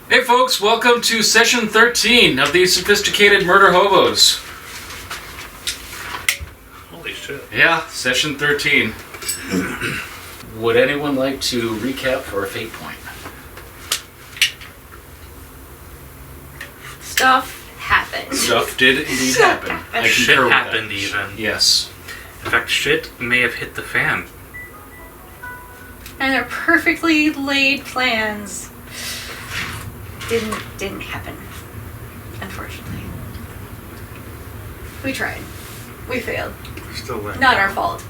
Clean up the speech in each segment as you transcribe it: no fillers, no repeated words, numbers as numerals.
Hey folks, welcome to session 13 of the Sophisticated Murder Hobos. Holy shit. Yeah, session 13. Would anyone like to recap for a fate point? Stuff happened. Stuff did indeed happen. I Shit concur with happened that. even. Yes. In fact, shit may have hit the fan. And our perfectly laid plans didn't happen. Unfortunately. We tried. We failed. We're still winning. Not our fault.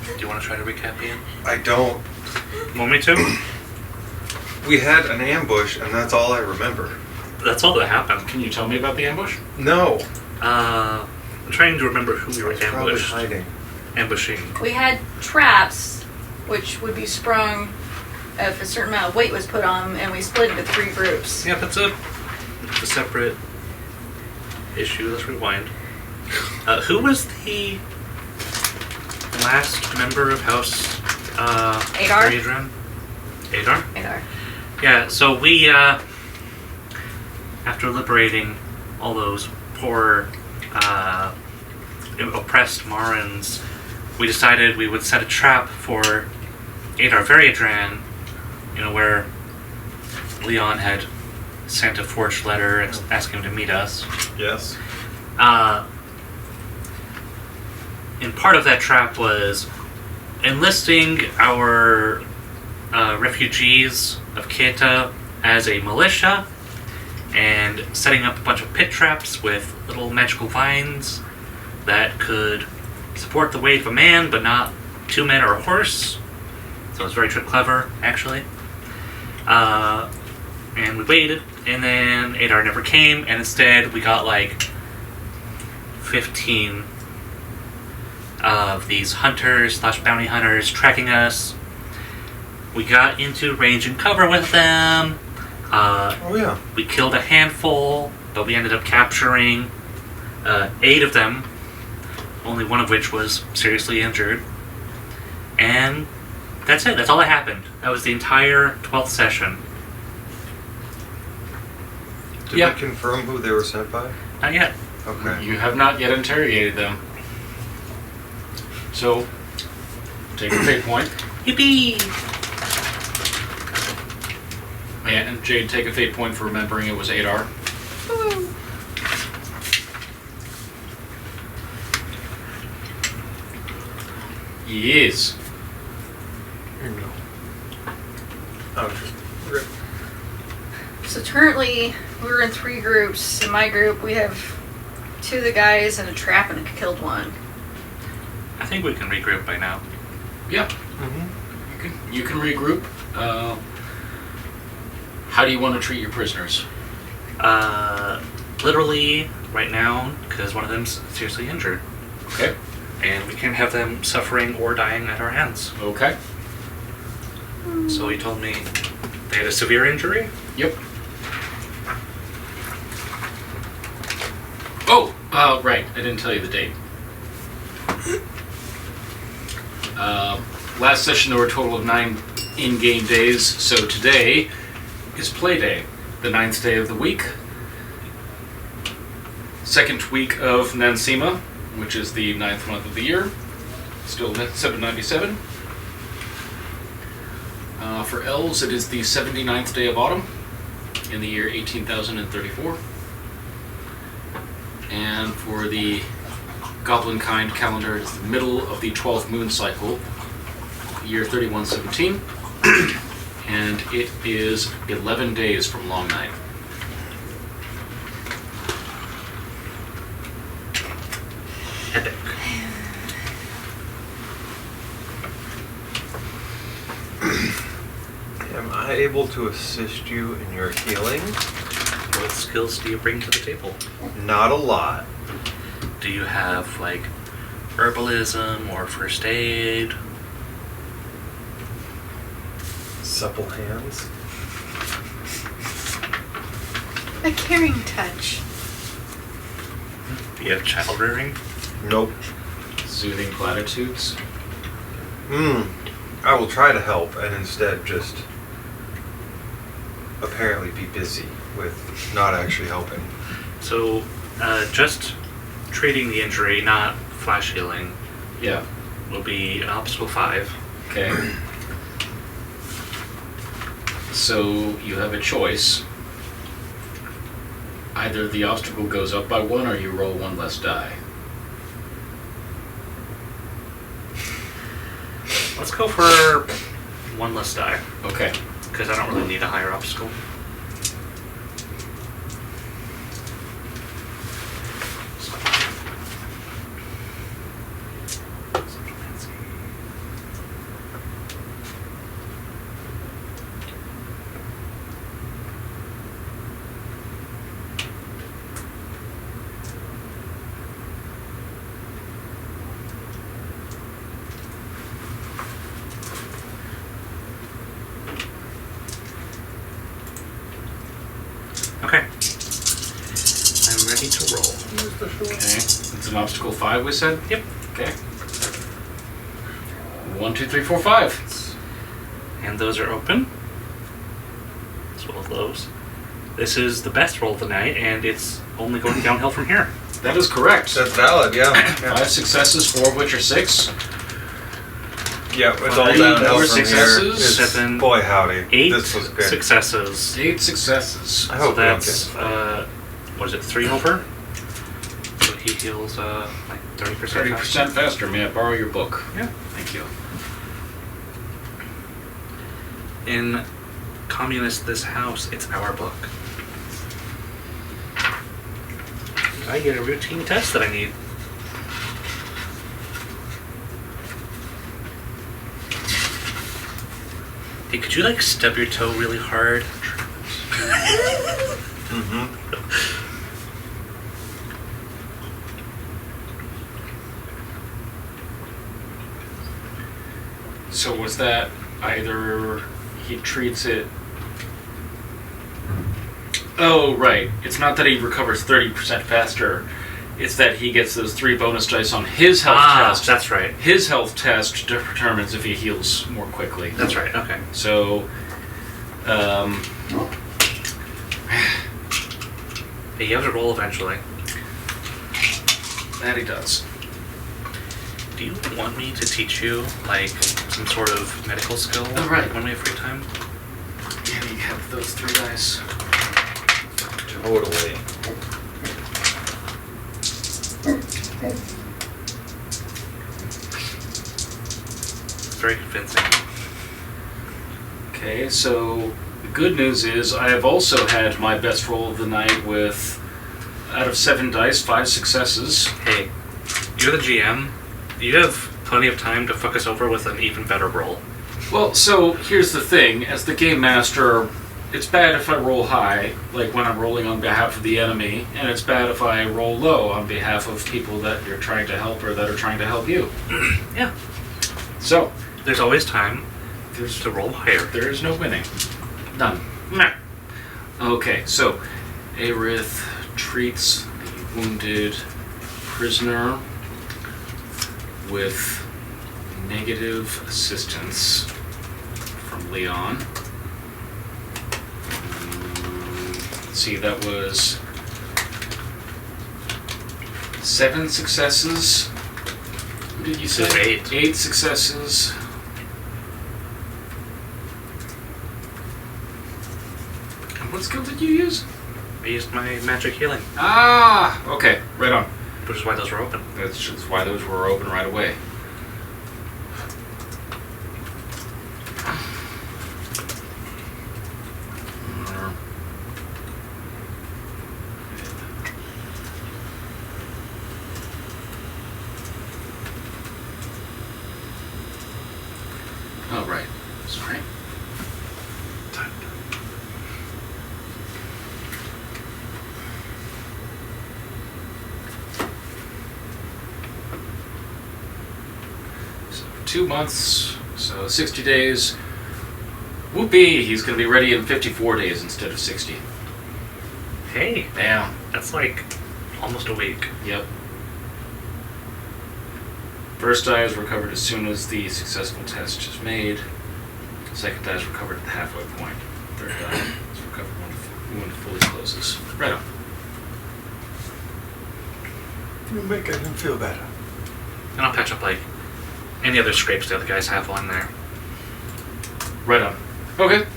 Do you want to try to recap, Ian? I don't. Want me to? We had an ambush, and that's all I remember. That's all that happened. Can you tell me about the ambush? No. I'm trying to remember who we were I was probably ambushed. hiding. Ambushing. We had traps, which would be sprung if a certain amount of weight was put on them, and we split into 3 groups. Yeah, that's a separate issue. Let's rewind. Who was the last member of House Adar? Adrian? Adar? Adar. Yeah, so we, after liberating all those poor, oppressed Marans, we decided we would set a trap for Adar Veridran, where Leone had sent a forged letter asking him to meet us. Yes. And part of that trap was enlisting our refugees of Keta as a militia and setting up a bunch of pit traps with little magical vines that could support the weight of a man but not 2 men or a horse. So it was very clever, actually. And we waited, and then Adar never came, and instead we got like 15 of these hunters / bounty hunters tracking us. We got into range and cover with them. Oh, yeah. We killed a handful, but we ended up capturing 8 of them, only one of which was seriously injured. And that's it. That's all that happened. That was the entire 12th session. Did Yeah. we confirm who they were sent by? Not yet. Okay. You have not yet interrogated them. So, take a fate point. Yippee! And Jade, take a fate point for remembering it was Adar. Woo. Yes. Here you go. Oh, just rip. So currently, we're in 3 groups. In my group, we have 2 of the guys and a trap and killed 1. I think we can regroup by now. Yeah. Mm-hmm. You can regroup. How do you want to treat your prisoners? Literally, right now, because one of them's seriously injured. Okay. And we can't have them suffering or dying at our hands. Okay. So he told me they had a severe injury. Yep. Oh, right. I didn't tell you the date. Last session there were a total of 9 in-game days, so today is play day, the 9th day of the week. 2nd week of Nansima, which is the 9th month of the year. Still 797. For elves, it is the 79th day of autumn in the year 18,034. And for the goblin kind calendar, it's the middle of the 12th moon cycle, year 3117. And it is 11 days from Long Night. Epic. Am I able to assist you in your healing? What skills do you bring to the table? Not a lot. Do you have, like, herbalism or first aid? Supple hands. A caring touch. Do you have child rearing? Nope. Soothing platitudes. I will try to help and instead just apparently be busy with not actually helping. So, just treating the injury, not flash healing, Yeah. will be an obstacle 5. Okay. So you have a choice. Either the obstacle goes up by 1 or you roll 1 less die. Let's go for 1 less die, Okay. because I don't really need a higher obstacle. Okay. I'm ready to roll. Okay. It's an obstacle 5, we said? Yep. Okay. 1, 2, 3, 4, 5. And those are open. As well as those. This is the best roll of the night, and it's only going downhill from here. That is correct. That's valid, yeah. 5 successes, 4 of which are 6. Yeah, it's all 3 downhill more from here. Successes. It's- 7, Boy, howdy. 8 This was good. successes. 8 successes. I So hope we don't that's, get... what is it, 3 over? So he heals, like 30% 30% faster. May I borrow your book? Yeah. Thank you. In Communist This House, it's our book. I get a routine test that I need. Hey, could you like stub your toe really hard? Mm-hmm. So was that either he treats it... Oh, right. It's not that he recovers 30% faster. It's that he gets those 3 bonus dice on his health test. That's right. His health test determines if he heals more quickly. That's right. Okay. So, Hey, you have to roll eventually. that he does. Do you want me to teach you like some sort of medical skill? Oh, right. When we have free time. Yeah, you have those 3 dice. Totally. Very convincing. Okay, so the good news is I have also had my best roll of the night with, out of 7 dice, 5 successes. Hey, you're the GM. You have plenty of time to fuck us over with an even better roll. Well, so here's the thing. As the game master, it's bad if I roll high, like when I'm rolling on behalf of the enemy, and it's bad if I roll low on behalf of people that you're trying to help or that are trying to help you. Yeah. So, There's always time there's to roll higher. There is no winning. None. Meh. Okay, so Aerith treats the wounded prisoner with negative assistance from Leone. Let's see, that was 7 successes. What did you say? 8. 8 successes. And what skill did you use? I used my magic healing, Ah, okay, right on. which is why those were open. That's just why those were open right away. Oh, right. Sorry. So 2 months, so 60 days. Whoopee! He's going to be ready in 54 days instead of 60. Hey, Damn. that's like almost a week. Yep. First die is recovered as soon as the successful test is made. Second die is recovered at the halfway point. Third die is recovered Right on. You're making him feel better. And I'll patch up like any other scrapes the other guys have on there. Right on. Okay.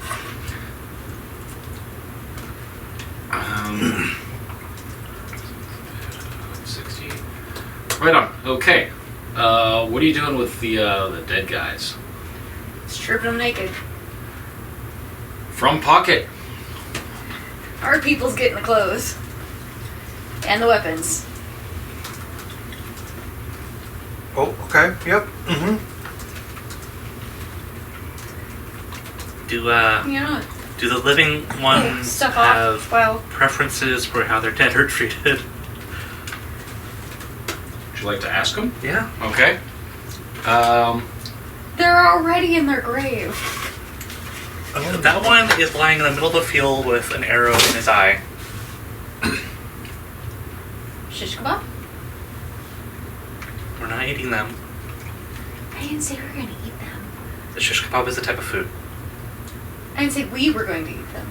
16. Right on. Okay. What are you doing with the dead guys? Stripping them naked. From pocket. Our people's getting the clothes. And the weapons. Oh, okay. Yep. Mm-hmm. Do You know, do the living ones stuff have off. Well, preferences for how their dead are treated? Would you like to ask them? Yeah. Okay. they're already in their grave. That one is lying in the middle of the field with an arrow in his eye. Shish kebab? We're not eating them. I didn't say we were going to eat them. The shish kebab is a type of food. I didn't say we were going to eat them.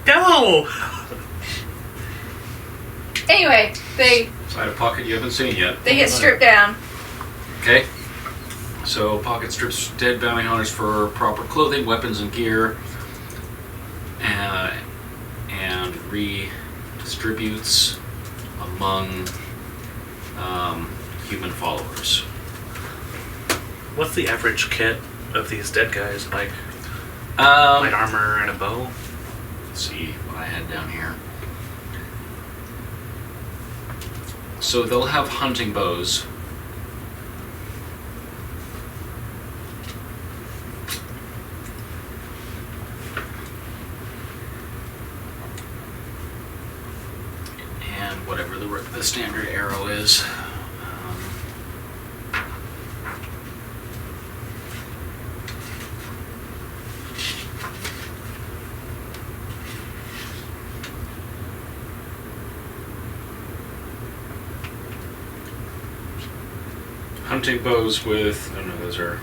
No! Anyway, they Side of pocket you haven't seen yet. get stripped down. Okay. So pocket strips dead bounty hunters for proper clothing, weapons, and gear, and redistributes among human followers. What's the average kit of these dead guys? Like light armor and a bow? Let's see what I had down here. So they'll have hunting bows. And whatever the standard arrow is. Hunting bows with, I don't know, those are,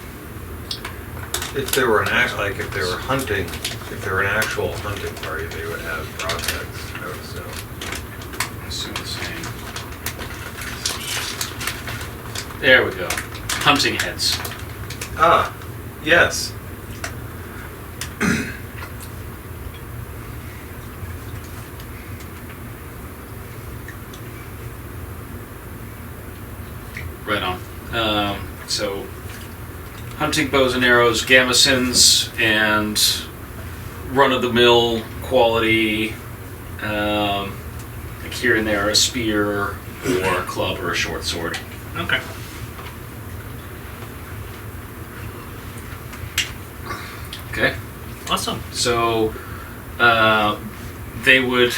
If they were if they were hunting, if they were an actual hunting party, they would have broadheads. I would assume. I assume the same. There we go. Hunting heads. Ah, yes. Right on. So, hunting bows and arrows, gamisons, and run-of-the-mill quality. Like here and there, a spear, or a club, or a short sword. Okay. Okay. Awesome. So, they would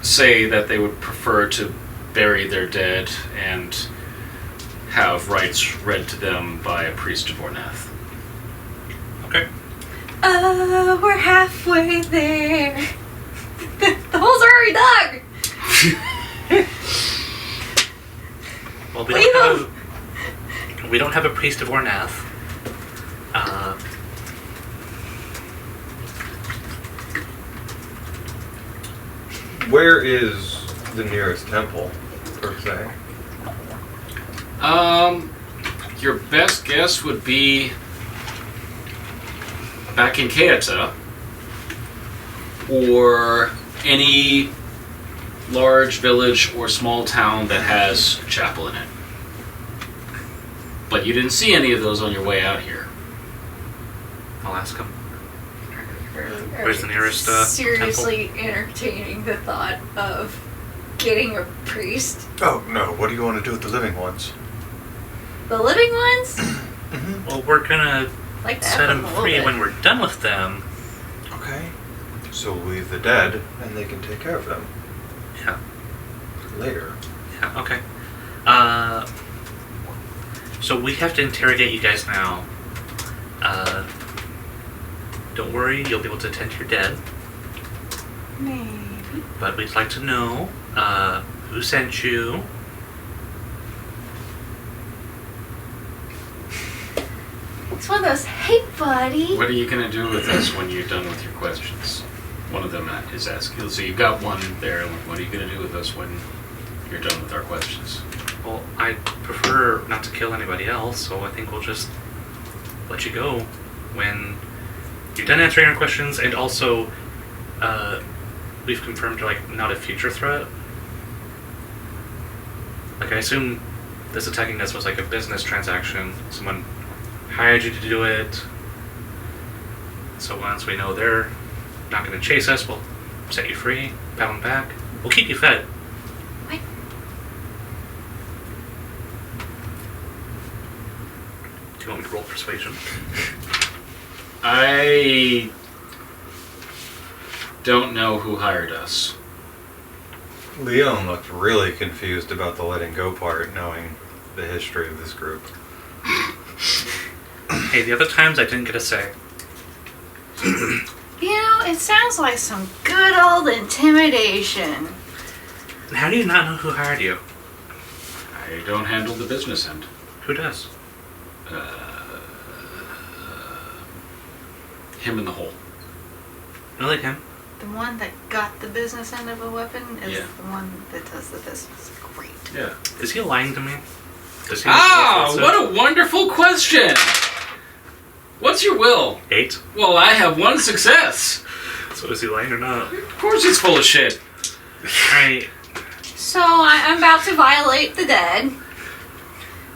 say that they would prefer to bury their dead and have rites read to them by a priest of Ornath. Okay. We're halfway there. The holes are already dug. Well, Leave we don't have a priest of Ornath. Where is the nearest temple, per se? Your best guess would be back in Keata, or any large village or small town that has a chapel in it. But you didn't see any of those on your way out here. I'll ask him. Where's the nearest, seriously entertaining the thought of getting a priest. Oh, no. What do you want to do with the living ones? The living ones? Mm-hmm. Well, we're gonna Like that set one them a little free bit. when we're done with them. Okay. So we'll leave the dead, and they can take care of them Yeah. later. Yeah. Okay. So we have to interrogate you guys now. Don't worry, you'll be able to attend to your dead. Maybe. But we'd like to know who sent you. It's one of those, hey buddy. What are you going to do with us when you're done with your questions? One of them is asking. So you've got one there. What are you going to do with us when you're done with our questions? Well, I prefer not to kill anybody else, so I think we'll just let you go when you're done answering our questions, and also we've confirmed you're like not a future threat. Like, I assume this attacking us was like a business transaction. Someone hired you to do it. So once we know they're not going to chase us, we'll set you free, pound back. We'll keep you fed. What? Do you want me to roll persuasion? I don't know who hired us. Leone looked really confused about the letting go part, knowing the history of this group. Hey, the other times I didn't get a say. You know, it sounds like some good old intimidation. And how do you not know who hired you? I don't handle the business end. Who does? Him in the hole. Really, him? The one that got the business end of a weapon is Yeah. the one that does the business. Great. Yeah. Is he lying to me? Does he What a wonderful question! What's your will? 8? Well, I have one success. So is he lying or not? Of course he's full of shit. Alright. So I'm about to violate the dead.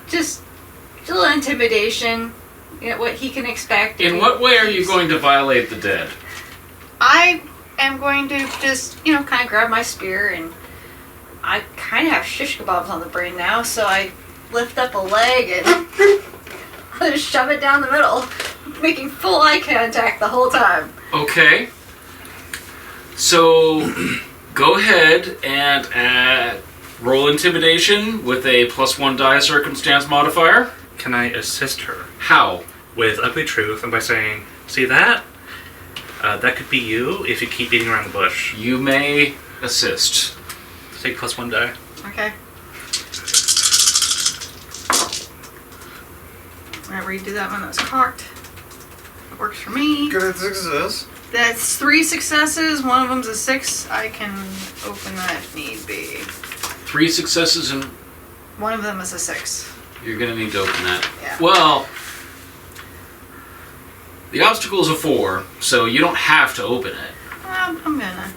Just a little intimidation. You know, what he can expect. In what way are you going to violate the dead? I am going to just, kind of grab my spear, and I kind of have shish kebabs on the brain now, so I lift up a leg and I just shove it down the middle, making full eye contact the whole time. Okay. So, go ahead and roll intimidation with a +1 die circumstance modifier. Can I assist her How? with ugly truth and by saying, see that? That could be you if you keep beating around the bush. You may assist. Take +1 die. Okay. Whenever you do that one, that's cocked. It works for me. Good success. That's 3 successes. One of them's a 6. I can open that if need be. 3 successes and One of them is a 6. you're going to need to open that. Yeah. Well, the obstacle is a 4, so you don't have to open it. I'm gonna.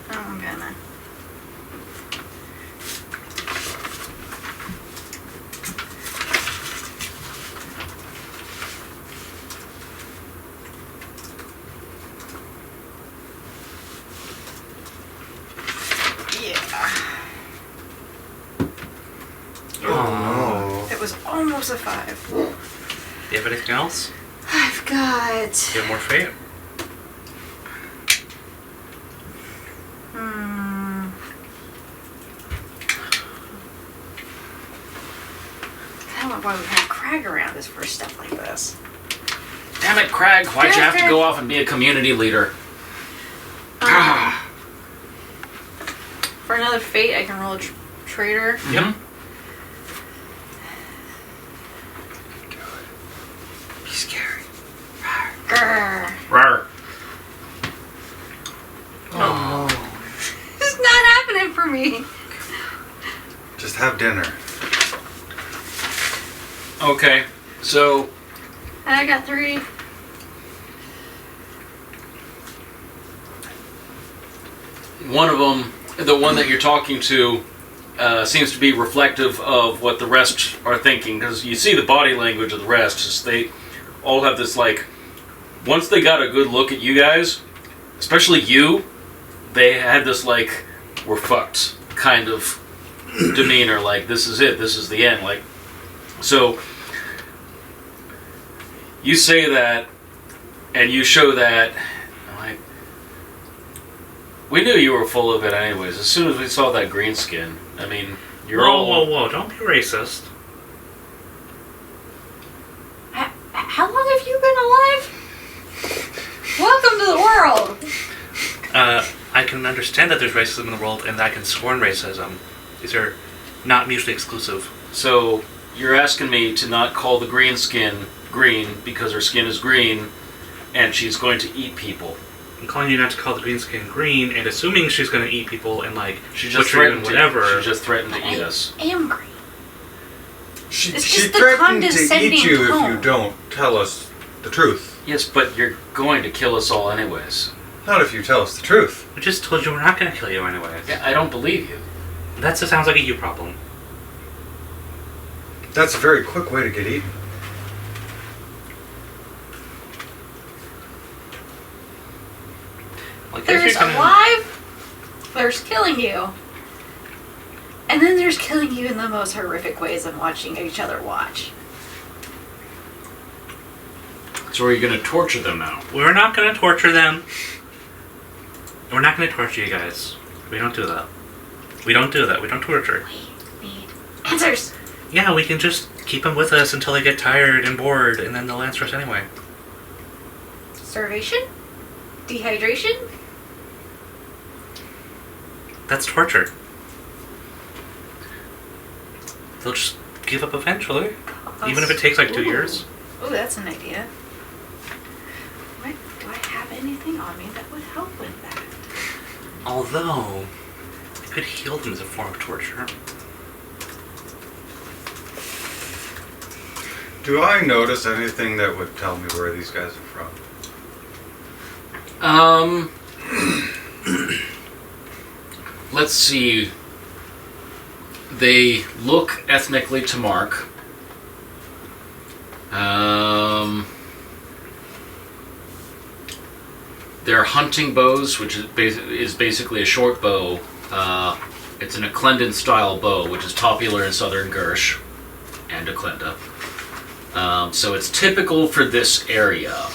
Yeah. Oh It was almost a 5. Do you have anything else? I've got... Do you have more fate? I don't know why we have Crag around us for stuff like this. Damn it, Crag, why'd you have to go off and be a community leader? For another fate, I can roll a traitor. Yep. Be scary. Grr. Rawr. Oh. It's not happening for me. Just have dinner. Okay, so I got 3. one of them, the one that you're talking to, seems to be reflective of what the rest are thinking, because you see the body language of the rest. Is they all have this, like, once they got a good look at you guys, especially you, they had this, like, we're fucked kind of demeanor, like, this is it, this is the end, like, so you say that, and you show that, like, we knew you were full of it anyways. As soon as we saw that green skin, I mean, you're Whoa, don't be racist. How long have you been alive? Welcome to the world. I can understand that there's racism in the world, and that I can scorn racism. These are not mutually exclusive. So you're asking me to not call the green skin green because her skin is green, and she's going to eat people. I'm calling you not to call the green skin green, and assuming she's going to eat people and like She just butcher you and threatened whatever. She just threatened to eat us. I am green. She It's just the threatened to condescending eat you if you tone. don't tell us the truth. Yes, but you're going to kill us all anyways. Not if you tell us the truth. We just told you we're not going to kill you anyways. Yeah, I don't believe you. That sounds like a you problem. That's a very quick way to get eaten. Like, There's if you're gonna- alive, there's killing you. And then there's killing you in the most horrific ways of watching each other watch. So are you going to torture them now? We're not going to torture them. We're not going to torture you guys. We don't do that. We don't do that. We don't torture. We need answers. Yeah, we can just keep them with us until they get tired and bored, and then they'll answer us anyway. Starvation? Dehydration? That's torture. They'll just give up eventually. Even if it takes like 2 years. Oh, that's an idea. Do I have anything on me that would help with that? Although, I could heal them as a form of torture. Do I notice anything that would tell me where these guys are from? Let's see. They look ethnically to Mark. They're hunting bows, which is basically a short bow. It's an Eklendon style bow, which is popular in southern Gersh and Eklenda. So it's typical for this area.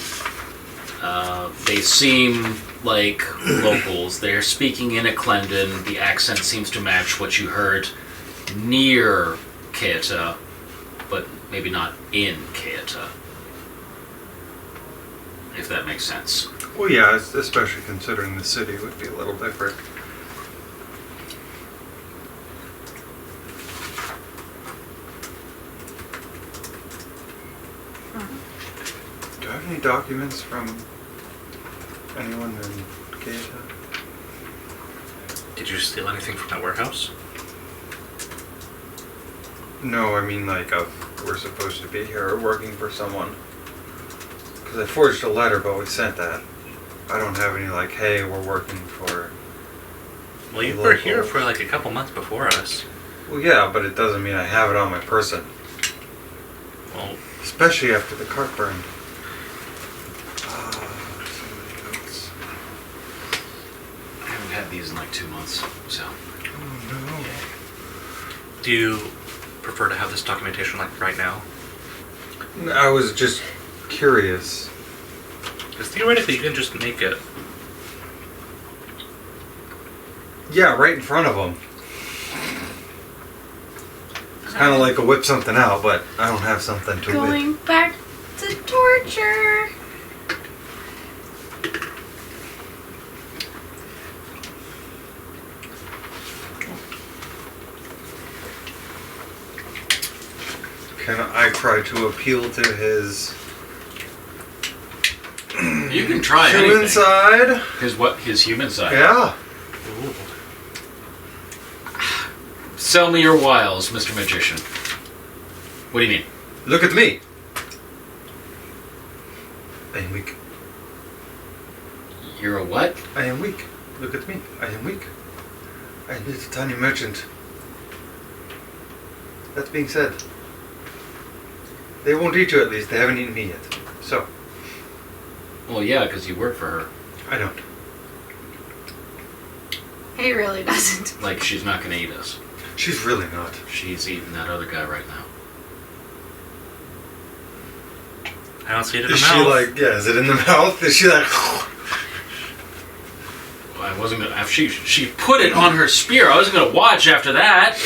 They seem like locals. They're speaking in Eklendon. The accent seems to match what you heard near Keita, but maybe not in Keita. If that makes sense. Well, yeah, especially considering the city would be a little different. Do I have any documents from anyone in Keita? Did you steal anything from that warehouse? No, I mean like we're supposed to be here working for someone. Because I forged a letter, but we sent that. I don't have any like, hey, we're working for... Well, you the were local- here for like a couple months before us. Well, yeah, but it doesn't mean I have it on my person. Well, Especially after the cart burned. Somebody else. I haven't had these in like 2 months, so. Oh do you prefer to have this documentation like right now? no. I was just curious. Because theoretically, you can just make it. Yeah, right in front of them. It's kind of like a whip something out, but I don't have something to whip. Going back to torture. Can I try to appeal to his You can try human anything. side? His human side. Yeah. Ooh. Sell me your wiles, Mr. Magician. What do you mean? Look at me. I am weak. You're a what? I am weak. Look at me. I am weak. I am just a tiny merchant. That being said, they won't eat you at least. They haven't eaten me yet. So, Well, yeah, because you work for her. I don't. He really doesn't. Like, she's not going to eat us. She's really not. She's eating that other guy right now. I don't see it in her Is mouth. she like, yeah, is it in the mouth? Is she like, Well, I wasn't going to... She put it on her spear. I wasn't going to watch after that.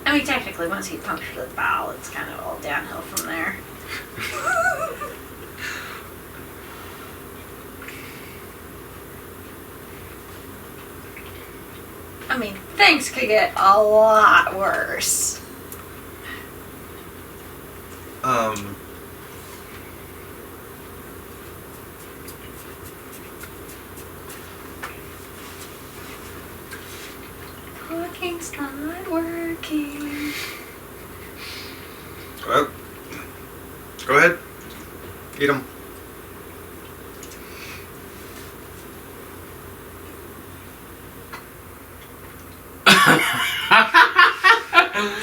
I mean, technically, once he punctured the bowel, it's kind of all downhill from there. I mean, things could get a lot worse. Working's not working. Well, go ahead. Eat them.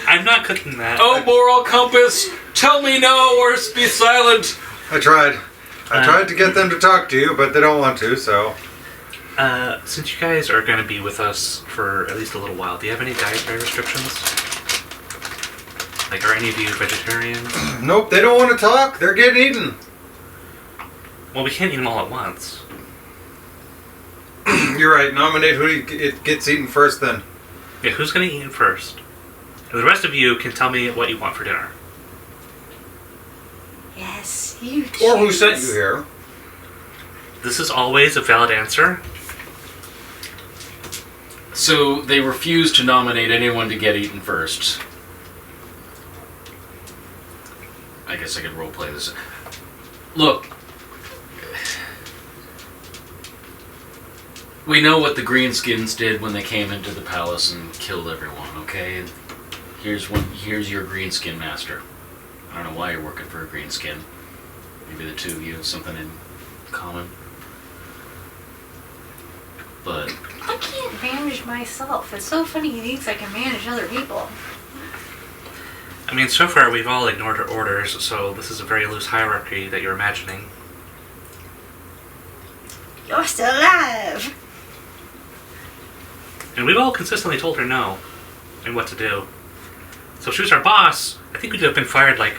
I'm not cooking that. Oh, moral compass, tell me no or be silent. I tried. I tried to get them to talk to you, but they don't want to, so... Since you guys are going to be with us for at least a little while, do you have any dietary restrictions? Like, are any of you vegetarians? Nope, they don't want to talk. They're getting eaten. Well, we can't eat them all at once. You're right. Nominate who it gets eaten first, then. Yeah, who's going to eat it first? And the rest of you can tell me what you want for dinner. Yes, you choose. Or who sent you here. This is always a valid answer. So they refuse to nominate anyone to get eaten first. I guess I could roleplay this. Look. We know what the Greenskins did when they came into the palace and killed everyone, okay? Here's your Greenskin master. I don't know why you're working for a Greenskin. Maybe the two of you have something in common. But I can't manage myself. It's so funny he thinks I can manage other people. I mean, so far we've all ignored her orders, so this is a very loose hierarchy that you're imagining. You're still alive! And we've all consistently told her no, and what to do. So if she was our boss, I think we'd have been fired, like,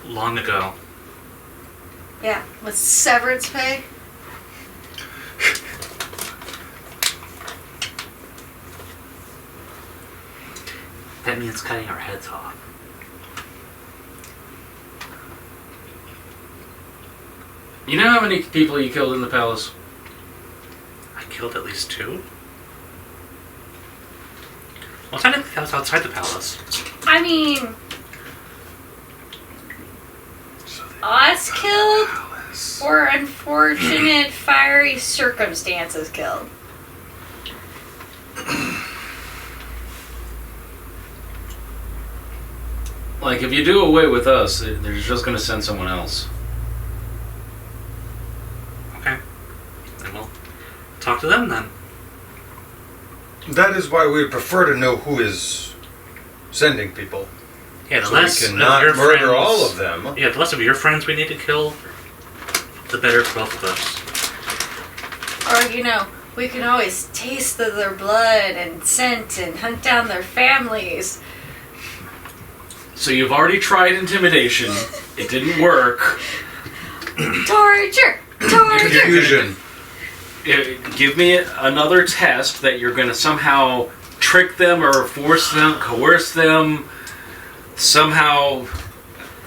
long ago. Yeah, with severance pay. That means cutting our heads off. you know how many people you killed in the palace? I killed at least 2? Well, technically that was outside the palace. I mean, us killed or unfortunate fiery circumstances killed. Like, if you do away with us, they're just going to send someone else. Okay. Then we'll talk to them then. That is why we prefer to know who is sending people. Yeah, the So less we of cannot your murder friends, all of them. Yeah, the less of your friends we need to kill, the better for both of us. Or, you know, we can always taste their blood and scent and hunt down their families. So you've already tried intimidation. It didn't work. Torture! Torture! Confusion. Give me another test that you're going to somehow trick them or force them, coerce them, somehow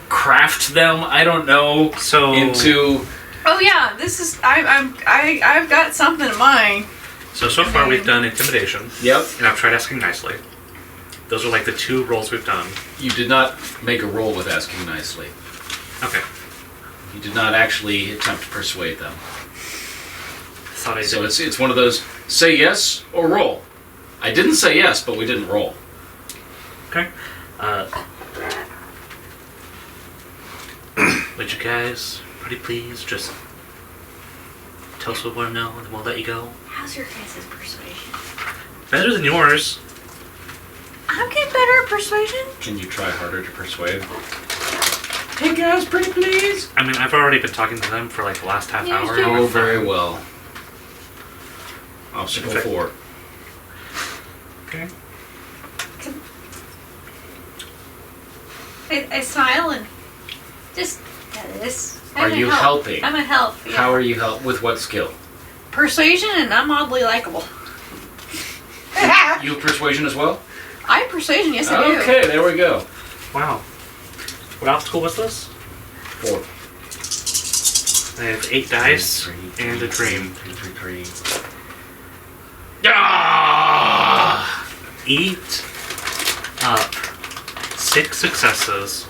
craft them, I don't know, So into... Oh yeah, this is I've got something in mind. So far we've done intimidation. Yep. And I've tried asking nicely. Those are like the 2 rolls we've done. You did not make a roll with asking nicely. Okay. You did not actually attempt to persuade them. Thought I did. So it's one of those, say yes or roll. I didn't say yes, but we didn't roll. Okay. Would you guys, pretty please, just tell us what we want to know and then we'll let you go? How's your guys' persuasion? Better than yours. I'm getting better at persuasion. Can you try harder to persuade? Hey guys, pretty please. I mean, I've already been talking to them for like the last half Yeah, hour. sure. Oh, very well. Obstacle Okay. 4. Okay. I smile and just this. Are you helping? I'm a help. Yeah. How are you help? With what skill? Persuasion, and I'm oddly likable. You have persuasion as well? I have persuasion, yes I do. Okay, there we go. Wow. What obstacle was this? 4. I have 8 dice and a dream. 3. Ah! Eat up 6 successes.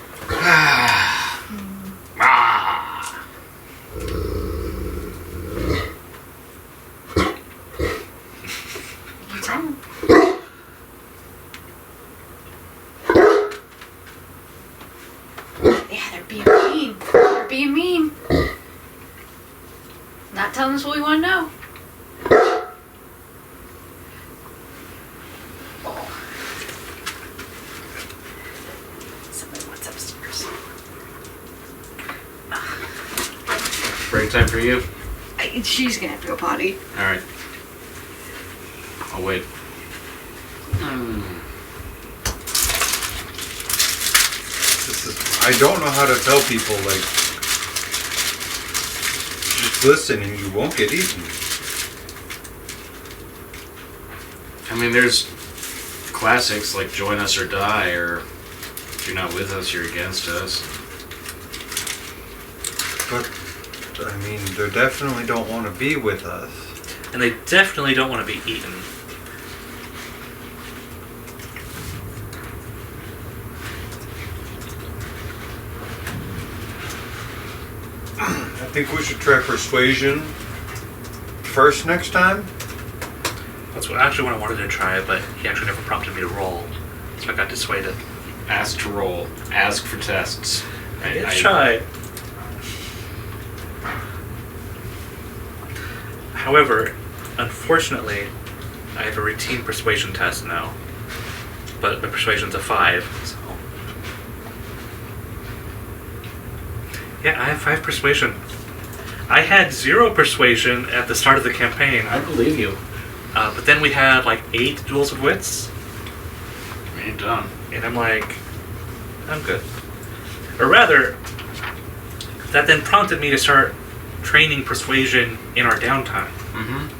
being mean. You're being mean. Not telling us what we want to know. Oh. Somebody wants upstairs. Break time for you? She's gonna have to go potty. Alright. I'll wait. I don't know how to tell people, like, just listen and you won't get eaten. I mean, there's classics like Join Us or Die, or if you're not with us, you're against us. But, I mean, they definitely don't want to be with us. And they definitely don't want to be eaten. I think we should try persuasion first next time. That's what actually what I wanted to try, but he actually never prompted me to roll, so I got dissuaded. Ask to roll. Ask for tests. Let's try. However, unfortunately, I have a routine persuasion test now, but the persuasion's a 5, so... Yeah, I have 5 persuasion. I had 0 persuasion at the start of the campaign. I believe you. But then we had like 8 duels of wits. We ain't done. And I'm like, I'm good. Or rather, that then prompted me to start training persuasion in our downtime. Mm-hmm.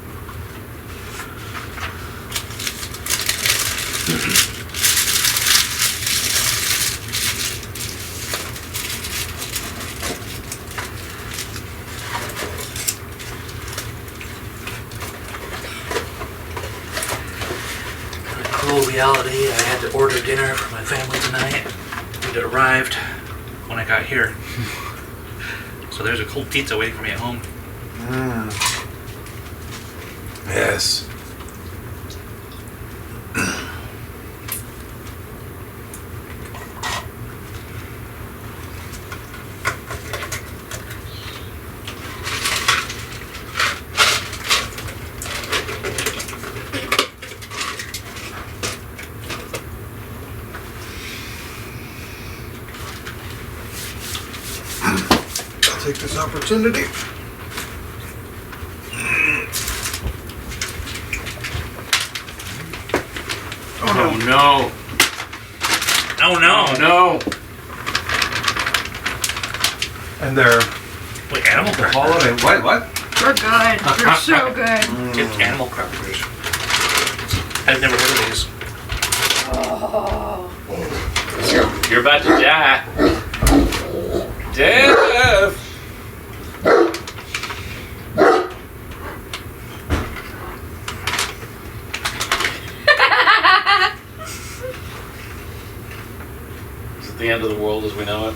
Reality, I had to order dinner for my family tonight, and it arrived when I got here. So there's a cold pizza waiting for me at home. Yes. Take this opportunity. Oh no. Oh no! Oh no. And they're Wait, animal crackers. holiday. What? We're good. We're so good. It's animal crackers. I've never heard of these. Oh. You're about to die. Death. Is it the end of the world as we know it?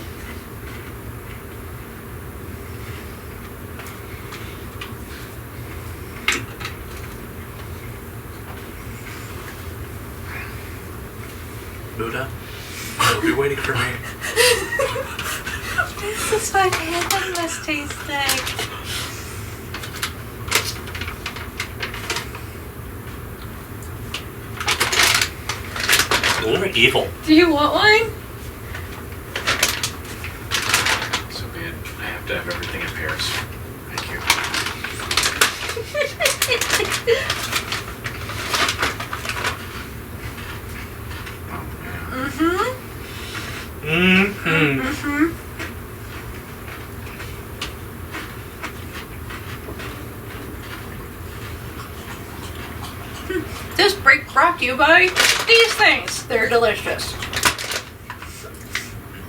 Buddha, you'll be waiting for me. This is what heaven must taste like. It's a little evil. Do you want one? So be it. I have to have everything in pairs. Thank you. Oh, man. Mm-hmm. Mm-hmm. This break brought to you by these things. They're delicious.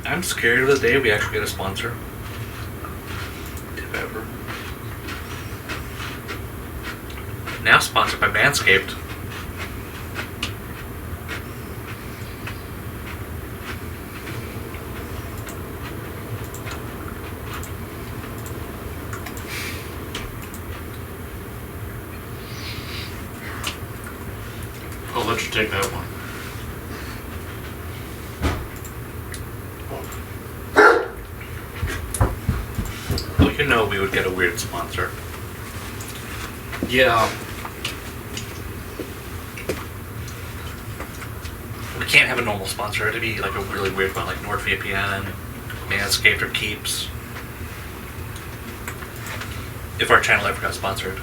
I'm scared of the day we actually get a sponsor. If ever. Now sponsored by Manscaped. I'll let you take that one. you know we would get a weird sponsor. Yeah. We can't have a normal sponsor. It'd be like a really weird one, like NordVPN, Manscaped, or Keeps. If our channel ever got sponsored.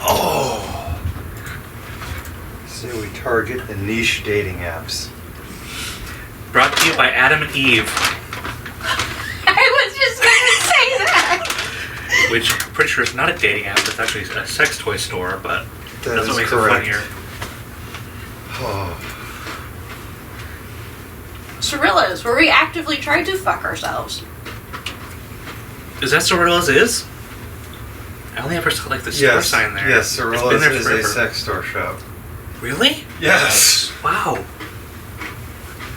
Oh. So we target the niche dating apps. Brought to you by Adam and Eve, I was just gonna say that. which I'm pretty sure is not a dating app. It's actually a sex toy store, but That that's is what makes correct. it funnier. Oh. Cirillas, where we actively tried to fuck ourselves. Is that Sorilla's is? I only ever saw like the store Yes. sign there. Yes, It's been Cirilla's there is a forever. sex store shop. Really? Yes. Wow.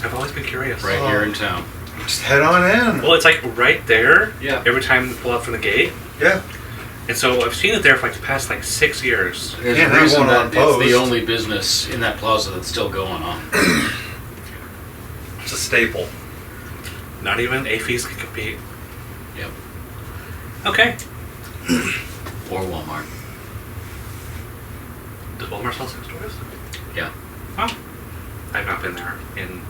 I've always been curious. Right here in town. Just head on in. Well, it's like right there. Yeah. Every time we pull out from the gate, Yeah. and so I've seen it there for like the past like 6 years. There's Can't a have reason one that on it's post. the only business in that plaza that's still going on. It's a staple. Not even AFES can compete. Yep. Okay. Or Walmart. Does Walmart sell sex toys? Yeah. Oh. I've not been there in...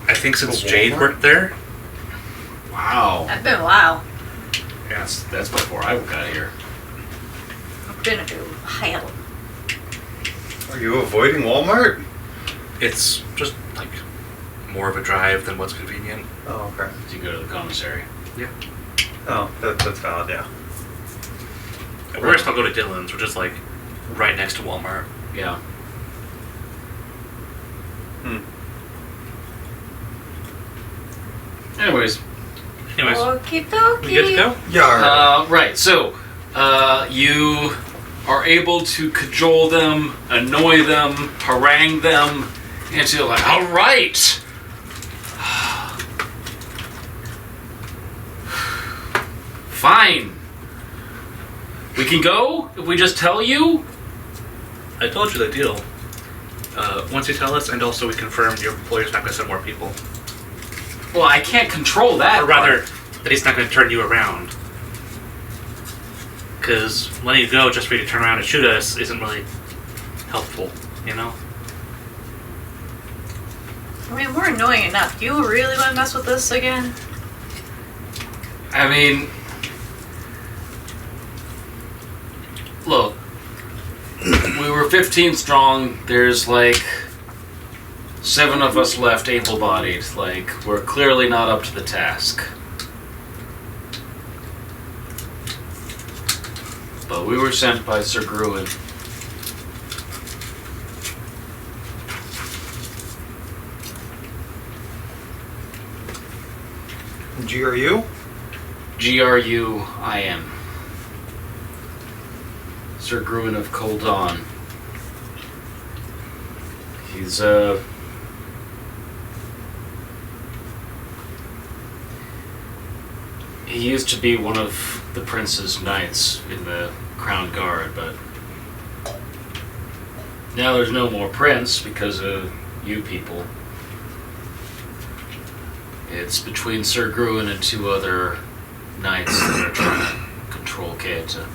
I think since Oh, Jade Walmart? worked there. Wow. That's been a while. That's before I got here. I've been a while. Are you avoiding Walmart? It's just like more of a drive than what's convenient. Oh, okay. You go to the commissary. Yeah. Oh, that's valid, yeah. At worst, I'll go to Dillon's, which is like right next to Walmart. Yeah. Hmm. Anyways, Anyways, Okie dokie. we good to go? Yeah. right. So, you are able to cajole them, annoy them, harangue them, into like, all right. Fine. We can go if we just tell you. I told you the deal. Once you tell us, and also we confirm your employer's not going to send more people. Well, I can't control that. Or rather, part. that he's not going to turn you around. Because letting you go just for you to turn around and shoot us isn't really helpful, you know? I mean, we're annoying enough. Do you really want to mess with this again? I mean, look, we were 15 strong. There's like 7 of us left able-bodied. Like, we're clearly not up to the task. But we were sent by Sir Gruen. GRU? Gruin. Sir Gruen of Koldon. He's, he used to be one of the prince's knights in the Crown Guard, but now there's no more prince because of you people. It's between Sir Gruen and 2 other knights that are trying to control Keita.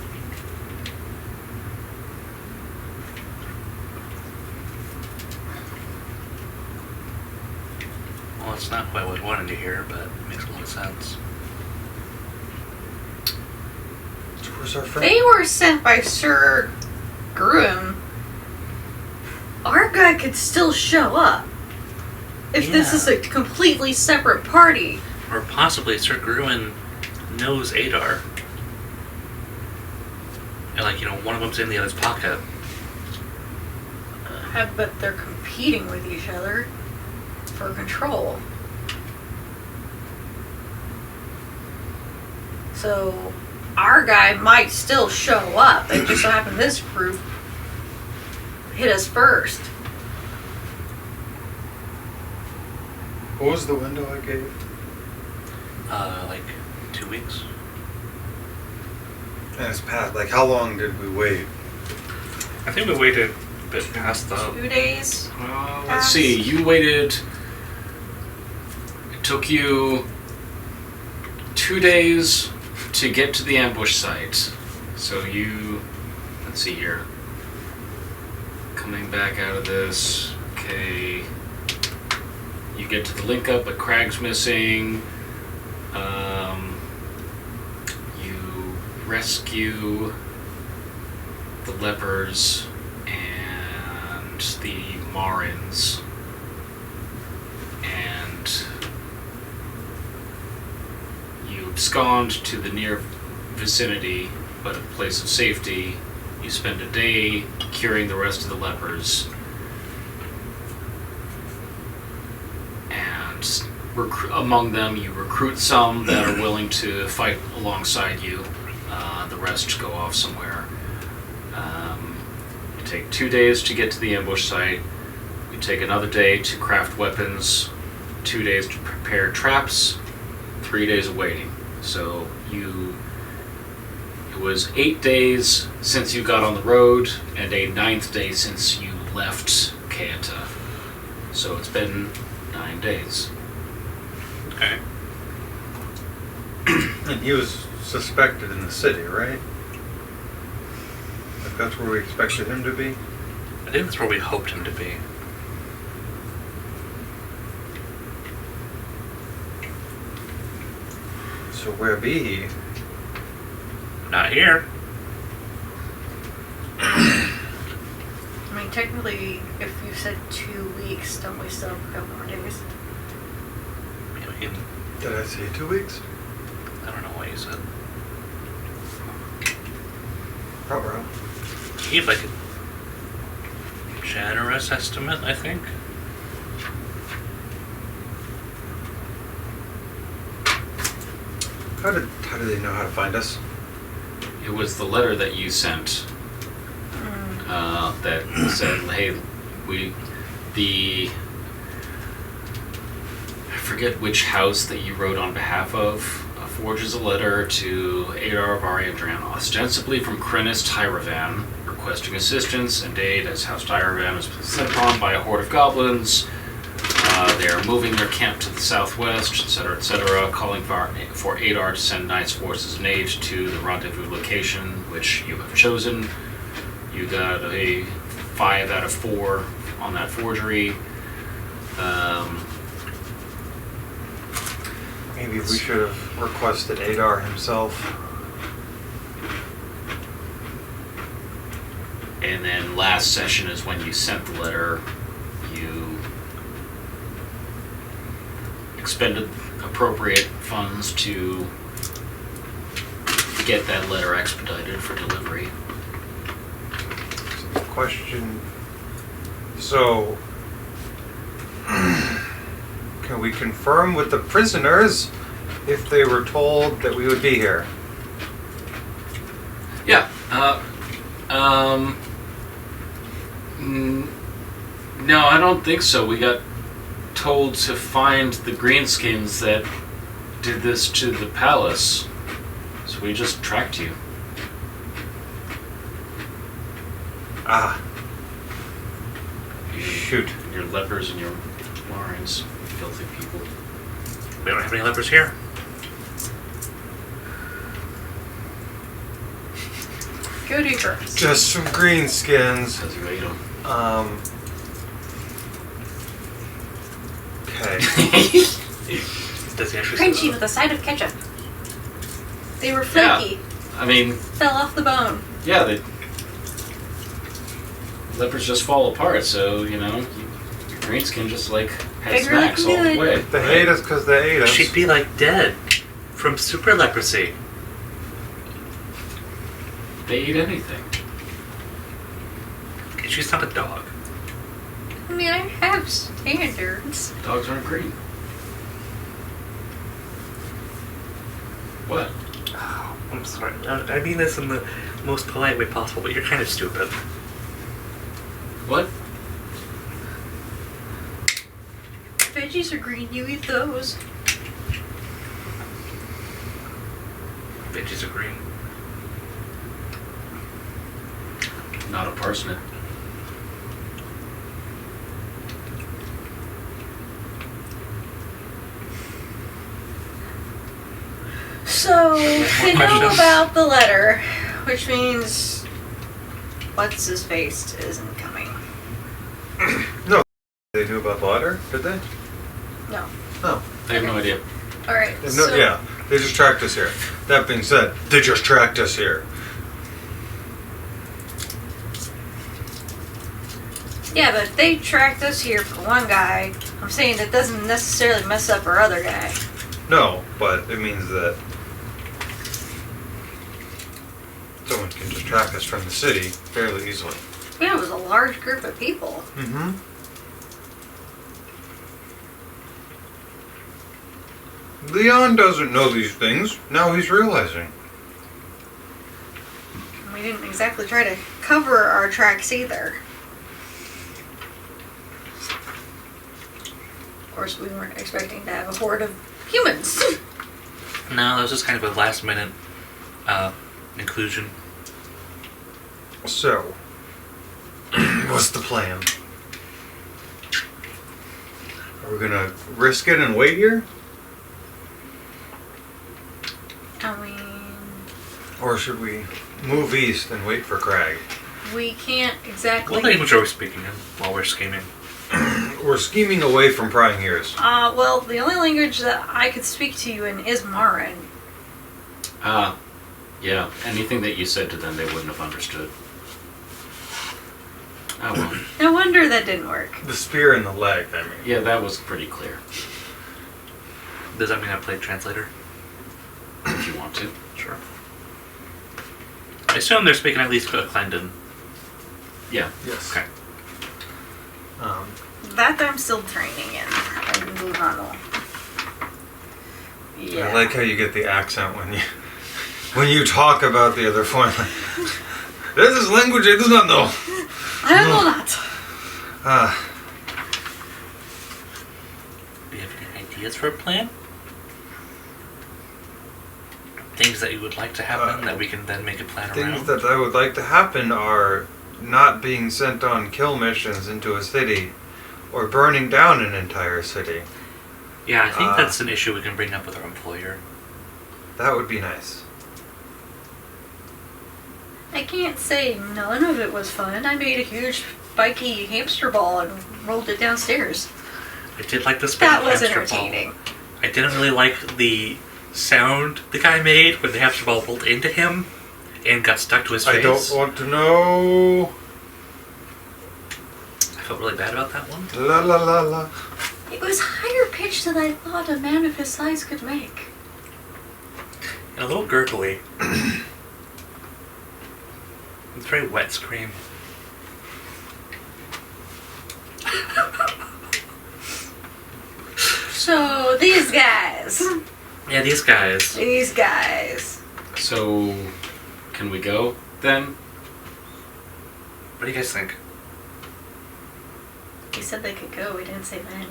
Well, it's not what I was wanting to hear, but it makes a lot of sense. Where's our friend? They were sent by Sir Gruen. Our guy could still show up. If this is a completely separate party. Or possibly Sir Gruen knows Adar. And like, you know, one of them's in the other's pocket. But they're competing with each other for control. So our guy might still show up. It just so happened this group hit us first. What was the window I gave? Like 2 weeks. And it's past. Like, how long did we wait? I think we waited a bit past the... 2 days. Let's see, you waited Took you 2 days to get to the ambush site. So you, let's see here. Coming back out of this, okay. You get to the link up, but Crag's missing. You rescue the lepers and the Marins. And you abscond to the near vicinity, but a place of safety. You spend a day curing the rest of the lepers. And among them, you recruit some that are willing to fight alongside you. The rest go off somewhere. You take 2 days to get to the ambush site. You take another day to craft weapons, 2 days to prepare traps, 3 days of waiting. So it was 8 days since you got on the road, and a 9th day since you left Kaeta. So it's been 9 days. Okay. And he was suspected in the city, right? Like that's where we expected him to be? I think that's where we hoped him to be. So where be he? Not here. I mean, technically, if you said 2 weeks, don't we still have a couple more days? I mean, Did I say 2 weeks? I don't know what you said. Probably. He gave like a generous estimate, I think. How did they know how to find us? It was the letter that you sent that said, hey, I forget which house that you wrote on behalf of, forges a letter to Adar of Ariandran, ostensibly from Krenis Tyravan, requesting assistance, and Jade, as House Tyravan is set upon by a horde of goblins. They are moving their camp to the southwest, etc., calling for Adar to send Knight's forces and aid to the rendezvous location, which you have chosen. You got a 5 out of 4 on that forgery. Maybe we should have requested Adar himself. And then last session is when you sent the letter. You expended appropriate funds to get that letter expedited for delivery. Question. So, can we confirm with the prisoners if they were told that we would be here? Yeah. No, I don't think so. We got told to find the greenskins that did this to the palace. So we just tracked you. Ah. Shoot. Your lepers and your Warrens, filthy people. We don't have any lepers here. Go deeper. Just some greenskins. Because you ate them. Okay. Does he actually Crunchy say with a side of ketchup. They were flaky. I mean, Fell off the bone. yeah, the lepers just fall apart, so, your greenskin just, had Bigger snacks all looking the way. They hate us because they ate that? us. She'd be like dead from super leprosy. They eat anything. She's not a dog. I mean, I have standards. Dogs aren't green. What? Oh, I'm sorry. I mean this in the most polite way possible, but you're kind of stupid. What? Veggies are green, you eat those. Veggies are green. Not a parsnip. So, they know questions? about the letter, which means what's his face isn't coming. They knew about the letter, did they? No. No. I have no idea. Alright, No, so yeah, they just tracked us here. That being said, they just tracked us here. yeah, but if they tracked us here for one guy, I'm saying that doesn't necessarily mess up our other guy. No, but it means that someone can just track us from the city fairly easily. Yeah, it was a large group of people. Mm-hmm. Leon doesn't know these things. Now he's realizing. We didn't exactly try to cover our tracks either. Of course, we weren't expecting to have a horde of humans. No, that was just kind of a last minute inclusion. So, what's the plan? Are we gonna risk it and wait here? I mean, Or should we move east and wait for Crag? we can't exactly. What language are we speaking in while we're scheming? We're scheming away from prying ears. Well, the only language that I could speak to you in is Marin. Yeah, anything that you said to them, they wouldn't have understood. Oh well. No wonder that didn't work. The spear in the leg, I mean. Yeah, that was pretty clear. Does that mean I played translator? If you want to. Sure. I assume they're speaking at least Clendon. Yeah. Yes. Okay. That I'm still training in Luhano. Yeah. I like how you get the accent when you talk about the other foreign language. This is language I do not know. I don't know that. Do you have any ideas for a plan? Things that you would like to happen that we can then make a plan Things around? that I would like to happen are not being sent on kill missions into a city or burning down an entire city. Yeah, I think that's an issue we can bring up with our employer. That would be nice. I can't say none of it was fun. I made a huge spiky hamster ball and rolled it downstairs. I did like the spin That was hamster ball. entertaining. I didn't really like the sound the guy made when the hamster ball rolled into him and got stuck to his face. I don't want to know. I felt really bad about that one. La la la la. It was higher pitched than I thought a man of his size could make. And a little gurgly. It's a very wet scream. So, these guys. Yeah, these guys. These guys. So, can we go then? What do you guys think? He said they could go, we didn't say when.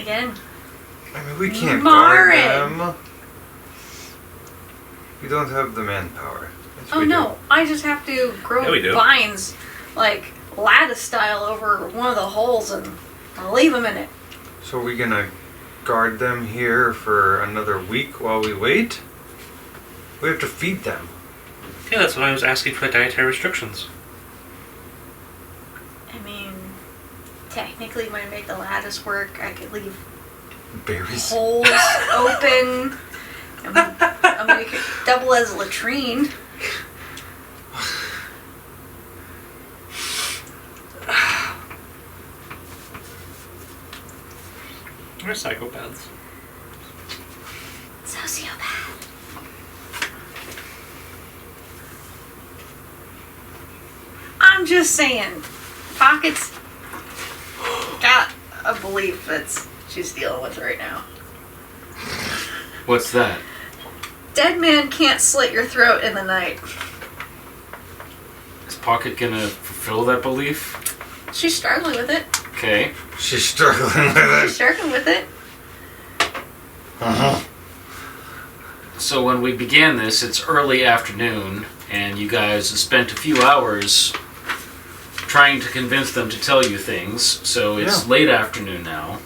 Again. I mean, we can't Marin. guard them. We don't have the manpower. Yes, Oh we no, I just have to grow Yeah, we do. vines, like lattice style, over one of the holes and I'll leave them in it. do. So are we gonna guard them here for another week while we wait? We have to feed them. Yeah, that's what I was asking for the dietary restrictions. I mean, technically when I make the lattice work, I could leave Berries. holes open. I mean, it could double as a latrine. We're psychopaths. Sociopath. I'm just saying, Pocket's got a belief that she's dealing with right now. What's that? Dead man can't slit your throat in the night. Is Pocket gonna fulfill that belief? She's struggling with it. Okay. She's struggling with She's it. struggling with it. Uh-huh. So when we began this, it's early afternoon, and you guys have spent a few hours trying to convince them to tell you things, so it's Yeah. late afternoon now.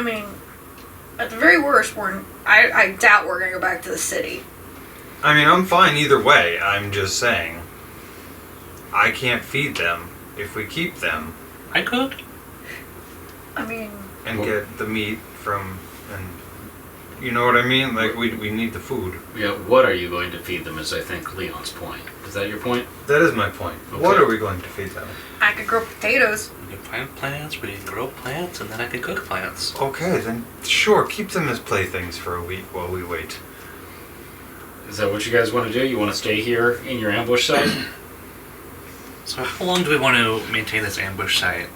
I mean, at the very worst, I doubt we're gonna go back to the city. I mean, I'm fine either way. I'm just saying. I can't feed them if we keep them I could. I mean, and get the meat from, and you know what I mean? Like, we need the food. Yeah, what are you going to feed them is, I think, Leon's point. Is that your point? That is my point. Okay. What are we going to feed them? I could grow potatoes. We can plant plants, we can grow plants, and then I can cook plants. Okay, then sure, keep them as playthings for a week while we wait. Is that what you guys want to do? You want to stay here in your ambush site? So how long do we want to maintain this ambush site?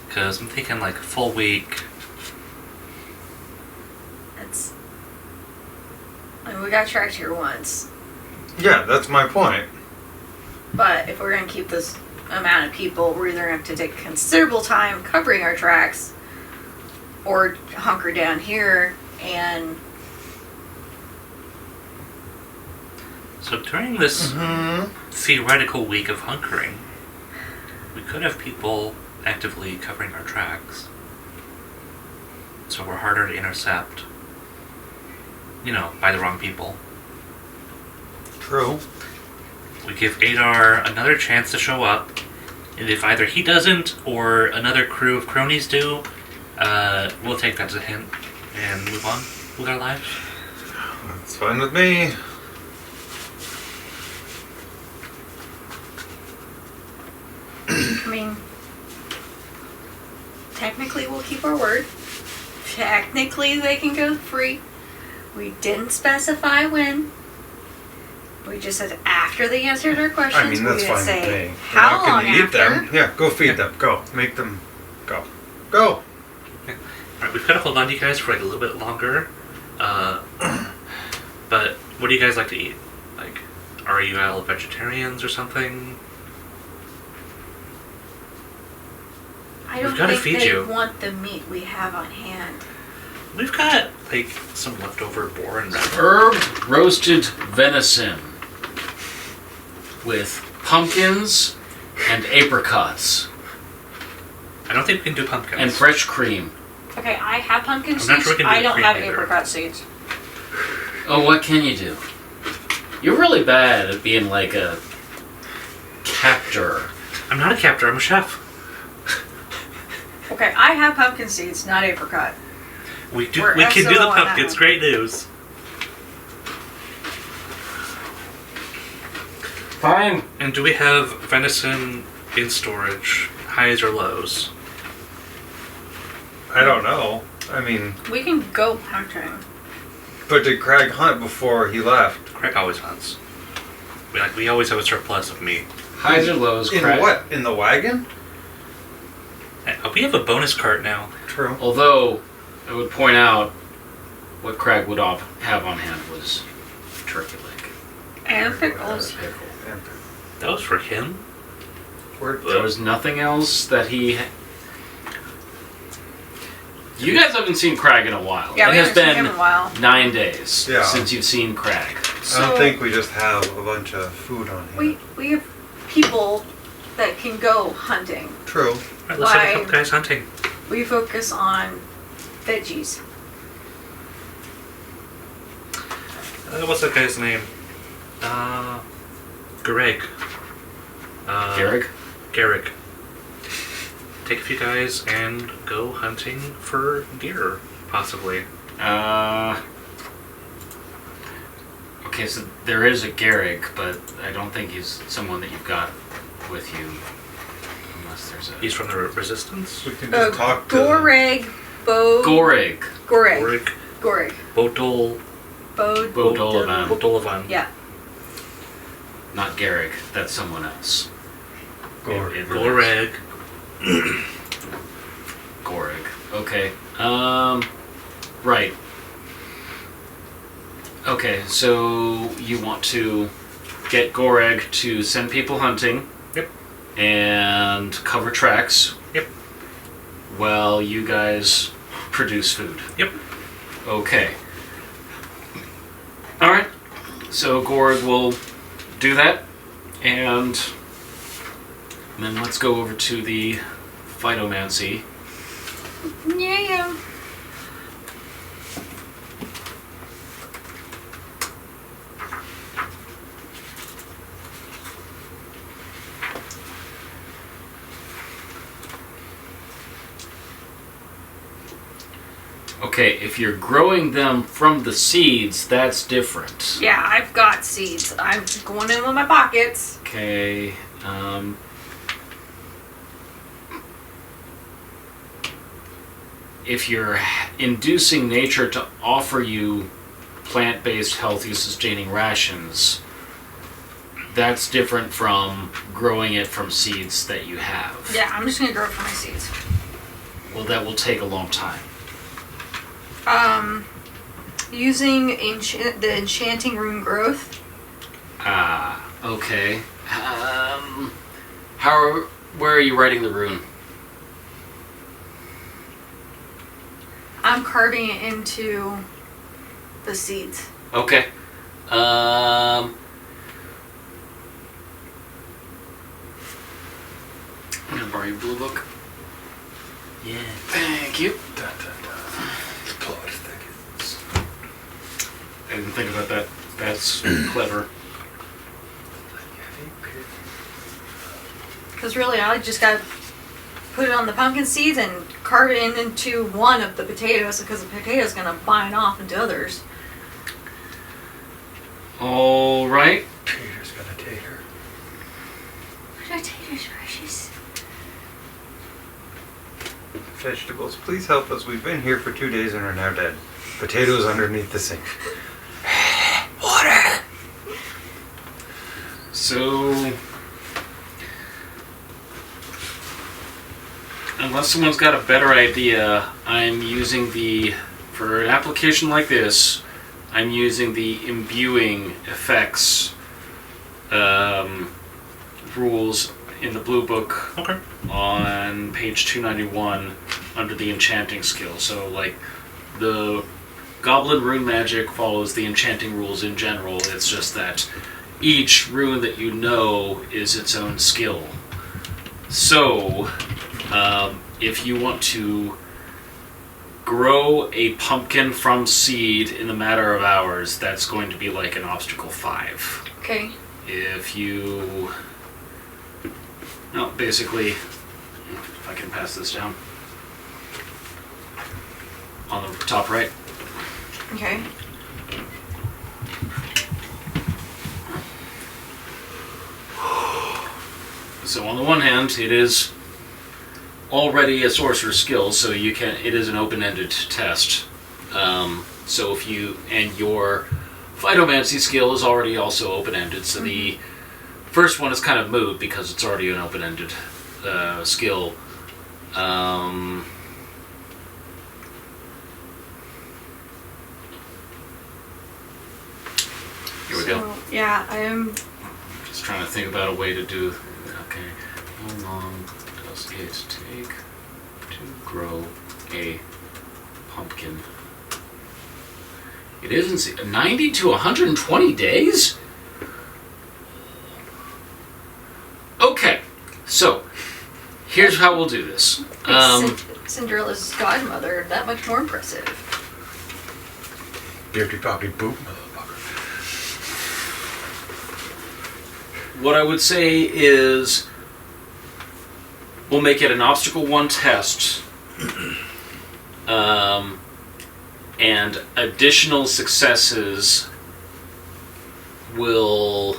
Because I'm thinking like a full week. I mean, we got tracked here once. Yeah, that's my point. But if we're going to keep this amount of people, we're either going to have to take considerable time covering our tracks or hunker down here and... So during this theoretical week of hunkering, we could have people actively covering our tracks. So we're harder to intercept. You know, by the wrong people. True. We give Adar another chance to show up, and if either he doesn't or another crew of cronies do, we'll take that as a hint and move on with our lives. That's fine with me. I mean, technically we'll keep our word. Technically they can go free. We didn't specify when. We just said after they answered our questions. I mean, that's we didn't fine say with me. how We're not long gonna eat after. them. Yeah, go feed them. Go. Make them go. Go! Alright, we've got to hold on to you guys for like a little bit longer. But what do you guys like to eat? Like, are you all vegetarians or something? I don't We've gotta think feed they you. want the meat we have on hand. We've got like some leftover boar and rabbit. Herb roasted venison with pumpkins and apricots I don't think we can do pumpkins. and fresh cream. Okay, I have pumpkin I'm not seeds. sure we can do I don't cream have either. apricot seeds. Oh, what can you do? You're really bad at being like a captor. I'm not a captor, I'm a chef. Okay, I have pumpkin seeds, not apricot. We We're can do the SO on that pumpkins, one. great news. Fine. And do we have venison in storage, highs or lows? I don't know. I mean, We can go hunting. but did Crag hunt before he left? Crag always hunts. We always have a surplus of meat. Highs or lows, In Crag? what? In the wagon? We have a bonus cart now. True. Although, I would point out what Crag would have on hand was turkey leg. And pickles. Pickle. That was for him. There was nothing else that he... You guys haven't seen Crag in a while. Yeah, it we has haven't seen him been in a while. 9 days Yeah. since you've seen Crag. I don't think we just have a bunch of food on hand. We have people that can go hunting. True. Alright, let's have a Why? couple guys hunting. We focus on veggies. What's that guy's name? Greg. Garrick? Garrick. Take a few guys and go hunting for deer, possibly. Okay, so there is a Garrick, but I don't think he's someone that you've got with you. Unless there's a... He's from the Resistance. We can just talk to Goreg. Gorig. Goreg. Gorg. Goreg. Bodol. Bodolavan. Bodolavan. Yeah. Not Garrick. That's someone else. Gorg. It really is. Goreg. Gorig. Okay. Right. Okay, so you want to get Goreg to send people hunting. Yep. And cover tracks. Yep. While you guys produce food. Yep. Okay. Alright. So Gorg will do that. And then let's go over to the phytomancy. Yeah. Okay, if you're growing them from the seeds, that's different. Yeah, I've got seeds. I'm going in with my pockets. Okay, if you're inducing nature to offer you plant-based, healthy, sustaining rations, that's different from growing it from seeds that you have. Yeah, I'm just gonna grow it from my seeds. Well, that will take a long time. Using the enchanting rune growth. Ah, okay. Where are you writing the rune? I'm carving it into the seeds. Okay. I'm gonna borrow your blue book. Yeah. Thank you. Plot thickens. I didn't think about that. That's clever. Because really, I just got to put it on the pumpkin seeds and carve it into one of the potatoes, because the potato's going to bind off into others. All right. Tater's gonna tater. What are taters, precious? Vegetables, please help us. We've been here for 2 days and are now dead. Potatoes underneath the sink. Water! So, unless someone's got a better idea, I'm using for an application like this, I'm using the imbuing effects rules in the blue book. Okay. On page 291 under the enchanting skill. So, like, the goblin rune magic follows the enchanting rules in general. It's just that each rune that you know is its own skill. So, if you want to grow a pumpkin from seed in a matter of hours, that's going to be like an obstacle 5. Okay. If you... No, basically, if I can pass this down. On the top right. Okay. So on the one hand, it is already a sorcerer's skill, so it is an open-ended test. So if you, and your phytomancy skill is already also open-ended, so the first one is kind of moot because it's already an open-ended skill. Here we go. Yeah, I am. Just trying to think about a way to do. Okay, how long does it take to grow a pumpkin? It isn't 90 to 120 days. Okay, so here's how we'll do this. Cinderella's godmother, that much more impressive. Beardy boppy boop, motherfucker. What I would say is we'll make it an obstacle 1 test. And additional successes will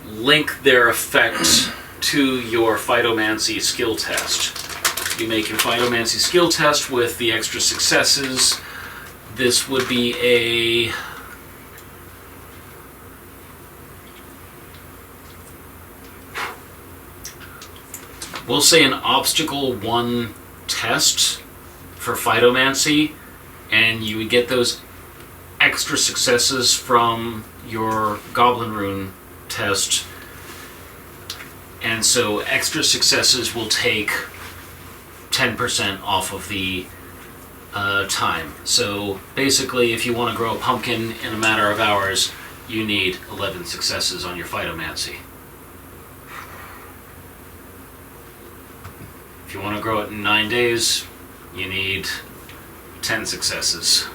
link their effect to your phytomancy skill test. You make your phytomancy skill test with the extra successes. This would be a... We'll say an obstacle 1 test for phytomancy, and you would get those extra successes from your goblin rune test. And so extra successes will take 10% off of the time. So basically, if you want to grow a pumpkin in a matter of hours, you need 11 successes on your phytomancy. If you want to grow it in 9 days, you need 10 successes.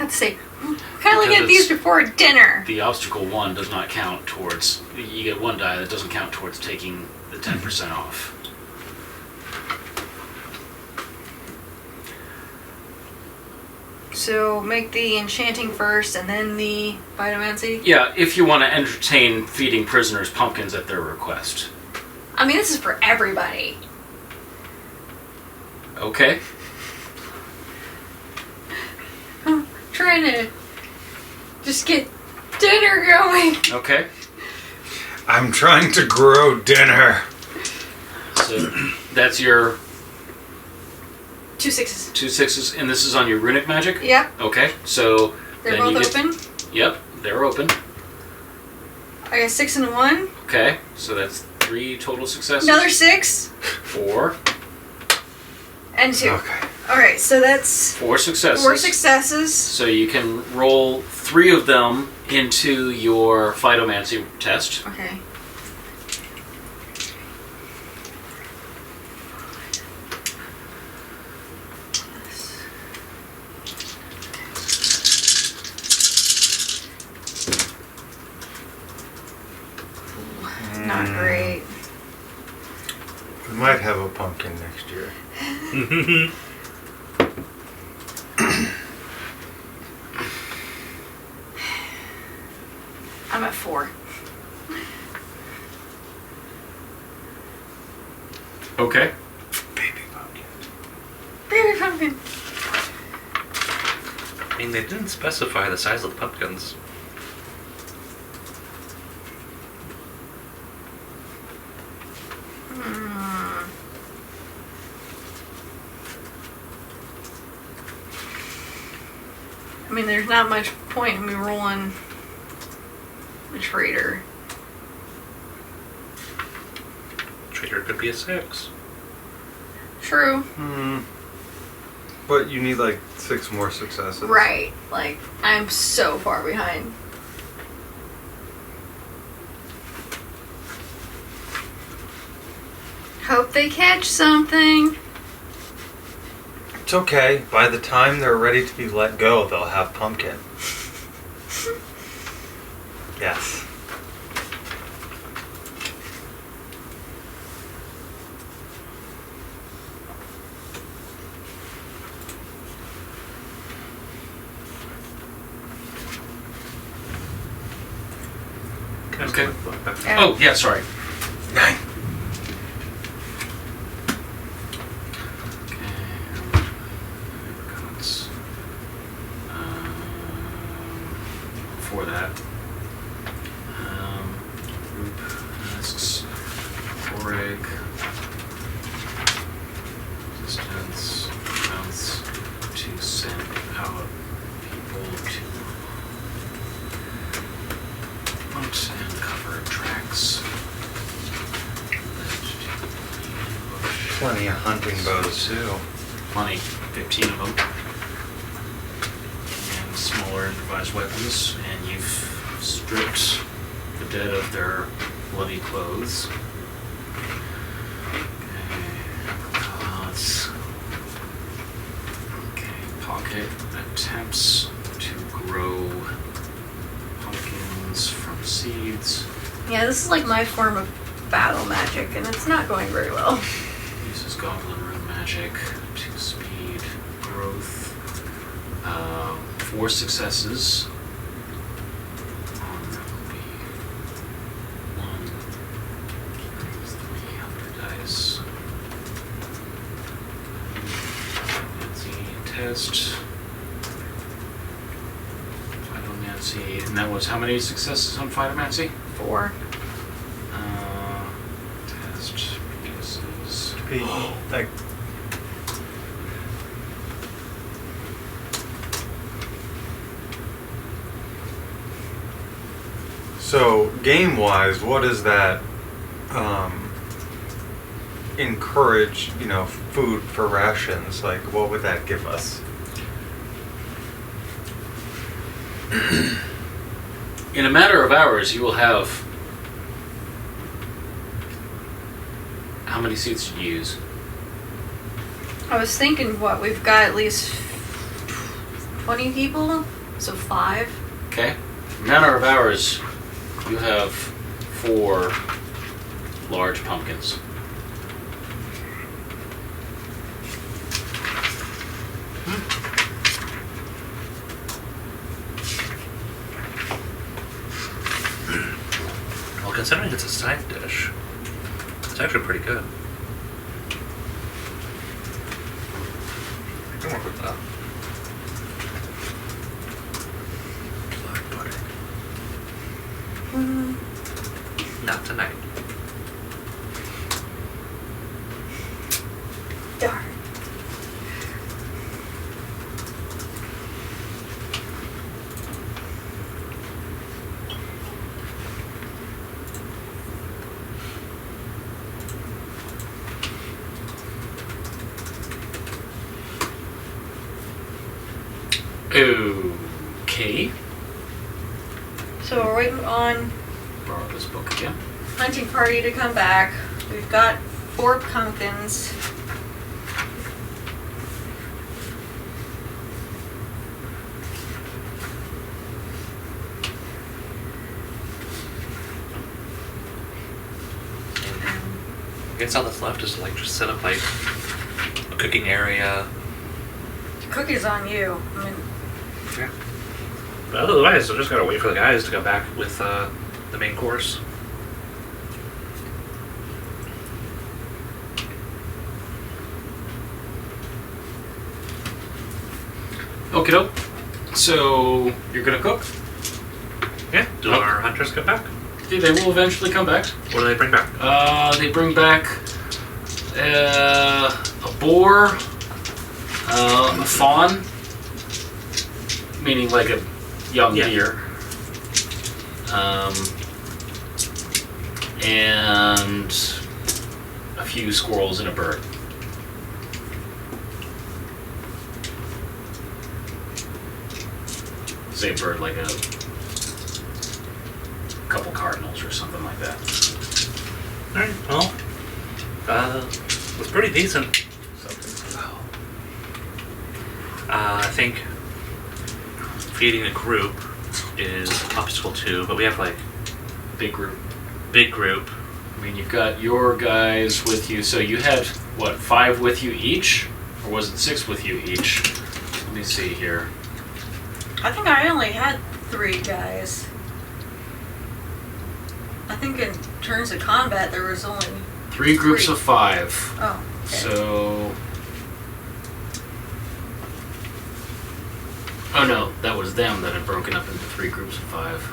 Let's see. We're kind of looking Because at these before dinner. The obstacle 1 does not count towards. You get 1 die that doesn't count towards taking the 10% off. So make the enchanting first and then the phytomancy? Yeah, if you want to entertain feeding prisoners pumpkins at their request. I mean, this is for everybody. Okay. I'm trying to just get dinner going. Okay. I'm trying to grow dinner. So that's your 2 6s. 2 6s, and this is on your runic magic? Yep. Okay, so They're then both you get, open. Yep, they're open. I got 6 and a 1. Okay, so that's 3 total successes. Another 6 4. and 2. Okay. Alright, so that's 4 successes. 4 successes. So you can roll 3 of them into your phytomancy test. Okay. Not great. We might have a pumpkin next year. I'm at 4. Okay. Baby pumpkin. Baby pumpkin. I mean, they didn't specify the size of the pumpkins. I mean, there's not much point in me rolling a traitor. Trader could be a 6. True. But you need like 6 more successes. Right. Like, I'm so far behind. Hope they catch something. It's okay. By the time they're ready to be let go, they'll have pumpkin. Yes. Okay. Yeah. Oh, yeah, sorry. 9. For that. Group asks Crag. Resistance amounts to send out people to hunt and cover tracks. Plenty of hunting bows too. Plenty, 15 of them. And smaller improvised weapons, and you've stripped the dead of their bloody clothes. Okay, pocket attempts to grow pumpkins from seeds. Yeah, this is like my form of battle magic, and it's not going very well. Uses goblin rune magic to speed growth. 4 successes. That will be 1, 300 dice. Nancy test. Phytomancy. And that was how many successes on Phytomancy? 4. Test pieces. Like, so game-wise, what does that encourage? You know, food for rations. Like, what would that give us? In a matter of hours, you will have... How many seats did you use? I was thinking, we've got at least 20 people, so 5. Okay. In a matter of hours, you have 4 large pumpkins. Well, considering it's a side dish, it's actually pretty good. I can work with that. Black pudding. Not tonight. Darn. Okay. So we're waiting on Borrow this book again. hunting party to come back. We've got 4 pumpkins. I guess all that's left is to like just set up like a cooking area. The cookie's on you. I mean, Yeah. But otherwise, I just gotta wait for the guys to come back with the main course. Okie doke. So, you're gonna cook? Yeah. Do Oh. our hunters come back? Yeah, they will eventually come back. What do they bring back? They bring back a boar, a fawn, meaning like a young Yeah. deer, and a few squirrels and a bird. Say bird like a couple cardinals or something like that. Alright, well, it was pretty decent. I think feeding a group is obstacle 2, but we have like Big group. big group. I mean, you've got your guys with you, so you had, what, 5 with you each? Or was it 6 with you each? Let me see here. I think I only had 3 guys. I think in terms of combat, there was only 3 groups 3. of 5. Oh, okay. So... Oh no, that was them that had broken up into 3 groups of 5.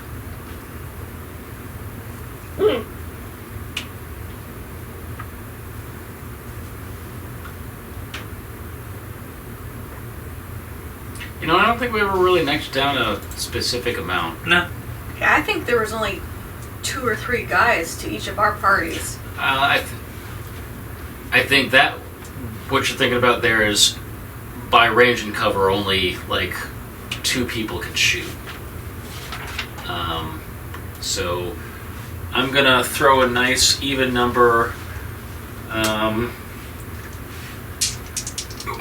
You know, I don't think we ever really necked down a specific amount. No. Yeah, I think there was only 2 or 3 guys to each of our parties. I think that what you're thinking about there is by range and cover only like 2 people can shoot. So I'm gonna throw a nice even number.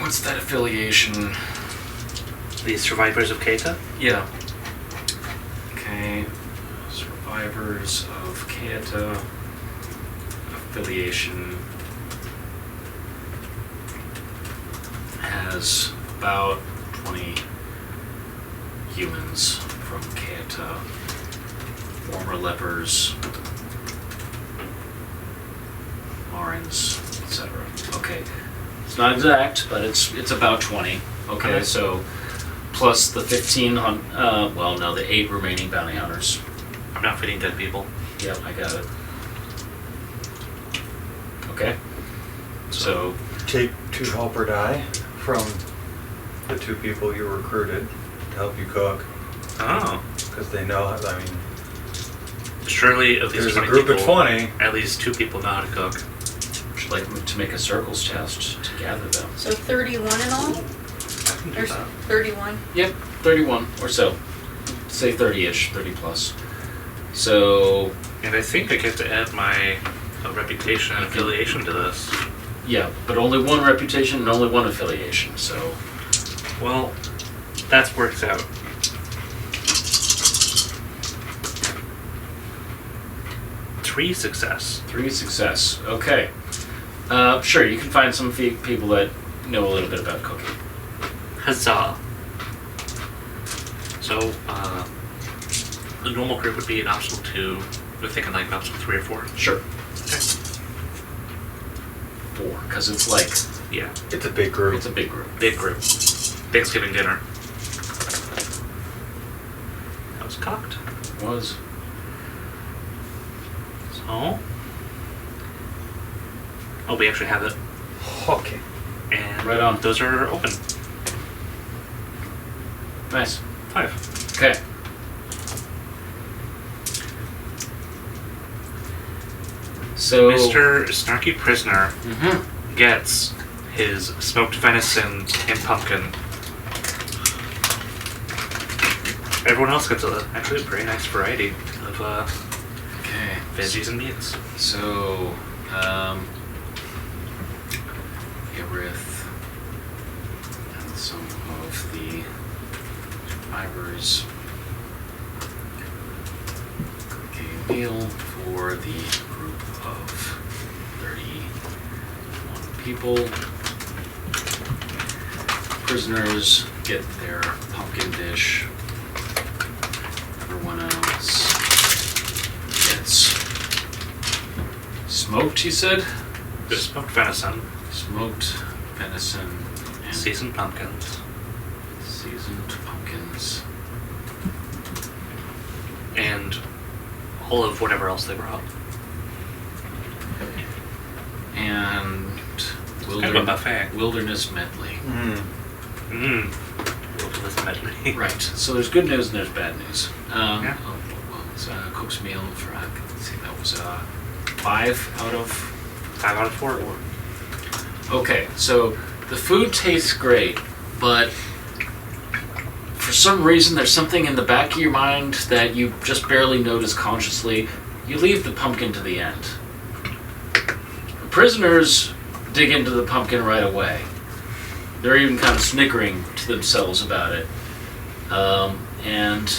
What's that affiliation? The survivors of Keita? Yeah. Okay. Survivors of Keita affiliation has about 20 humans from Keita, former lepers, Marins, etc. Okay. It's not exact, but it's about 20. Okay, so plus the 15 well, no, the 8 remaining bounty hunters. I'm not feeding dead people. Yep, I got it. Okay. So Take 2 help or die from the 2 people you recruited to help you cook. Oh. Because they know, I mean, Surely at least there's a 20 group people, of 20. at least 2 people know how to cook. would you like to make a circles test to gather them? So 31 in all? I can do There's that. 31. Yep, 31 or so. Say 30-ish, 30 plus. So, And I think I get to add my reputation and affiliation to this. yeah, but only one reputation and only one affiliation, so... Well, that works out. Three success. 3 success. Okay. Sure, you can find some people that know a little bit about cooking. Huzzah. So, the normal group would be an optional 2. We're thinking like optional 3 or 4. Sure. Okay. 4, because it's like... Yeah, It's a big group. It's a big group. big group. Thanksgiving dinner. That was cocked. Was. So... Oh, we actually have it. Okay. And Right on. those are open. Nice. 5. Okay. So... Mr. Snarky Prisoner Mm-hmm. gets his smoked venison and pumpkin. Everyone else gets actually a pretty nice variety of Okay. veggies and meats. So, Aerith and some of the survivors cook a meal for the group of 31 people. Prisoners get their pumpkin dish. Everyone else gets smoked, he said? There's smoked venison, Smoked venison and seasoned pumpkins, seasoned pumpkins. and all of whatever else they brought. And Kind of a buffet. wilderness medley. Wilderness medley. Right. So there's good news and there's bad news. Yeah. Well, it's a cook's meal for, let's see, that was 5 out of 5 out of 4. Okay, so the food tastes great, but for some reason there's something in the back of your mind that you just barely notice consciously. You leave the pumpkin to the end. The prisoners dig into the pumpkin right away. They're even kind of snickering to themselves about it. And,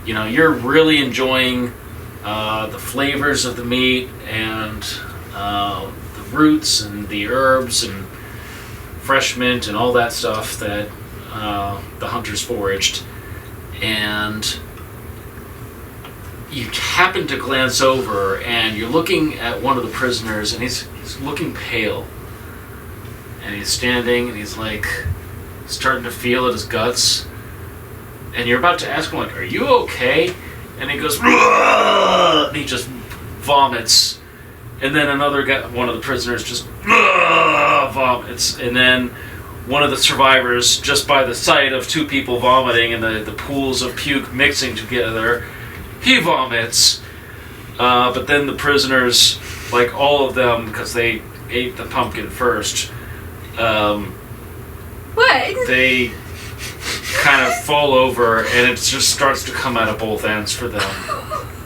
you know, you're really enjoying the flavors of the meat and the roots and the herbs and fresh mint and all that stuff that the hunters foraged. And you happen to glance over and you're looking at one of the prisoners and he's looking pale. And he's standing and he's like starting to feel at his guts. And you're about to ask him, like, are you okay? And he goes, "Ugh!" And he just vomits. And then another guy, one of the prisoners, just vomits. And then one of the survivors, just by the sight of 2 people vomiting and the pools of puke mixing together, he vomits. But then the prisoners, like all of them, because they ate the pumpkin first, What? they kind of fall over and it just starts to come out of both ends for them.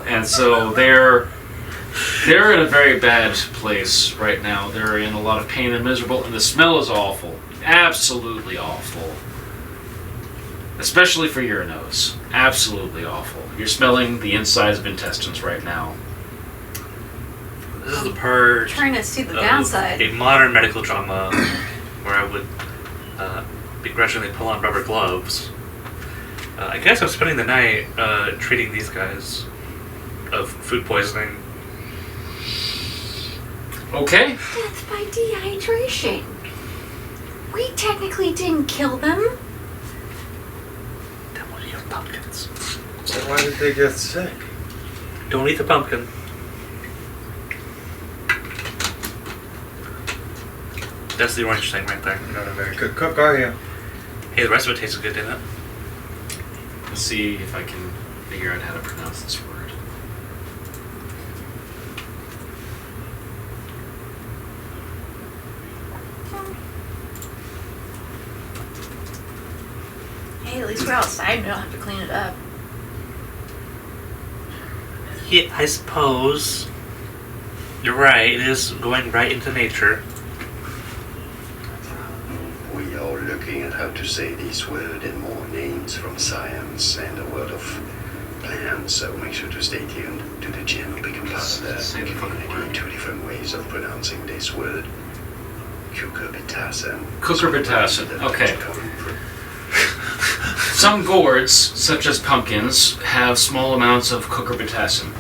And so they're in a very bad place right now. They're in a lot of pain and miserable, and the smell is awful. Absolutely awful. Especially for your nose. Absolutely awful. You're smelling the insides of intestines right now. This is the part Trying to see the of downside. a modern medical drama where I would begrudgingly pull on rubber gloves. I guess I'm spending the night treating these guys of food poisoning. Okay. Death by dehydration. We technically didn't kill them. Then what are your pumpkins? So why did they get sick? Don't eat the pumpkin. That's the orange thing right there. You're not a very good cook, are you? Hey, the rest of it tastes good, didn't it? Let's see if I can figure out how to pronounce this word. Hey, at least we're outside and we don't have to clean it up. Yeah, I suppose. You're right, it is going right into nature. We are looking at how to say this word and more names from science and a world of plants, so make sure to stay tuned to the channel, become part of the community. 2 different ways of pronouncing this word. Cucurbitaceae. Cucurbitaceae, okay. Some gourds, such as pumpkins, have small amounts of cucurbitaceae.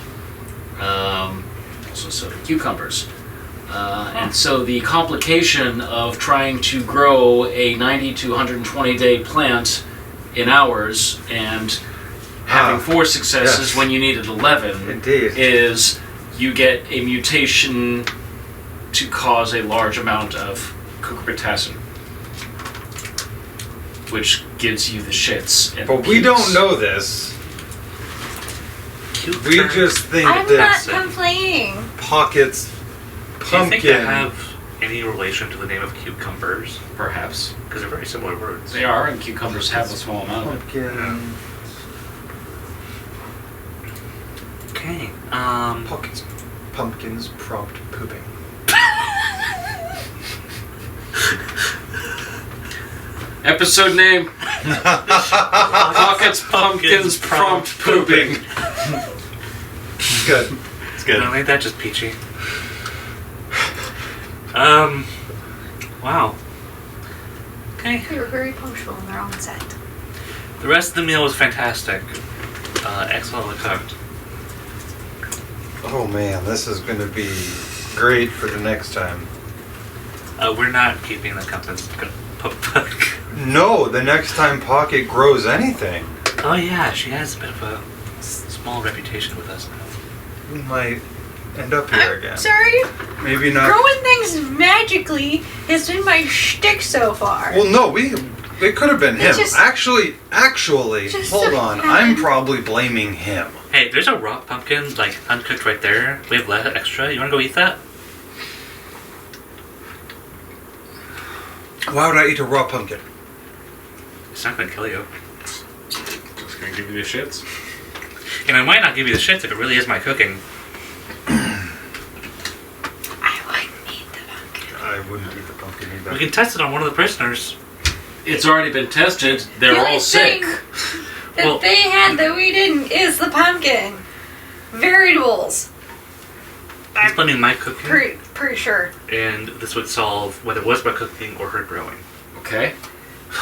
So do cucumbers. And so the complication of trying to grow a 90 to 120 day plant in hours and having 4 successes yes. when you needed 11 Indeed. is you get a mutation to cause a large amount of cucurbitaceae, which gives you the shits. And But we pukes. don't know this. We just think I'm not that complaining. Pockets Do you pumpkin. think they have any relation to the name of cucumbers? Perhaps. Because they're very similar words. They are, and cucumbers have a small amount of it. Pumpkin. Okay. Pumpkins prompt pooping. Episode name: Pockets, Pumpkins, Prompt Pooping. It's good. It's good. No, ain't that just peachy? Wow. Okay. They were very punctual in their own set. The rest of the meal was fantastic. Excellently cooked. Oh man, this is going to be great for the next time. We're not keeping the company's cookbook. No, the next time Pocket grows anything, Oh yeah, she has a bit of a small reputation with us now. we might end up here again. Sorry? Maybe not. Growing things magically has been my shtick so far. Well, no, it could have been him. Just- Actually, Just hold so on. happened. I'm probably blaming him. Hey, there's a raw pumpkin, like, uncooked right there. We have left extra. You wanna go eat that? Why would I eat a raw pumpkin? It's not gonna kill you. Just gonna give you the shits. And I might not give you the shits if it really is my cooking. I wouldn't eat the pumpkin. I wouldn't eat the pumpkin We either. can test it on one of the prisoners. It's already been tested. They're The all only sick. thing that Well- they had that we didn't is the pumpkin. Variables. He's blaming my cooking, Pretty sure. and this would solve whether it was my cooking or her growing. Okay.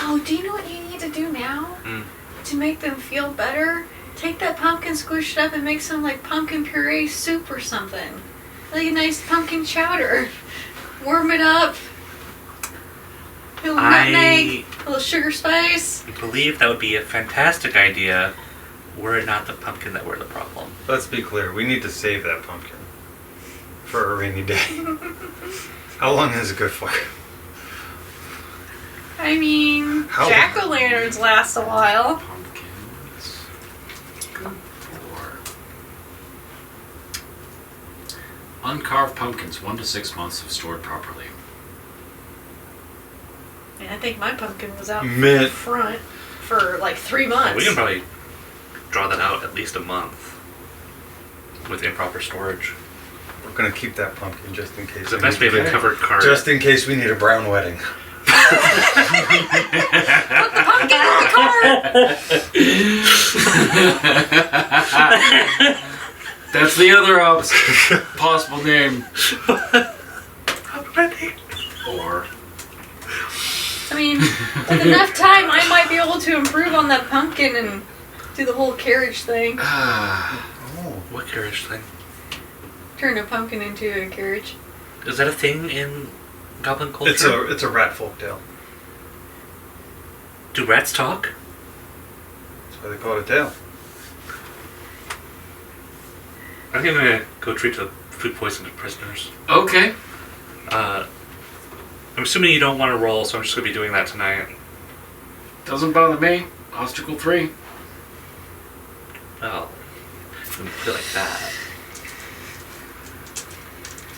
Oh, do you know what you need to do now? Mm. To make them feel better? Take that pumpkin, squish it up, and make some like pumpkin puree soup or something. Like a nice pumpkin chowder. Warm it up. A little nutmeg, a little sugar spice. I believe that would be a fantastic idea were it not the pumpkin that were the problem. Let's be clear. We need to save that pumpkin for a rainy day. How long is it good for? I mean, How- jack-o'-lanterns last a while. Pumpkins. Good for. Uncarved pumpkins, 1 to 6 months if stored properly. Yeah, I think my pumpkin was out Mint. front for like 3 Yeah, months. we can probably draw that out at least a month with improper storage. We're gonna keep that pumpkin just in case. It's the best we have a covered card. Just in case we need a brown wedding. Put the pumpkin in the cart! That's the other possible name. Or I mean, with enough time, I might be able to improve on that pumpkin and do the whole carriage thing. What carriage thing? Turn a pumpkin into a carriage. Is that a thing in goblin culture? It's a rat folk tale. Do rats talk? That's why they call it a tale. I think I'm gonna go treat the food poisoned prisoners. okay. I'm assuming you don't want to roll, so I'm just gonna be doing that tonight. Doesn't bother me. Obstacle 3. Oh. Let me put it like that.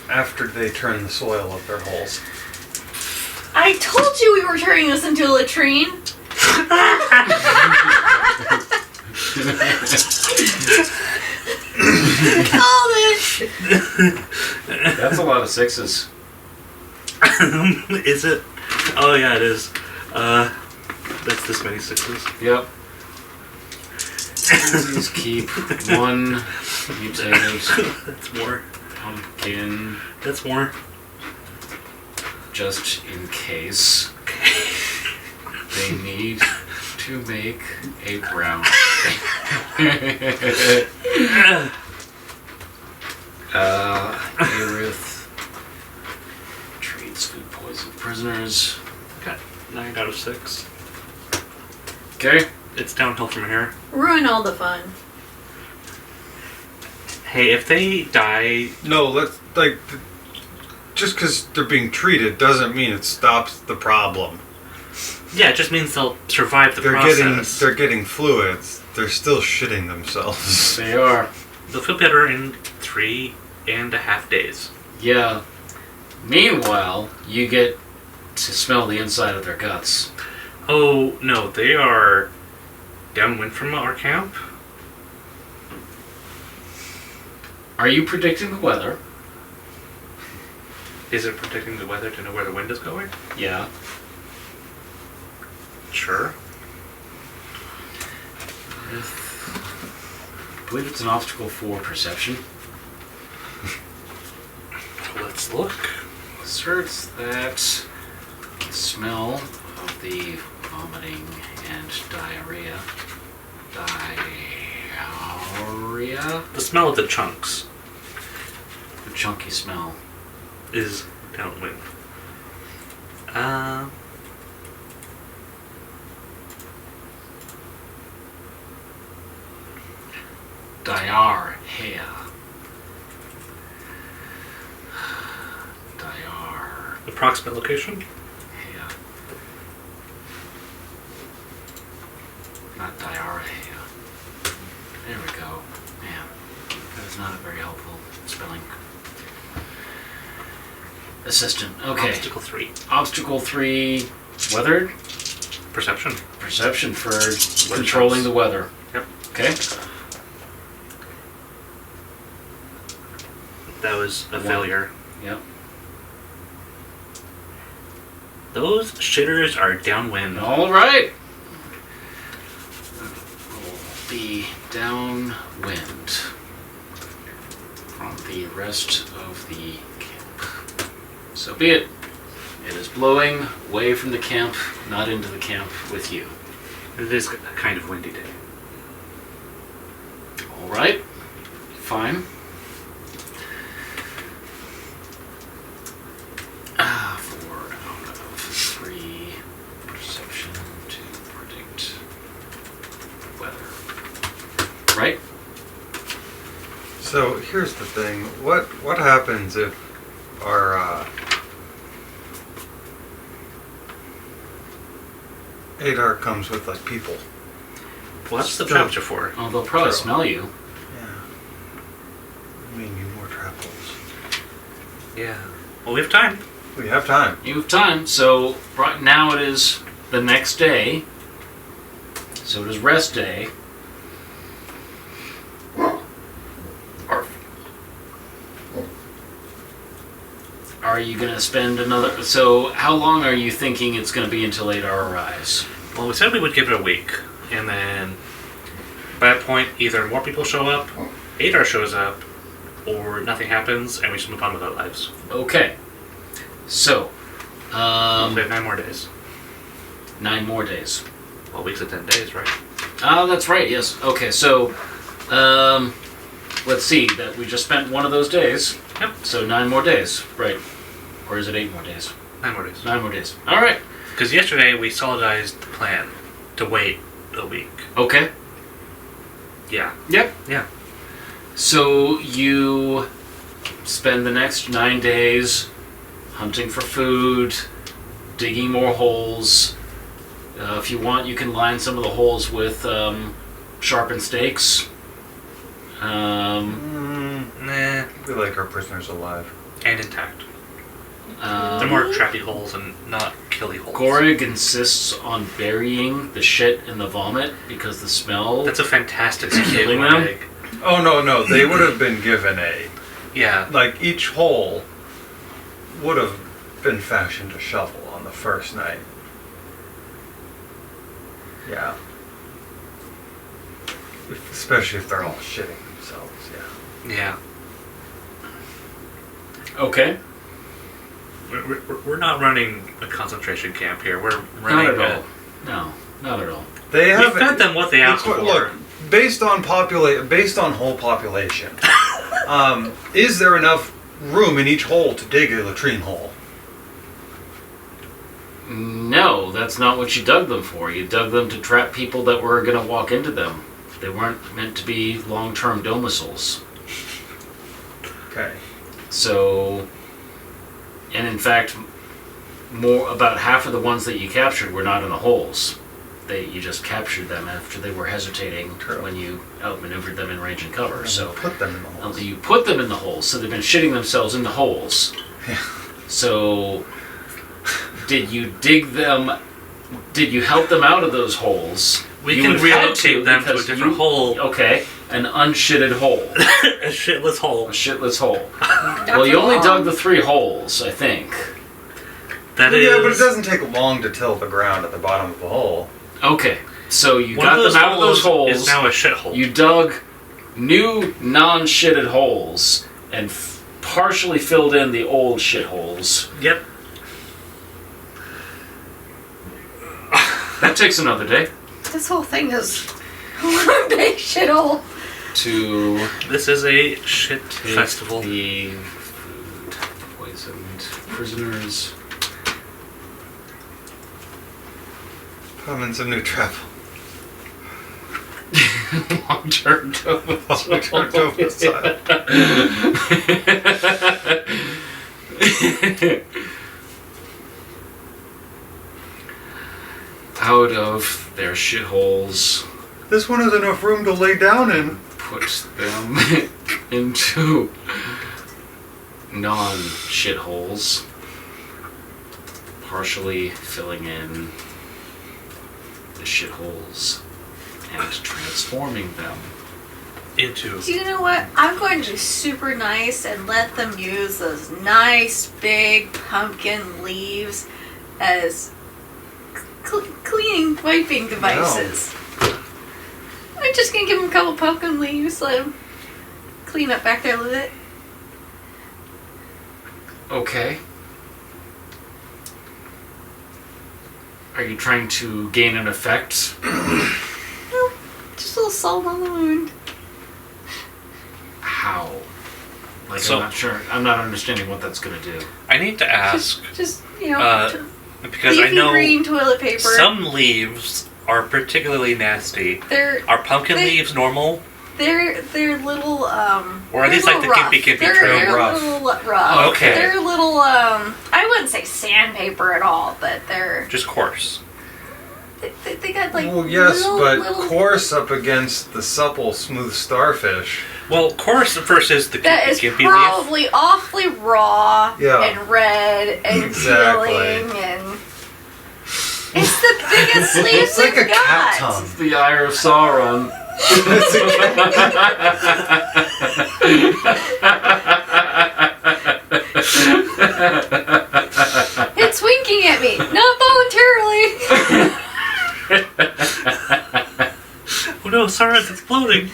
After they turn the soil of their holes. I told you we were turning this into a latrine. Called it! That's a lot of sixes. Is it? Oh yeah, it is. That's this many sixes. Yep. Please keep one mutated That's more. pumpkin That's more. just in case they need to make a brown. Aerith treats food poison prisoners. Got 9 out of 6. Okay. It's downhill from here. Ruin all the fun. Hey, if they die, No, let's like. Just because they're being treated doesn't mean it stops the problem. yeah, it just means they'll survive the They're process. getting fluids. They're still shitting themselves. They are. They'll feel better in 3.5 days. Yeah. Meanwhile, you get to smell the inside of their guts. Oh no, they are downwind from our camp. Are you predicting the weather? Is it predicting the weather to know where the wind is going? Yeah. Sure. I believe it's an obstacle for perception. Let's look. Asserts that the smell of the vomiting and diarrhea. The smell of the chunks The chunky smell. is downwind. Diarrhea. Approximate location? Diarrhea. Not diarrhea. There we go. Man, that is not a very helpful spelling assistant. Okay. Obstacle 3. Obstacle 3. Weather? Perception. Perception for controlling the weather. Yep. Okay. That was a One. failure. Yep. Those shitters are downwind. All right. The downwind from the rest of the camp. So be it. It is blowing away from the camp, not into the camp with you. It is a kind of windy day. All right. Fine. 4 out of 3 perception to predict weather. Right? So here's the thing. What happens if our Adar comes with like people? Well, that's the Still- traps are for. Oh, they'll probably Sure. smell you. Yeah. I mean, you more trap holes. Yeah. Well, we have time. We have time. You have time. So right now it is the next day. So it is rest day. Are you going to spend another... So how long are you thinking it's going to be until Adar arrives? Well, we said we would give it a week, and then by that point, either more people show up, Adar shows up, or nothing happens, and we just move on with our lives. Okay. So, We have 9 more days. 9 more days. Well, a week's at 10 days, right? Oh, that's right, yes. Okay, so, let's see, that we just spent one of those days. Yep. So 9 more days, right. Or is it 8 more days? 9 more days. 9 more days. Alright. Because yesterday we solidized the plan to wait a week. Okay. Yeah. Yep. Yeah. So you spend the next 9 days hunting for food, digging more holes. If you want, you can line some of the holes with sharpened stakes. Nah. We like our prisoners alive. And intact. They're more trappy holes and not killy holes. Gorig insists on burying the shit in the vomit because the smell. That's a fantastic Killing skid them? leg. Oh, no. They would have been given Yeah. like, each hole would have been fashioned a shovel on the first night. Yeah. Especially if they're all shitting themselves, yeah. Yeah. Okay. We're not running a concentration camp here. We're Not running at all. No, not at all. They We have fed them what they asked for. Look, based on whole population, is there enough room in each hole to dig a latrine hole? No, that's not what you dug them for. You dug them to trap people that were going to walk into them. They weren't meant to be long-term domiciles. Okay. So, and in fact, about half of the ones that you captured were not in the holes. You just captured them after they were hesitating. True. When you outmaneuvered them in range and cover. And So put them in the holes. you put them in the holes, so they've been shitting themselves in the holes. Yeah. So, did you dig them? Did you help them out of those holes? We You can would have relocate them to a because different hole. Okay, an unshitted hole. A shitless A hole. shitless hole. Well, you only dug the 3 holes, I think. That is. Yeah, but it doesn't take long to till the ground at the bottom of the hole. Okay, so you One got of those them out of those holes. is now a shithole. You dug new non-shitted holes and partially filled in the old shitholes. Yep. That takes another day This whole thing is one big shithole. to This is a shit take festival. the food poisoned prisoners. Put them in some new travel. Long-term Long-term domicile. Out of their shitholes, This one has enough room to lay down in. put them into non-shitholes, partially filling in the shitholes and transforming them. Into. Do you know what? I'm going to be super nice and let them use those nice big pumpkin leaves as cleaning, wiping devices. I'm just going to give them a couple pumpkin leaves, let them clean up back there a little bit. Okay. Are you trying to gain an effect? No, just a little salt on the wound. How? Like, So- I'm not sure. I'm not understanding what that's going to do. I need to ask, Just you know, because I leafy know green toilet paper. some leaves are particularly nasty. They're Are pumpkin They- leaves normal? They're little Or are these like the rough. gimpy They're trim? rough. little rough. Okay. They're little I wouldn't say sandpaper at all, but they're Just coarse. they got like Well, yes, but little coarse up against the supple, smooth starfish. Well, coarse versus the that is gimpy leaf. probably awfully raw Yeah. and red and Exactly. peeling and it's the biggest leaves It's like they've a cat got. tongue. The Ire of Sauron. It's winking at me, not voluntarily. Oh no, Sauron's exploding.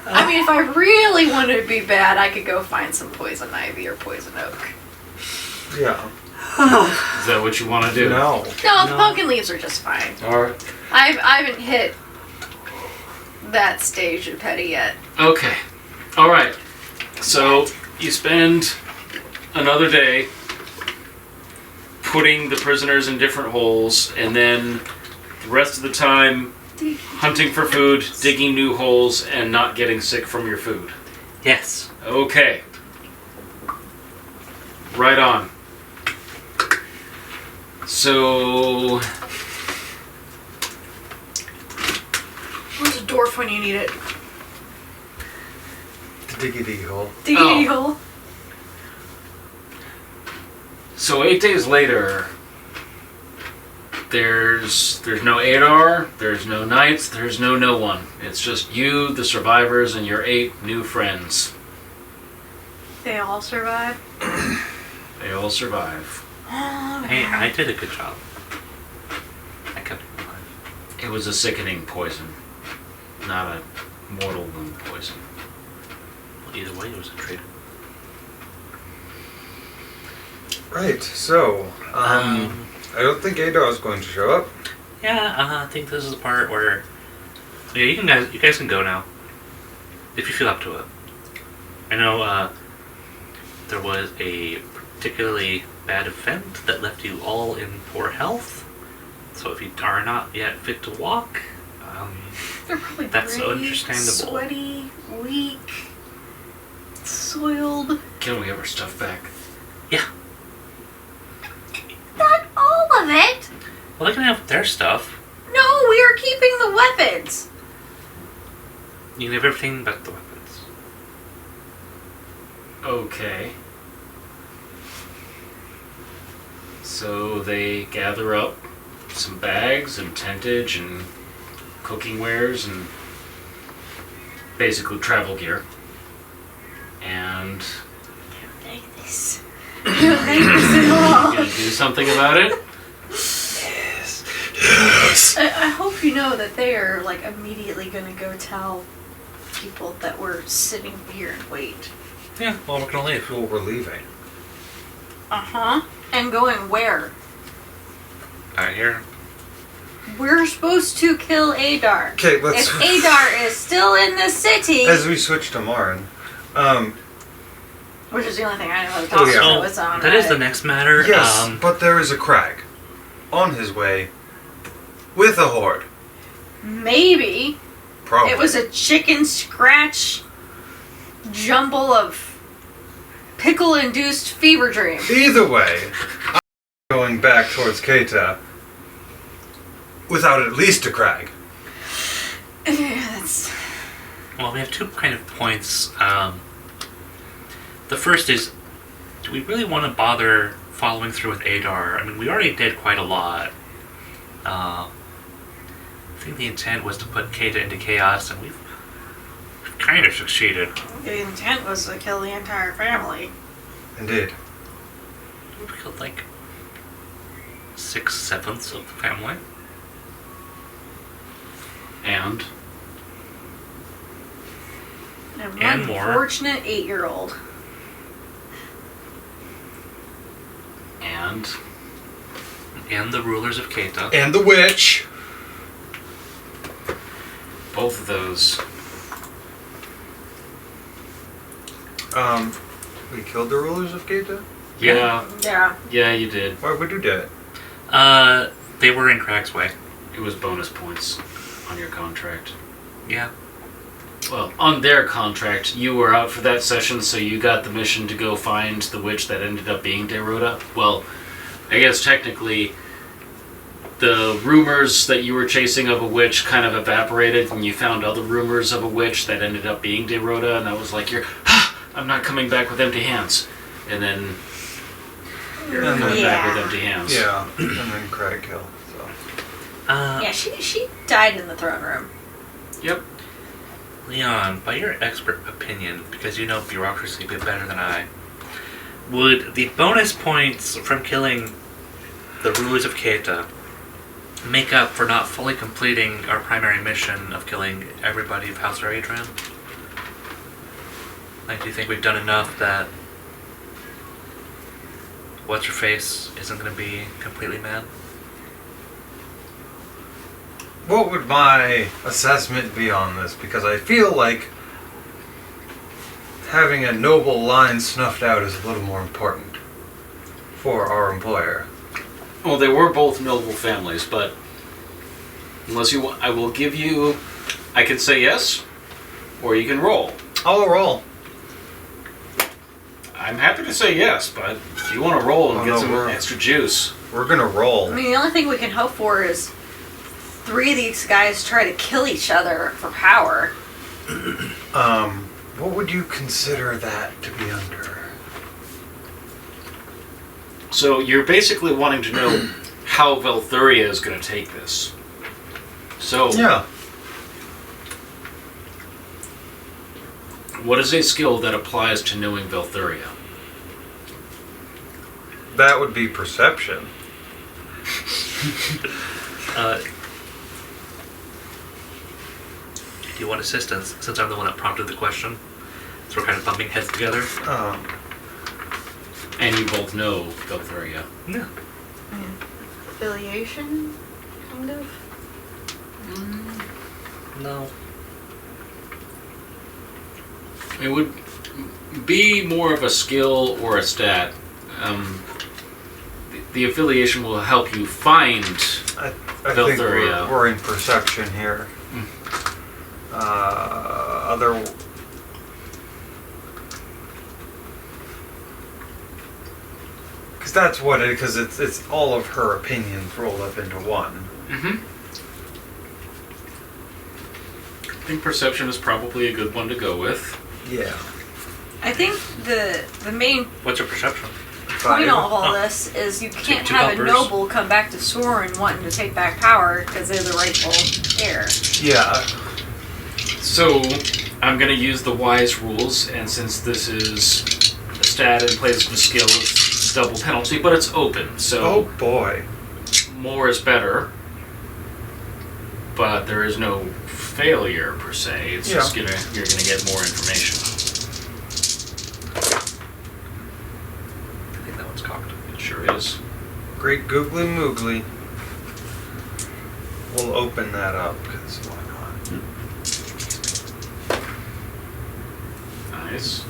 I mean, if I really wanted to be bad, I could go find some poison ivy or poison oak. Yeah. Is that what you want to do? No. No, the pumpkin leaves are just fine. Alright. I haven't hit that stage of petty yet. Okay. Alright. So, you spend another day putting the prisoners in different holes, and then the rest of the time hunting for food, digging new holes, and not getting sick from your food. Yes. Okay. Right on. So, Where's a dwarf when you need it? The diggy hole. Diggity hole. So 8 days later, There's no Adar, there's no knights, there's no one. It's just you, the survivors, and your 8 new friends. They all survive? They all survive. Hey, I did a good job. I kept it alive. It was a sickening poison, not a mortal wound poison. Well, either way, it was a traitor. Right, so, I don't think Adar is going to show up. Yeah, I think this is the part where... Yeah, you guys can go now. If you feel up to it. I know, there was a particularly bad event that left you all in poor health. So if you are not yet fit to walk, They're probably that's brave, understandable. sweaty, weak, soiled. Can we have our stuff back? Yeah. Not all of it! Well, they can have their stuff. No, we are keeping the weapons! You can have everything but the weapons. Okay. So they gather up some bags and tentage and cooking wares and basically travel gear. And Take this. Take this at all. gonna do something about it? Yes. I hope you know that they are like immediately gonna go tell people that we're sitting here and wait. Yeah, well, we're gonna leave. Well, we're leaving. Uh-huh. And going where? Out here. We're supposed to kill Adar. Okay, let's... If Adar is still in the city, As we switch to Marin, which is the only thing I know Oh, yeah. that was on. That is the next matter. yes, but there is a Crag on his way with a horde. Maybe Probably. it was a chicken scratch jumble of pickle-induced fever dream. Either way, I'm going back towards Keita without at least a Crag. That's... Well, we have 2 kind of points. The first is, do we really want to bother following through with Adar? I mean, we already did quite a lot. I think the intent was to put Keita into chaos, and we've kind of succeeded. The intent was to kill the entire family. Indeed. We've killed like 6/7 of the family. And And one And more. unfortunate 8-year-old. And the rulers of Keita. And the witch. both of those. We killed the rulers of Keita? Yeah, Yeah. you did. Why would you do it? They were in Crag's way. It was bonus points on your contract. Yeah. Well, on their contract, you were out for that session, so you got the mission to go find the witch that ended up being Deruda. Well, I guess technically, the rumors that you were chasing of a witch kind of evaporated, and you found other rumors of a witch that ended up being Deruda, and that was like, I'm not coming back with empty hands. And then you're coming back with empty hands. Yeah, and then Crag killed, so. Yeah, she died in the throne room. Yep. Leon, by your expert opinion, because you know bureaucracy a bit better than I, would the bonus points from killing the rulers of Keita make up for not fully completing our primary mission of killing everybody of House Adrian? Like, do you think we've done enough that What's-Her-Face isn't going to be completely mad? What would my assessment be on this? Because I feel like having a noble line snuffed out is a little more important for our employer. Well, they were both noble families, but unless you want, I will give you, I can say yes, or you can roll. I'll roll. I'm happy to say yes, but if you want to roll and get some extra juice. We're gonna roll. I mean, the only thing we can hope for is 3 of these guys try to kill each other for power. What would you consider that to be under? So you're basically wanting to know how Velthuria is going to take this. So, Yeah. what is a skill that applies to knowing Velthuria? That would be perception. Do you want assistance, since I'm the one that prompted the question? So we're kind of bumping heads together. And you both know Velthuria. Yeah. Affiliation, kind of. No. It would be more of a skill or a stat. The affiliation will help you find I think Velthuria. we're in perception here. Other. Because that's what it. Because it's all of her opinions rolled up into one. Mm-hmm. I think perception is probably a good one to go with. Yeah. I think the main What's your perception? point of all this is you can't Two have a helpers. noble come back to Soorin wanting to take back power because they're the rightful heir. Yeah. So, I'm going to use the wise rules, and since this is a stat in place of a skill, it's double penalty, but it's open, so Oh boy. more is better. But there is no failure per se. It's just you're gonna get more information. I think that one's cocked. It sure is. Great googly moogly. We'll open that up because why not? Nice.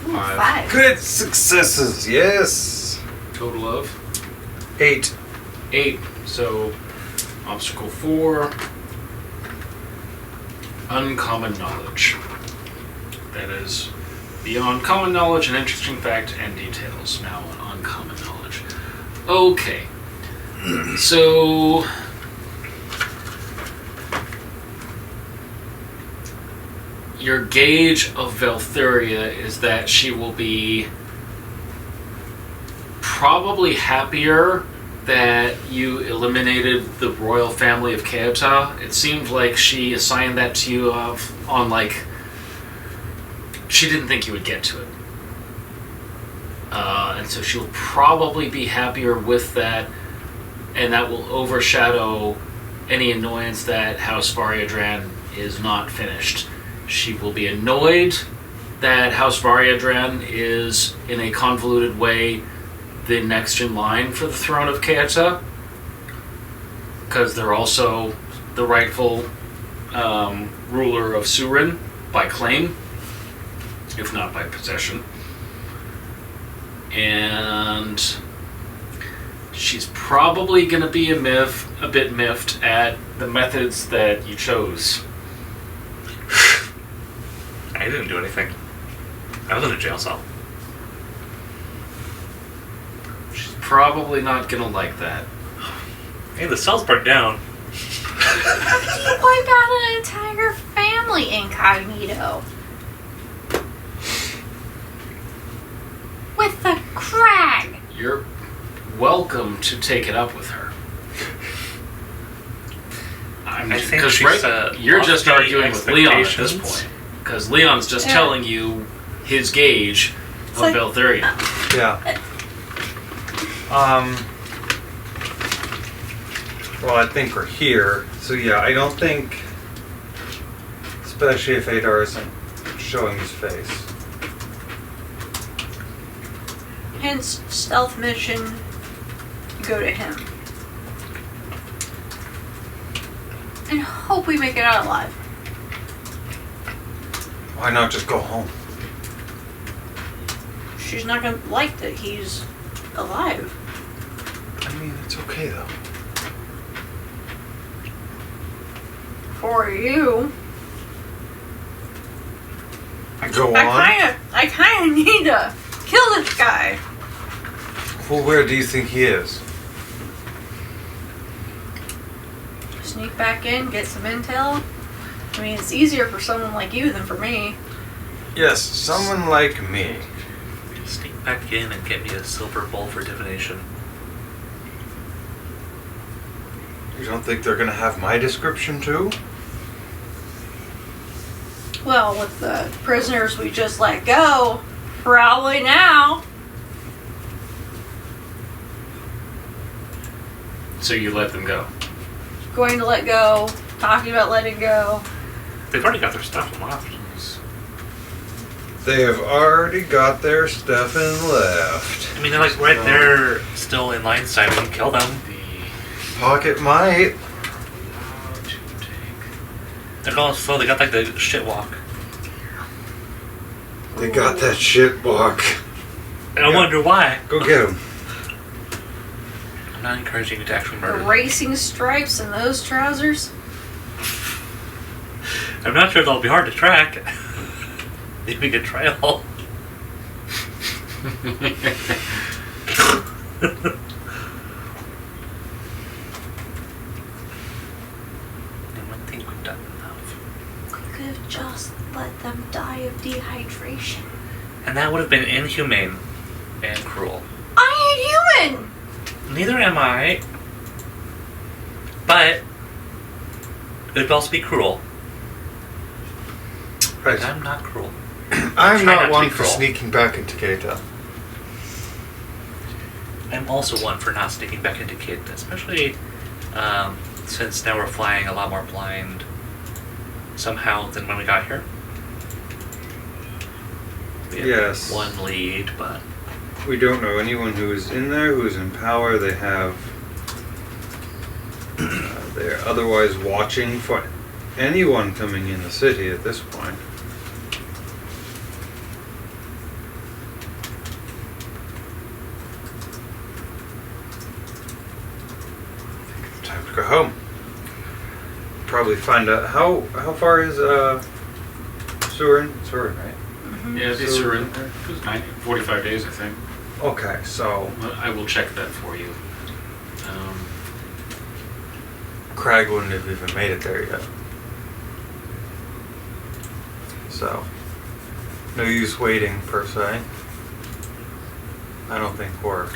Ooh, 5. 5. Good successes. Yes. Total of 8. 8. So, obstacle 4. Uncommon knowledge. That is beyond common knowledge, an interesting fact, and details. Now, on uncommon knowledge. Okay. So, your gauge of Velthuria is that she will be probably happier that you eliminated the royal family of Keota. It seemed like she assigned that to you on like she didn't think you would get to it. And so she'll probably be happier with that, and that will overshadow any annoyance that House Variadran is not finished. She will be annoyed that House Variadran is, in a convoluted way, the next in line for the throne of Keota, because they're also the rightful ruler of Soorin by claim, if not by possession. And she's probably going to be a bit miffed at the methods that you chose. I didn't do anything. I was in a jail cell. She's probably not going to like that. Hey, the cell's burnt down. You wipe out an entire family incognito. With the Crag. You're welcome to take it up with her. I think Because she's, you're just lofty arguing with Leone at this expectations. point. Because Leon's just telling you his gauge of like- Velthuria. Yeah. Well, I think we're here. So yeah, I don't think, especially if Adar isn't showing his face. Hence, stealth mission, you go to him. And hope we make it out alive. Why not just go home? She's not gonna like that he's alive. I mean, it's okay though. For you. Go on. I kinda need to kill this guy. Well, where do you think he is? Sneak back in, get some intel. I mean, it's easier for someone like you than for me. Yes, someone like me. Sneak back in and get me a silver bowl for divination. You don't think they're gonna have my description too? Well, with the prisoners we just let go, probably now. So you let them go. Going to let go, talking about letting go. They've already got their stuff and left. They have already got their stuff and left. I mean, they're like right there, still in line sight. We can kill them. Pocket might. They're going slow. They got like the shit walk. They got that shit walk. And I wonder why. Go get them. I'm not encouraging you to actually The murder them. racing stripes and those trousers. I'm not sure they'll be hard to track. Leaving a trail. I think we've done enough. We could have just let them die of dehydration. And that would have been inhumane and cruel. I ain't human! Neither am I. But it would also be cruel. Right. And I'm not cruel. I'm Try not not to one be for cruel. sneaking back into Keita. I'm also one for not sneaking back into Kid, especially since now we're flying a lot more blind somehow than when we got here. We have Yes. one lead, but We don't know anyone who is in there, who is in power. They have. They're otherwise watching for anyone coming in the city at this point. Time to go home. Probably find out how far is Soorin? Soorin, right? Yeah, these are in 45 days, I think. Okay, so But I will check that for you. Crag wouldn't have even made it there yet. So, no use waiting per se. I don't think we're.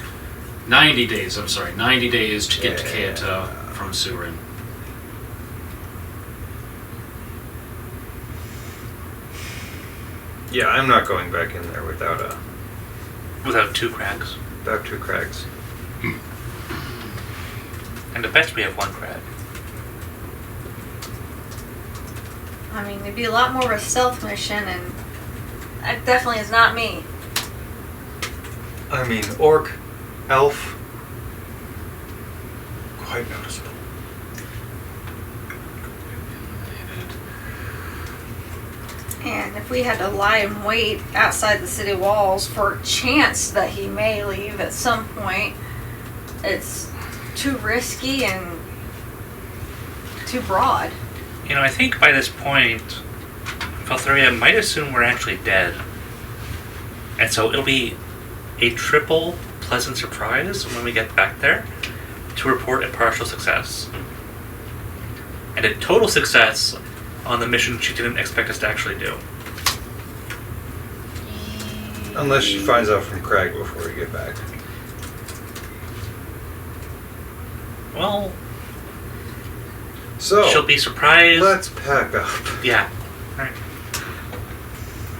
90 days, I'm sorry. 90 days to get to Yeah. Keita from Soorin. Yeah, I'm not going back in there without without two Crags. two Crags. And I bet we have one Crag. I mean, it'd be a lot more of a stealth mission, and that definitely is not me. I mean, orc, elf, quite noticeable. And if we had to lie and wait outside the city walls for a chance that he may leave at some point, it's too risky and too broad. You know, I think by this point, Valthyria might assume we're actually dead. And so it'll be a triple pleasant surprise when we get back there to report a partial success. And a total success on the mission she didn't expect us to actually do. Unless she finds out from Crag before we get back. Well, So, she'll be surprised. let's pack up. Yeah. Alright.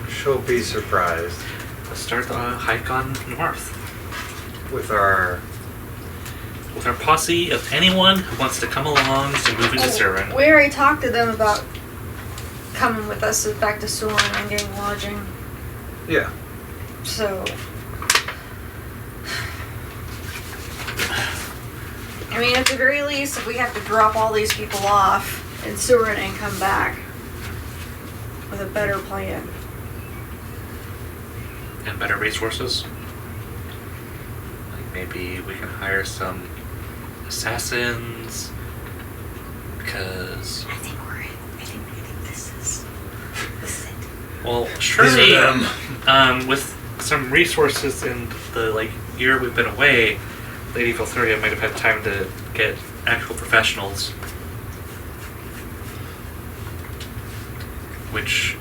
She'll be surprised Let's start the hike on north. with our. With our posse of anyone who wants to come along to move into Soorin. We already talked to them about coming with us back to Soorin and getting lodging. Yeah. So, I mean, at the very least, if we have to drop all these people off in Soorin and come back with a better plan. And better resources. Like maybe we can hire some assassins. Because, I think this is it. well, These surely are them. with some resources in the year we've been away, Lady Valthyria might have had time to get actual professionals. Which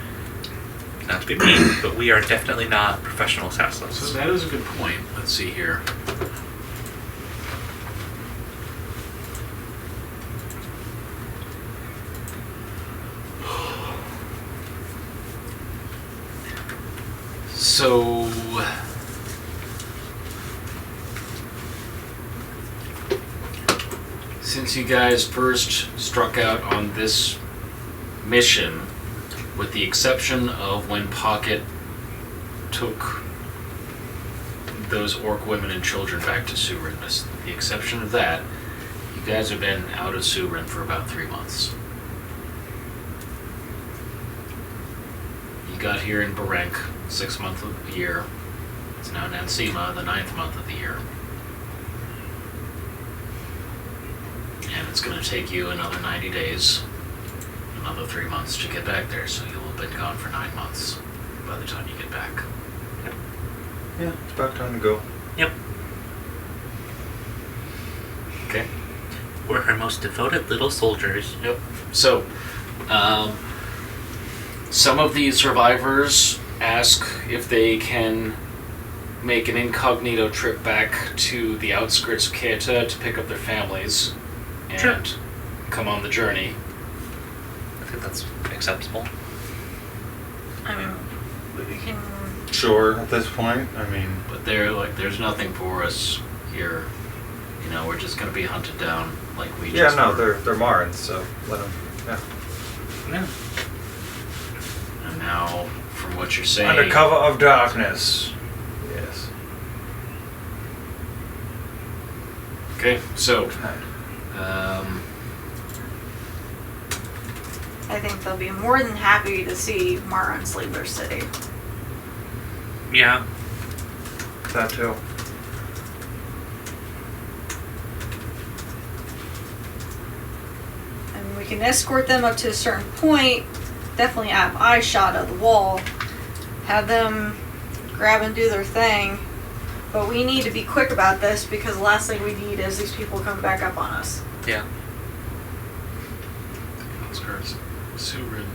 not to be mean, but we are definitely not professional So assassins. that is a good point. Let's see here. So, since you guys first struck out on this mission, with the exception of when Pocket took those orc women and children back to Soorin, with the exception of that, you guys have been out of Soorin for about 3 months. You got here in Barenk, 6th month of the year. It's now Nansima, the 9th month of the year. And it's going to take you another 90 days, another 3 months to get back there, so you'll have been gone for 9 months by the time you get back. Yeah, it's about time to go. Yep. Okay. We're her most devoted little soldiers. Yep. So, some of the survivors ask if they can make an incognito trip back to the outskirts of Keita to pick up their families and Sure. come on the journey. I think that's acceptable. I mean, we can. Sure, at this point, I mean, But they're like, there's nothing for us here. You know, we're just going to be hunted down like we yeah, just no, were. they're Marins, so let them, yeah. Yeah. And now, from what you're saying... Under cover of darkness. Yes. Okay, so... I think they'll be more than happy to see Marans leave their city. Yeah. That too. And we can escort them up to a certain point, definitely have eye shot of the wall, have them grab and do their thing. But we need to be quick about this because the last thing we need is these people coming back up on us. Yeah. Outskirts, Soorin,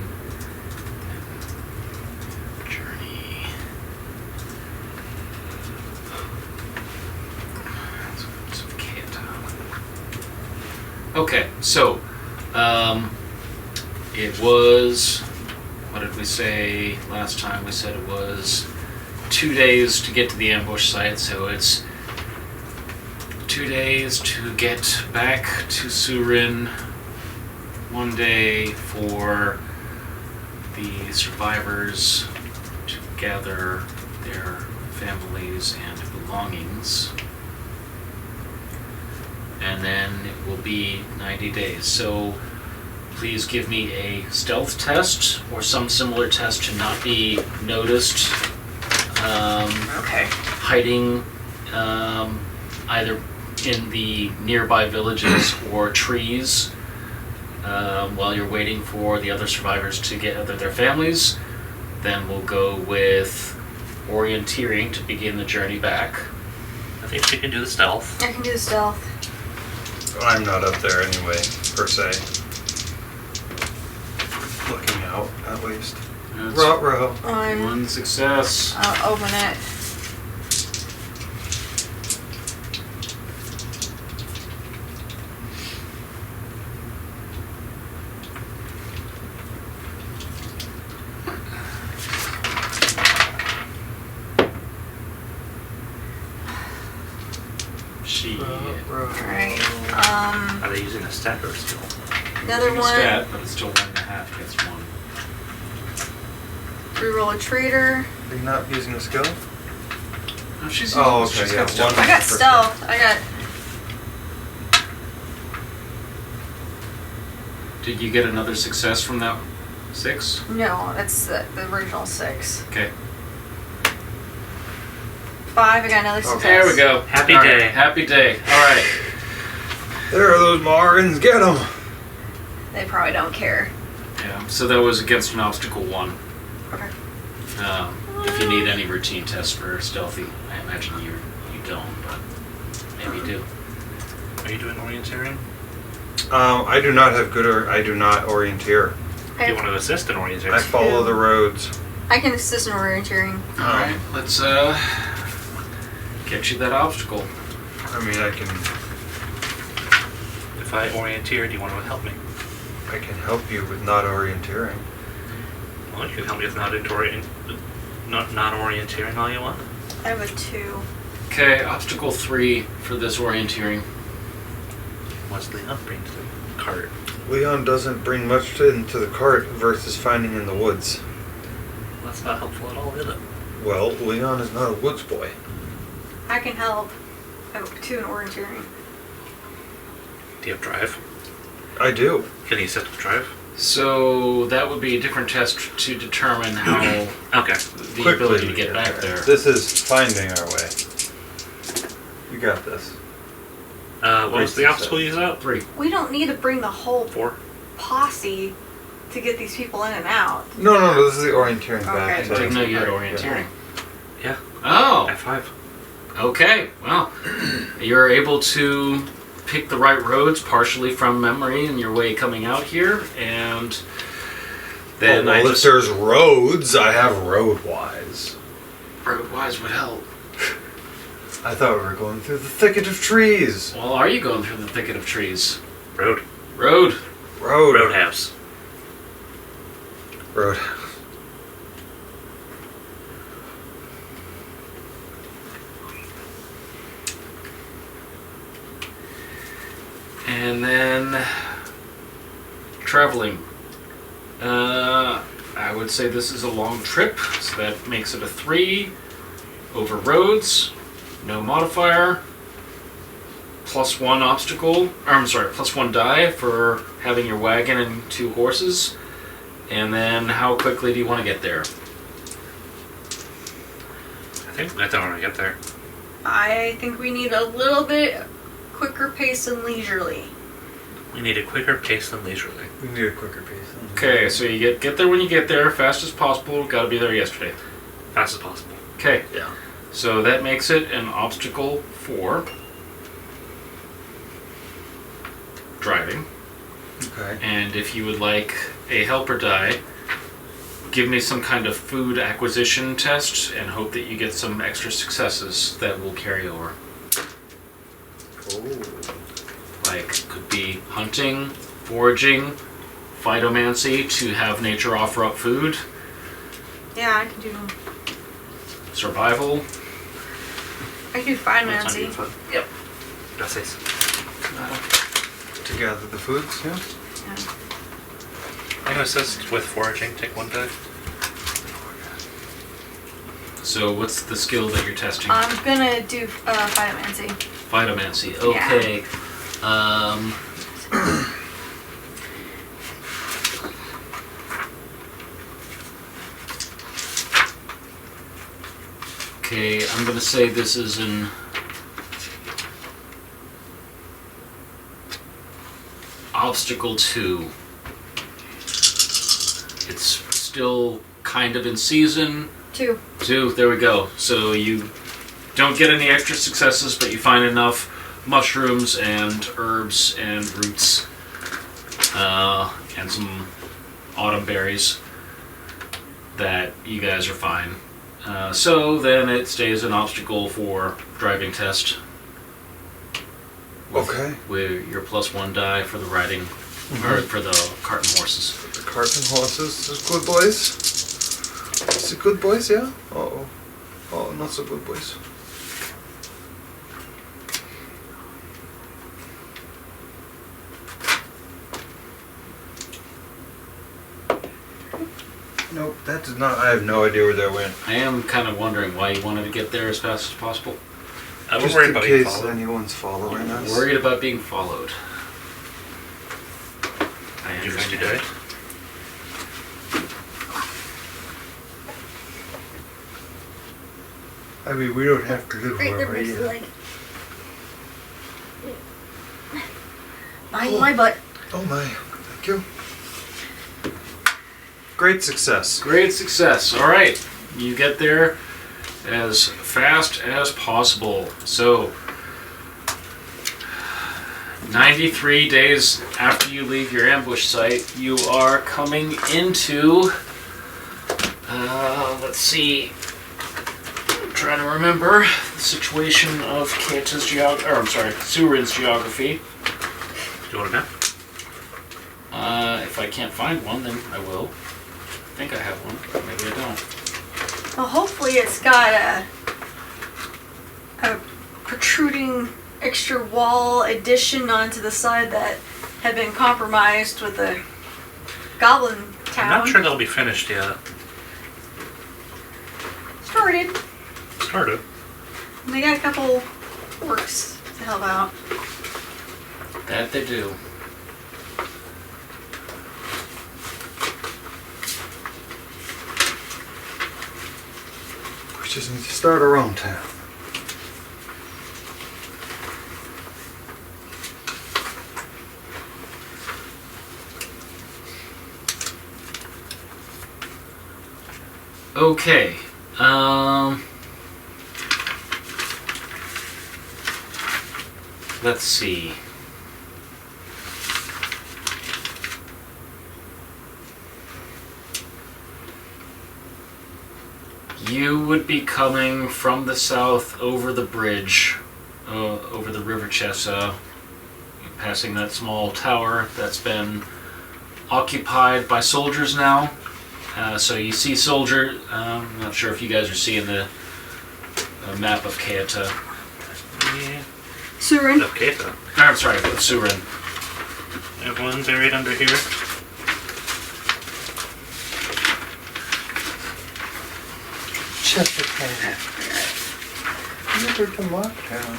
journey. Outskirts of Keita. Okay, so it was. What did we say last time? We said it was 2 days to get to the ambush site, so it's 2 days to get back to Soorin. 1 day for the survivors to gather their families and belongings. And then it will be 90 days. So please give me a stealth test or some similar test to not be noticed. Okay. Hiding either in the nearby villages or trees while you're waiting for the other survivors to gather their families. Then we'll go with orienteering to begin the journey back. I think she can do the stealth. I can do the stealth. I'm not up there anyway, per se. Looking out, at least. That's Ruh-roh. one success. I'll open it. Alright. Are they using a stat or a skill? Another It's a one. stat, but it's still 1.5 against 1. Reroll a traitor. Are you not using a skill? Oh, she's Oh, okay, she's yeah, got stealth. one. I got stealth. I got. Did you get another success from that 6? No, that's the original 6. Okay. 5. I got another success. There we go. Happy All right, day. Happy day. All right. There are those Marins, get them! They probably don't care. Yeah. So that was against an obstacle 1. Okay. If you need any routine tests for stealthy, I imagine you don't, but maybe you do. Are you doing orienteering? I do not have good, I do not orienteer. Do you want to assist in orienteering? I follow the roads. I can assist in orienteering. Alright, let's get you that obstacle. I mean, I If I orienteer, do you want to help me? can help you with not orienteering. Well, you can help me with not orienteering all you want. I have a 2. Okay, obstacle 3 for this orienteering. What's Leone bring to the cart? Leon doesn't bring much into the cart versus finding in the woods. That's not helpful at all, is it? Well, Leon is not a woods boy. I can help. I have a 2 in orienteering. Do you have drive? I do. Can you set up drive? So that would be a different test to determine how Okay. the Quickly ability to we get back there. This is finding our way. You got this. What was the obstacle you set? 3. We don't need to bring the whole 4. posse to get these people in and out. No, this is the orienteering back. Okay. I didn't know you had orienteering. Yeah. Oh, F5. okay. Well, you're able to pick the right roads partially from memory in your way coming out here, and then if there's roads, I have roadwise. roadwise would help. I thought we were going through the thicket of trees. Well, are you going through the thicket of trees? Road. Road. Roadhouse. Road. And then traveling. I would say this is a long trip, so that makes it a 3. Over roads, no modifier. +1 obstacle. +1 die for having your wagon and 2 horses. And then how quickly do you want to get there? I don't want to get there. I think we need a little bit quicker pace and leisurely. We need a quicker pace than leisurely. We need a quicker pace. Okay, so you get there when you get there, fast as possible. Got to be there yesterday. Fast as possible. Okay. Yeah. So that makes it an obstacle 4. Driving. Okay. And if you would like a helper die, give me some kind of food acquisition test and hope that you get some extra successes that will carry over. Oh. Like, could be hunting, foraging, phytomancy to have nature offer up food, Yeah, I can do. survival. I can do financy. Yep. Gracias. To gather the foods, yeah? I'm going to assist with foraging. Take 1 die. So what's the skill that you're testing? I'm gonna do phytomancy. Phytomancy. Okay. Okay, I'm gonna say this is an obstacle 2. It's still kind of in season. 2. 2, there we go. So you don't get any extra successes, but you find enough mushrooms and herbs and roots and some autumn berries that you guys are fine. So then it stays an obstacle for driving test. Okay. With your +1 die for the riding, or for the cart and horses. The cart and horses is good boys. Is it good boys, yeah? Uh-oh. Oh, not so good boys. Nope, that did not. I have no idea where that went. I am kind of wondering why you wanted to get there as fast as possible. I'm Just worried in about being case followed. anyone's following us. Worried about being followed. I Did you find your understand. die? I mean, we don't have to live Right there, wherever Mrs. we Leg. My butt. Oh my, thank you. Great success. Great success. All right. You get there as fast as possible. So, 93 days after you leave your ambush site, you are coming into Let's see. I'm trying to remember the situation of Keta's Soorin's geography. Do you want to know? If I can't find one, then I will. I think I have one, but maybe I don't. Well, hopefully it's got a protruding extra wall addition onto the side that had been compromised with the goblin town. I'm not sure they'll be finished yet. Started. Started. And they got a couple orcs to help out. That they do. We just need to start our own town. Okay. Let's see. You would be coming from the south over the bridge, over the River Chessa, passing that small tower that's been occupied by soldiers now. So you see soldiers. I'm not sure if you guys are seeing the map of Keita. Yeah. Soorin. Of Keita. I'm sorry, of Soorin. Everyone buried under here. Chestertown. Never to Marktown.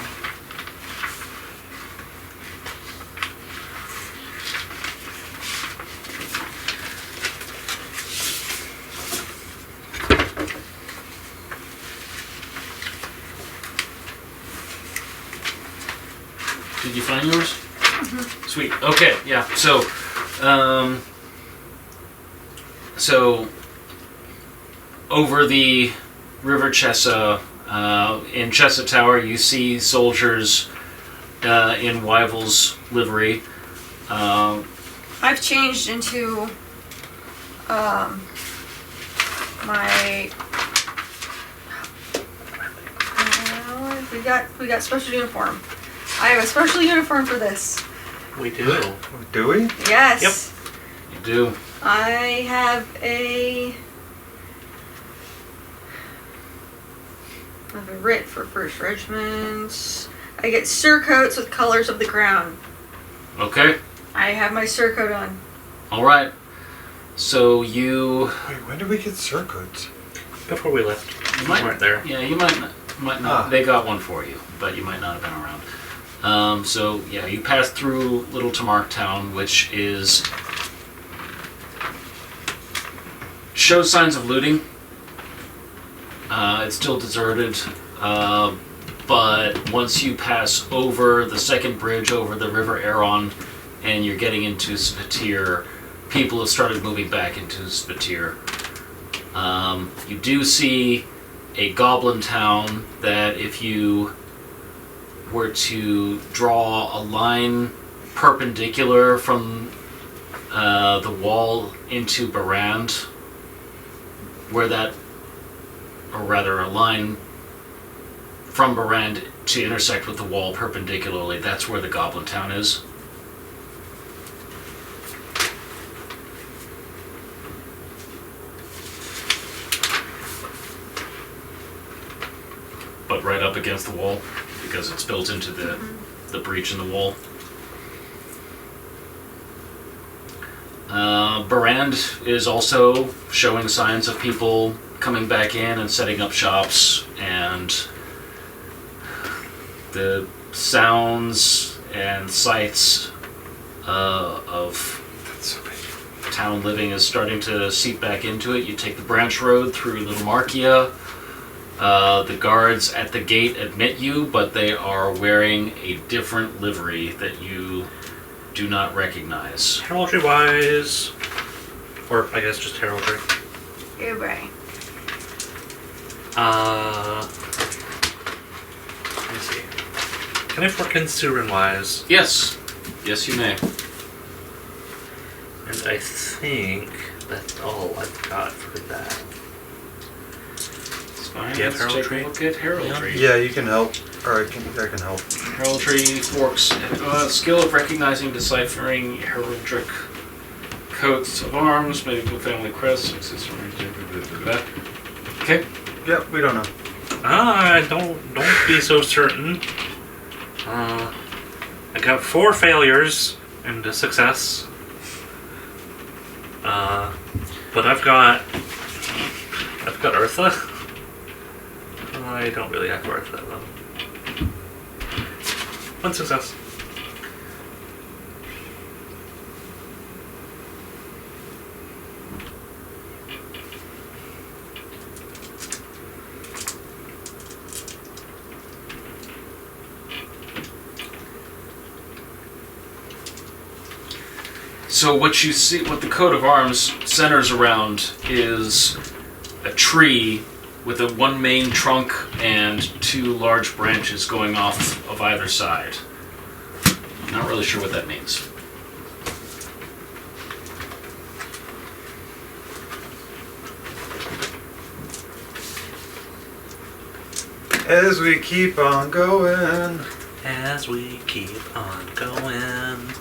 Did you find yours? Mm-hmm. Sweet. Okay. Yeah. So over the River Chessa, in Chessa Tower, you see soldiers in Wyvil's livery. I've changed into my. We got special uniform. I have a special uniform for this. We do. Do we? Yes. Yep. You do. I have a writ for First Regiment. I get surcoats with colors of the crown. Okay. I have my surcoat on. All right. So you. Wait, when did we get surcoats? Before we left. You might, weren't there. Yeah, you might not. They got one for you, but you might not have been around. So yeah, you passed through Little Tamark Town, which shows signs of looting. It's still deserted, but once you pass over the second bridge over the River Aeron, and you're getting into Spatir, people have started moving back into Spatir. You do see a goblin town that if you were to draw a line perpendicular from the wall into Barand, where that, or rather a line from Barand to intersect with the wall perpendicularly, that's where the goblin town is. But right up against the wall, because it's built into the breach in the wall. Barand is also showing signs of people coming back in and setting up shops, and the sounds and sights of town living is starting to seep back into it. You take the branch road through Little Markia. The guards at the gate admit you, but they are wearing a different livery that you do not recognize. Heraldry-wise, or I guess just heraldry. You're right. Let me see. Can I fork in Soorin-wise? Yes. Yes, you may. And I think that's all I've got for that. Fine, Do you have let's take heraldry? a look at heraldry. Yeah, you can help. Or I can help. Heraldry works. Skill of recognizing, deciphering heraldic coats of arms, medical family crest, Okay. Yep, we don't know. Don't be so certain. I got 4 failures and a success. But I've got Eartha. I don't really have Eartha though. 1 success. So what you see, what the coat of arms centers around is a tree with one main trunk and 2 large branches going off of either side. Not really sure what that means. As we keep on going. As we keep on going.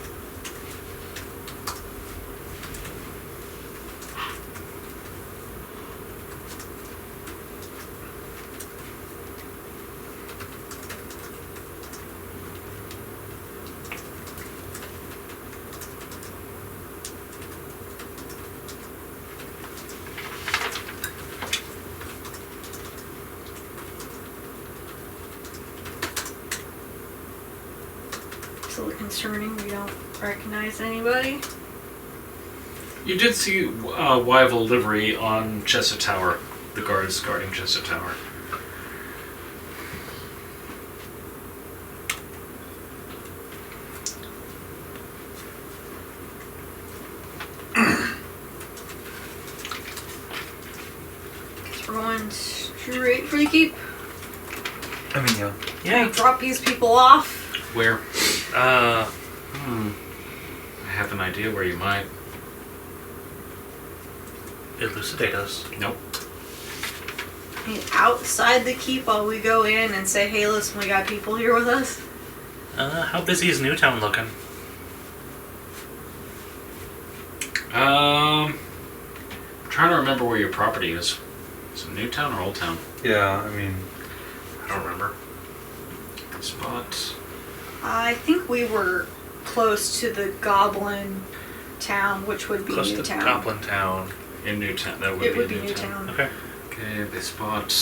It's a little concerning. We don't recognize anybody. You did see Wyval livery on Chesa Tower, the guards guarding Chesa Tower. Guess we're going straight for the keep. I mean, yeah. Yeah. Drop these people off. Where? I have an idea where you might. Elucidate us. Nope. I mean, outside the keep while we go in and say, hey, listen, we got people here with us. How busy is Newtown looking? I'm trying to remember where your property is. Is it Newtown or Old Town? Yeah, I mean, I don't remember. Spot. I think we were close to the Goblin Town, which would be Close to Newtown. Goblin Town. In Newtown. That would It be would be Newtown. Newtown. Okay. Okay, the spot.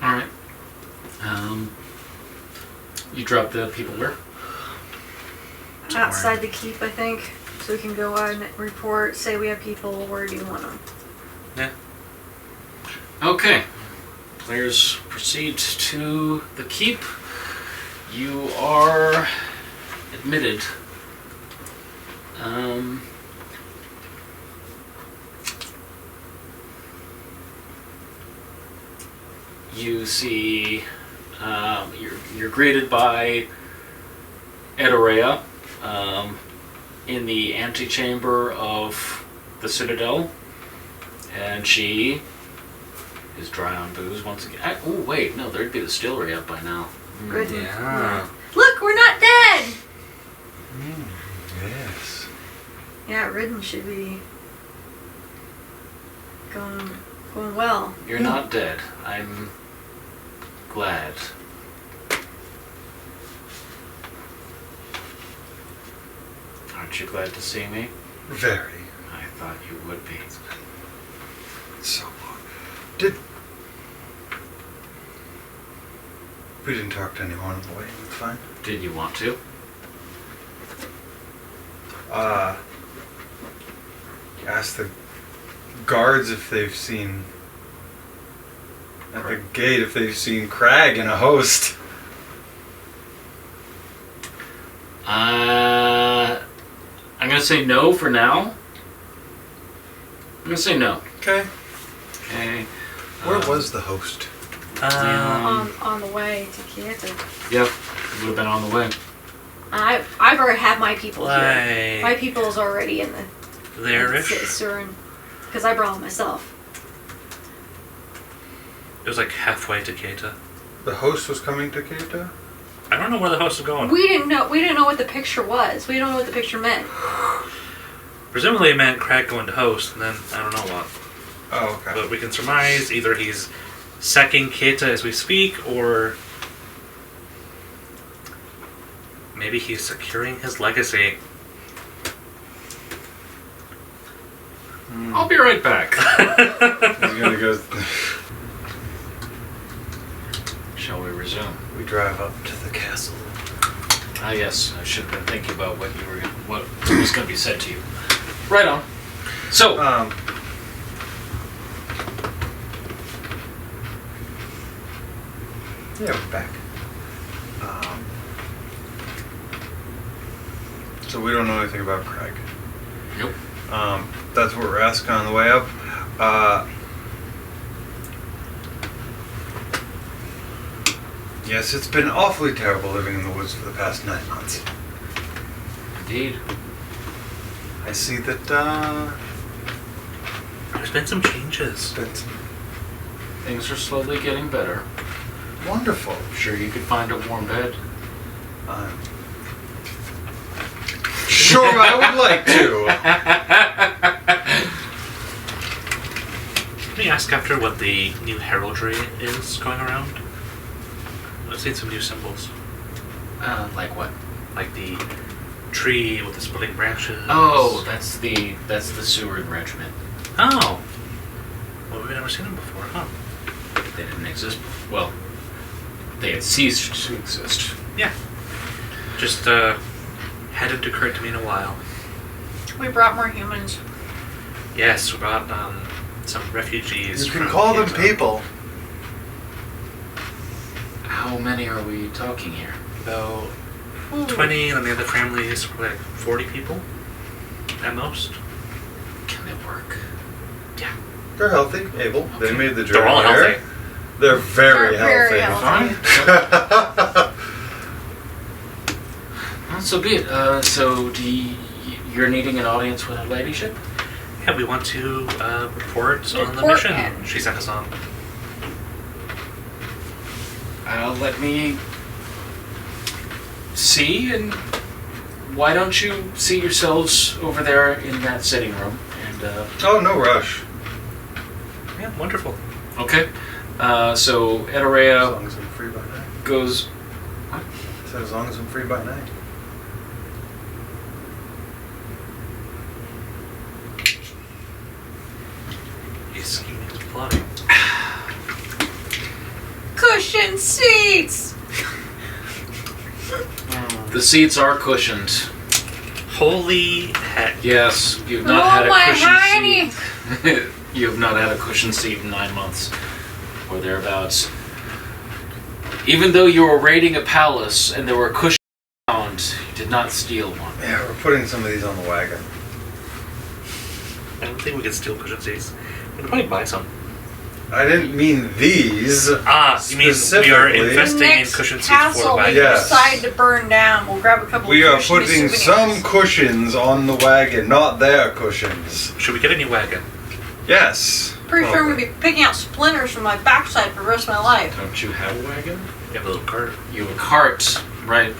Alright. You drop the people where? Outside the keep, I think. So we can go on and report, say we have people, where do you want them? Yeah. Okay. Players proceed to the keep. You are admitted. you see you're greeted by Edorea in the antechamber of the Citadel, and she is dry on booze once again. Oh wait, no, there'd be the distillery up by now. Ridden. Yeah. Look, we're not dead! Yes. Yeah, Ridden should be going well. You're not dead. I'm glad. Aren't you glad to see me? Very. I thought you would be. So long. We didn't talk to anyone on the way. It's fine. Did you want to? Ask the guards if they've seen at the gate if they've seen Crag and a host. I'm gonna say no for now. I'm gonna say no. Okay. Okay. Where was the host? On the way to Kyoto. Yep. It would have been on the way. I've already had my people here. Like My people's already in the there-ish. Soorin, because I brought them myself. It was like halfway to Keita. The host was coming to Keita? I don't know where the host is going. We didn't know what the picture was. We don't know what the picture meant. Presumably it meant Crag going to host, and then I don't know what. Oh, okay. But we can surmise either he's sacking Keita as we speak, or maybe he's securing his legacy. I'll be right back. He's gonna go. Shall we resume? We drive up to the castle. Ah, yes. I should have been thinking about what was going to be said to you. Right on. So, yeah, we're back. So we don't know anything about Crag. nope. That's what we're asking on the way up. Yes, it's been awfully terrible living in the woods for the past 9 months. Indeed. I see that, There's been some changes. that's Things are slowly getting better. wonderful. I'm sure you could find a warm bed. Sure, I would like to. Let me ask after what the new heraldry is going around. I've seen some new symbols. Like what? Like the tree with the splitting branches. Oh, that's the Soorin regiment. Oh. Well, we've never seen them before, huh? They didn't exist. Well, they had ceased to exist. Yeah. Just hadn't occurred to me in a while. We brought more humans. Yes, we brought some refugees. You can from call them Kyoto. people. How many are we talking here? About Ooh. 20, and the other families were like 40 people at most. Can they work? They're healthy, able. They Okay. made the They're all journey there. healthy. They're very They're very healthy. Well, so be it. So you're needing an audience with her ladyship? Yeah, we want to report on the Report mission him. she sent us on. Let me see, and why don't you see yourselves over there in that sitting room? And Oh, no rush. Yeah, wonderful. okay. So As Edorea long as I'm free by night. goes. I said as long as I'm free by night. He's scheming and plotting. Cushion seats! The seats are cushioned. Holy heck. Yes, you've not had Oh a my cushion honey! seat. You have not had a cushion seat in 9 months, or thereabouts. Even though you were raiding a palace and there were cushions around, you did not steal one. Yeah, we're putting some of these on the wagon. I don't think we can steal cushion seats. We can probably buy some. I didn't mean these. Ah, you mean we are Specifically. investing in Next cushion seats for the castle we wagon? Yes. decide to burn down, we'll grab a couple We of are cushiony putting souvenirs. some cushions on the wagon, not their cushions. Should we get a new wagon? Yes. Pretty sure I'm going to be picking out splinters from my backside for the rest of my life. Don't you have a wagon? You have a little cart. You have a cart, right,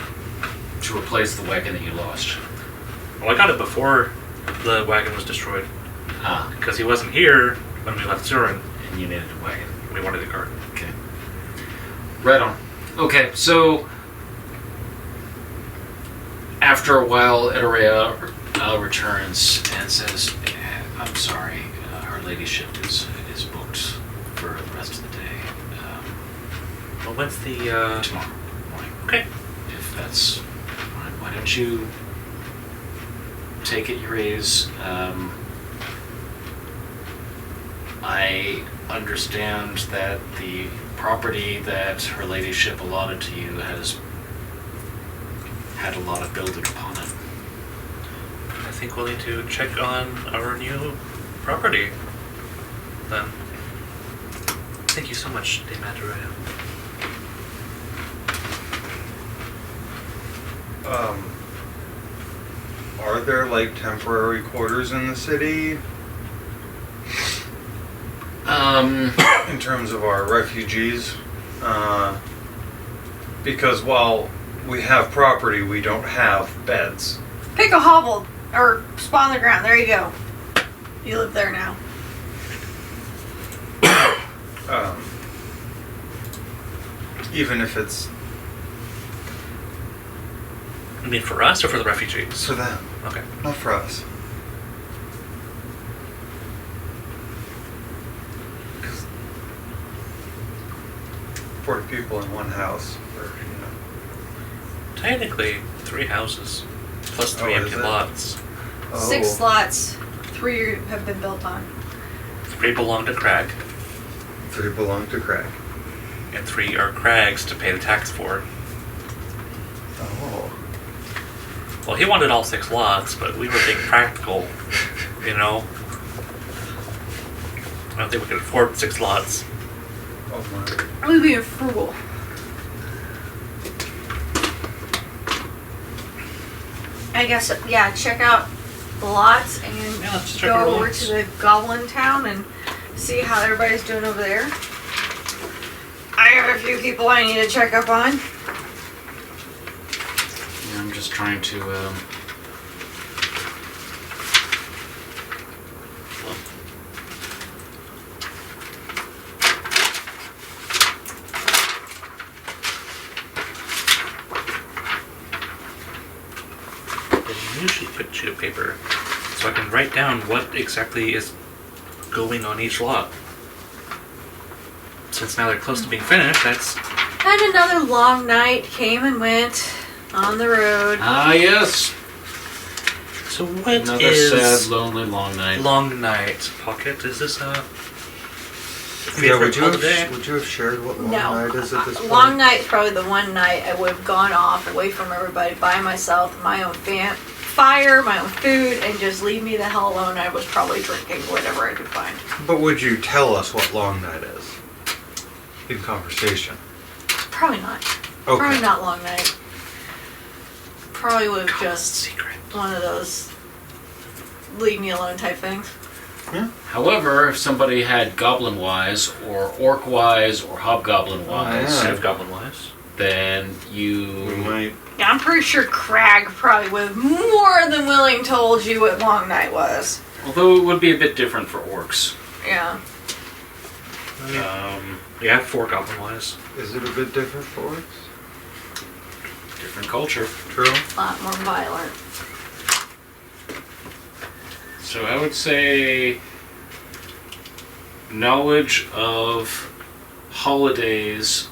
to replace the wagon that you lost. Well, I got it before the wagon was destroyed. Ah, Because he wasn't here when we left Soorin. and you needed a wagon. We wanted a cart. Okay. Right on. Okay, so after a while, Edorea returns and says, "I'm sorry, our ladyship is booked for the rest of the day. Well, when's the... Tomorrow morning. Okay. If that's fine, why don't you take it, your ease? I understand that the property that her ladyship allotted to you has had a lot of building upon it. I think we'll need to check on our new property. Then. Thank you so much, Dame Adorea. Are there like temporary quarters in the city in terms of our refugees? Because while we have property, we don't have beds. Pick a hovel or spot on the ground. There you go. You live there now. Even if it's You mean for us or for the refugees? for them, Okay. not for us. 'Cause 40 people in one house, or, Technically, 3 houses. Plus 3 Oh, is empty it? lots. 6 slots. 3 have been built on. 3 belong to Crag. 3 belong to Crag. And 3 are Crag's to pay the tax for. Oh. Well, he wanted all 6 lots, but we were being practical, you know? I don't think we could afford 6 lots. Oh my. I'm gonna be frugal. I guess, yeah, check out the lots and Yeah, let's check go out the over lots. to the Goblin Town and see how everybody's doing over there. I have a few people I need to check up on. Yeah, I'm just trying to. I usually put sheet of paper so I can write down what exactly is going on each lot. Since now they're close to being finished, that's... And another long night came and went on the road. Ah, yes. So what Another is sad, lonely, long night. Long Night? Pocket, is this a... Yeah, would holiday? you have shared what long No, night is at this point? Long night's probably the one night I would have gone off away from everybody by myself, my own fire, my own food, and just leave me the hell alone. I was probably drinking whatever I could find. But would you tell us what long night is? In conversation. Probably not. Okay. Probably not long night. Probably would have just Secret. one of those leave me alone type things. However, if somebody had goblin wise, or orc wise, or hobgoblin wise, yeah. Have Goblin Wise. then you. We might. Yeah, I'm pretty sure Crag probably would have more than willing told you what long night was. Although it would be a bit different for orcs. Yeah. Yeah, 4 Goblin Wise. Is it a bit different for us? Different culture. True. A lot more violent. So I would say knowledge of holidays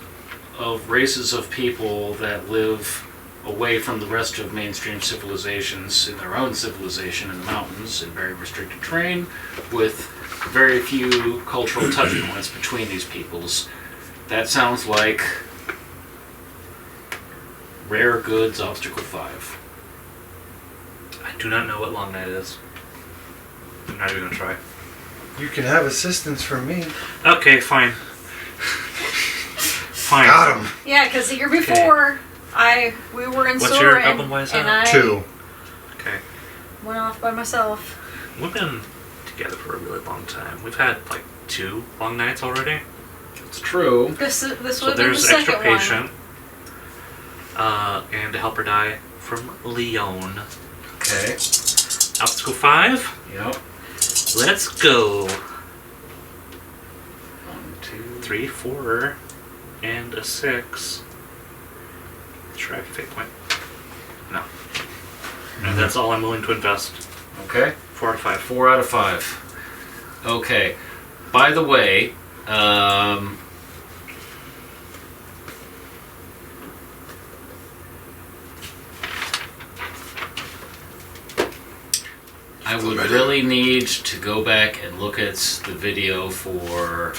of races of people that live away from the rest of mainstream civilizations in their own civilization in the mountains in very restricted terrain with very few cultural touch points between these peoples. That sounds like rare goods obstacle 5. I do not know what Long Night is. I'm not even gonna try. You can have assistance from me. Okay, fine. Fine. Got him. Yeah, because the year before, we were in What's your Soorin, goblin wise and at? I 2. Okay. went off by myself. We've been together for a really long time. We've had like 2 long nights already. It's true. This would So have been the there's second extra one. patient. And a helper die from Leone. Okay. Obstacle 5. Yep. Let's go. 1, 2, 3, 4, and a 6. Sure, I have a fate point. No. And that's all I'm willing to invest. Okay. 4 out of 5. 4 out of 5. Okay. By the way, I would really need to go back and look at the video for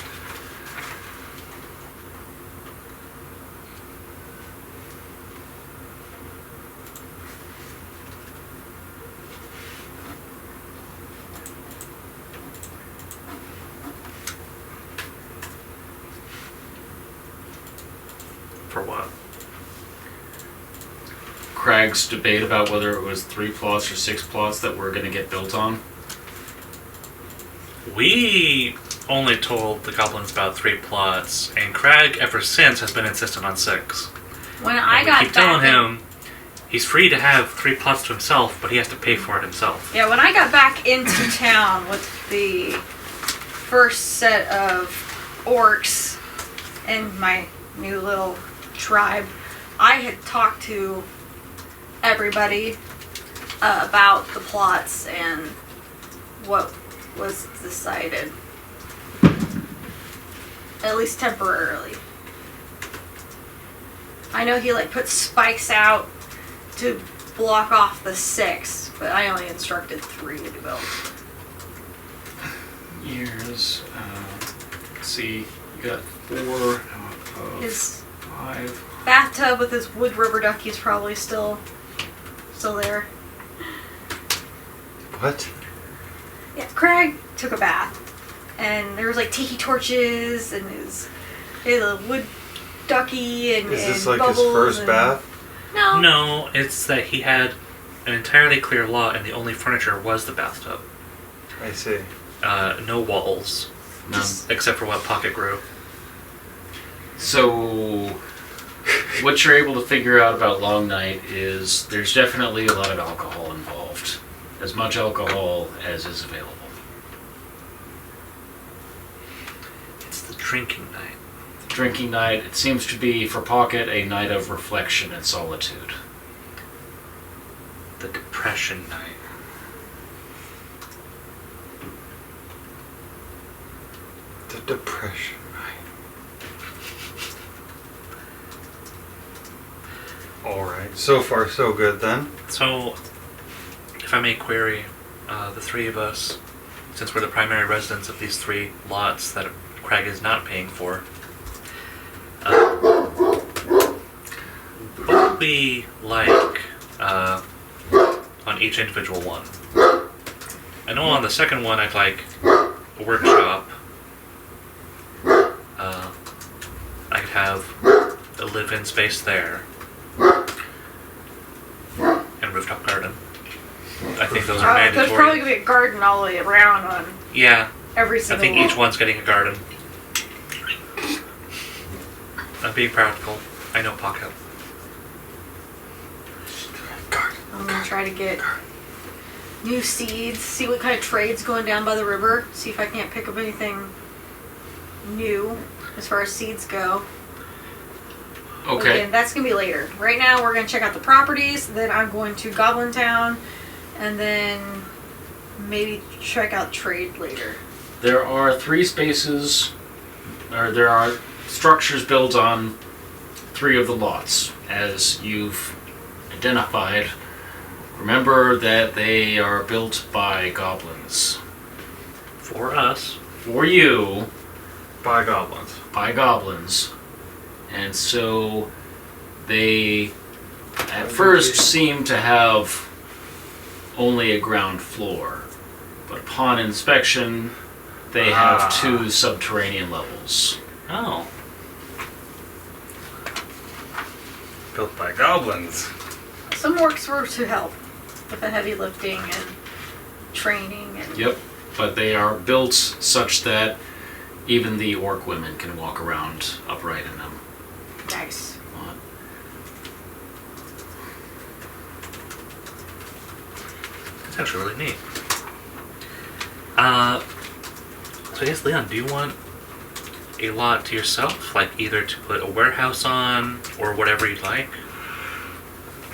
For what? Crag's debate about whether it was 3 plots or 6 plots that were going to get built on. We only told the goblins about 3 plots, and Crag, ever since, has been insistent on 6. When I And we got keep telling back, him he's free to have 3 plots to himself, but he has to pay for it himself. yeah, when I got back into town with the first set of orcs and my new little tribe, I had talked to everybody about the plots and what was decided, at least temporarily. I know he put spikes out to block off the 6, but I only instructed 3 to be built. Years. Let's see. You got 4 out of His 5. bathtub with his wood rubber ducky is probably still there. What? Yeah, Crag took a bath, and there was tiki torches, and he had a wood ducky, and Is this and like his bubbles first and- bath? No. No, it's that he had an entirely clear lot, and the only furniture was the bathtub. I see. No walls, None. except for what Pocket grew. So, what you're able to figure out about Long Night is there's definitely a lot of alcohol involved. As much alcohol as is available. It's the drinking night. Drinking night, it seems to be, for Pocket, a night of reflection and solitude. The depression night. The depression. Alright, so far so good then. So, if I may query, the 3 of us, since we're the primary residents of these 3 lots that Crag is not paying for, what would we like on each individual one? I know on the second one I'd like a workshop. I could have a live-in space there. And rooftop garden. I think those are There's mandatory. probably going to be a garden all the way around on Yeah, every I single think one. each one's getting a garden. I'm being practical. I know Pocket. I'm going to try to get new seeds, see what kind of trade's going down by the river, see if I can't pick up anything new as far as seeds go. Okay. Again, that's going to be later. Right now, we're going to check out the properties, then I'm going to Goblin Town, and then maybe check out trade later. There are 3 spaces, or there are structures built on 3 of the lots, as you've identified. Remember that they are built by goblins. For us. For you, By goblins. by goblins. And so they at first seem to have only a ground floor. But upon inspection, They have 2 subterranean levels. Oh. Built by goblins. Some orcs were to help with the heavy lifting and training and. Yep, but they are built such that even the orc women can walk around upright in them. Nice. That's actually really neat. So I guess, Leon, do you want a lot to yourself? Like either to put a warehouse on or whatever you'd like?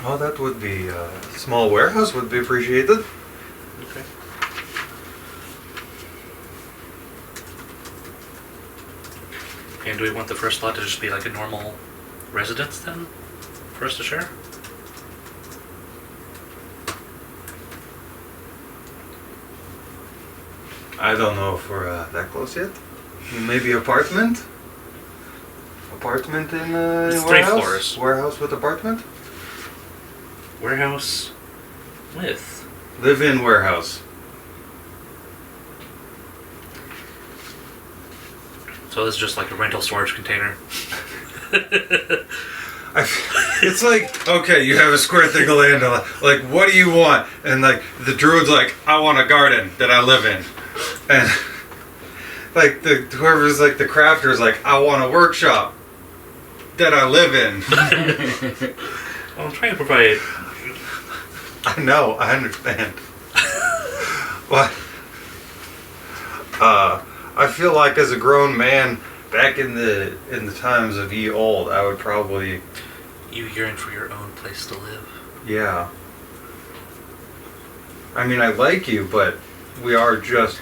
Oh, that would be a small warehouse would be appreciated. Okay. And do we want the first lot to just be like a normal residence then? For us to share? I don't know if we're that close yet. Maybe apartment? Apartment in It's 3 warehouse? floors. Warehouse with apartment? Warehouse with. Live-in warehouse. So this is just like a rental storage container. It's like, okay, you have a square thing of land. Like, what do you want? And like, the druid's like, I want a garden that I live in. And like, whoever's like the crafter is like, I want a workshop that I live in. Well, I'm trying to provide. I know, I understand. But I feel like as a grown man, back in the times of ye old, I would probably. You yearn for your own place to live. Yeah. I mean, I like you, but we are just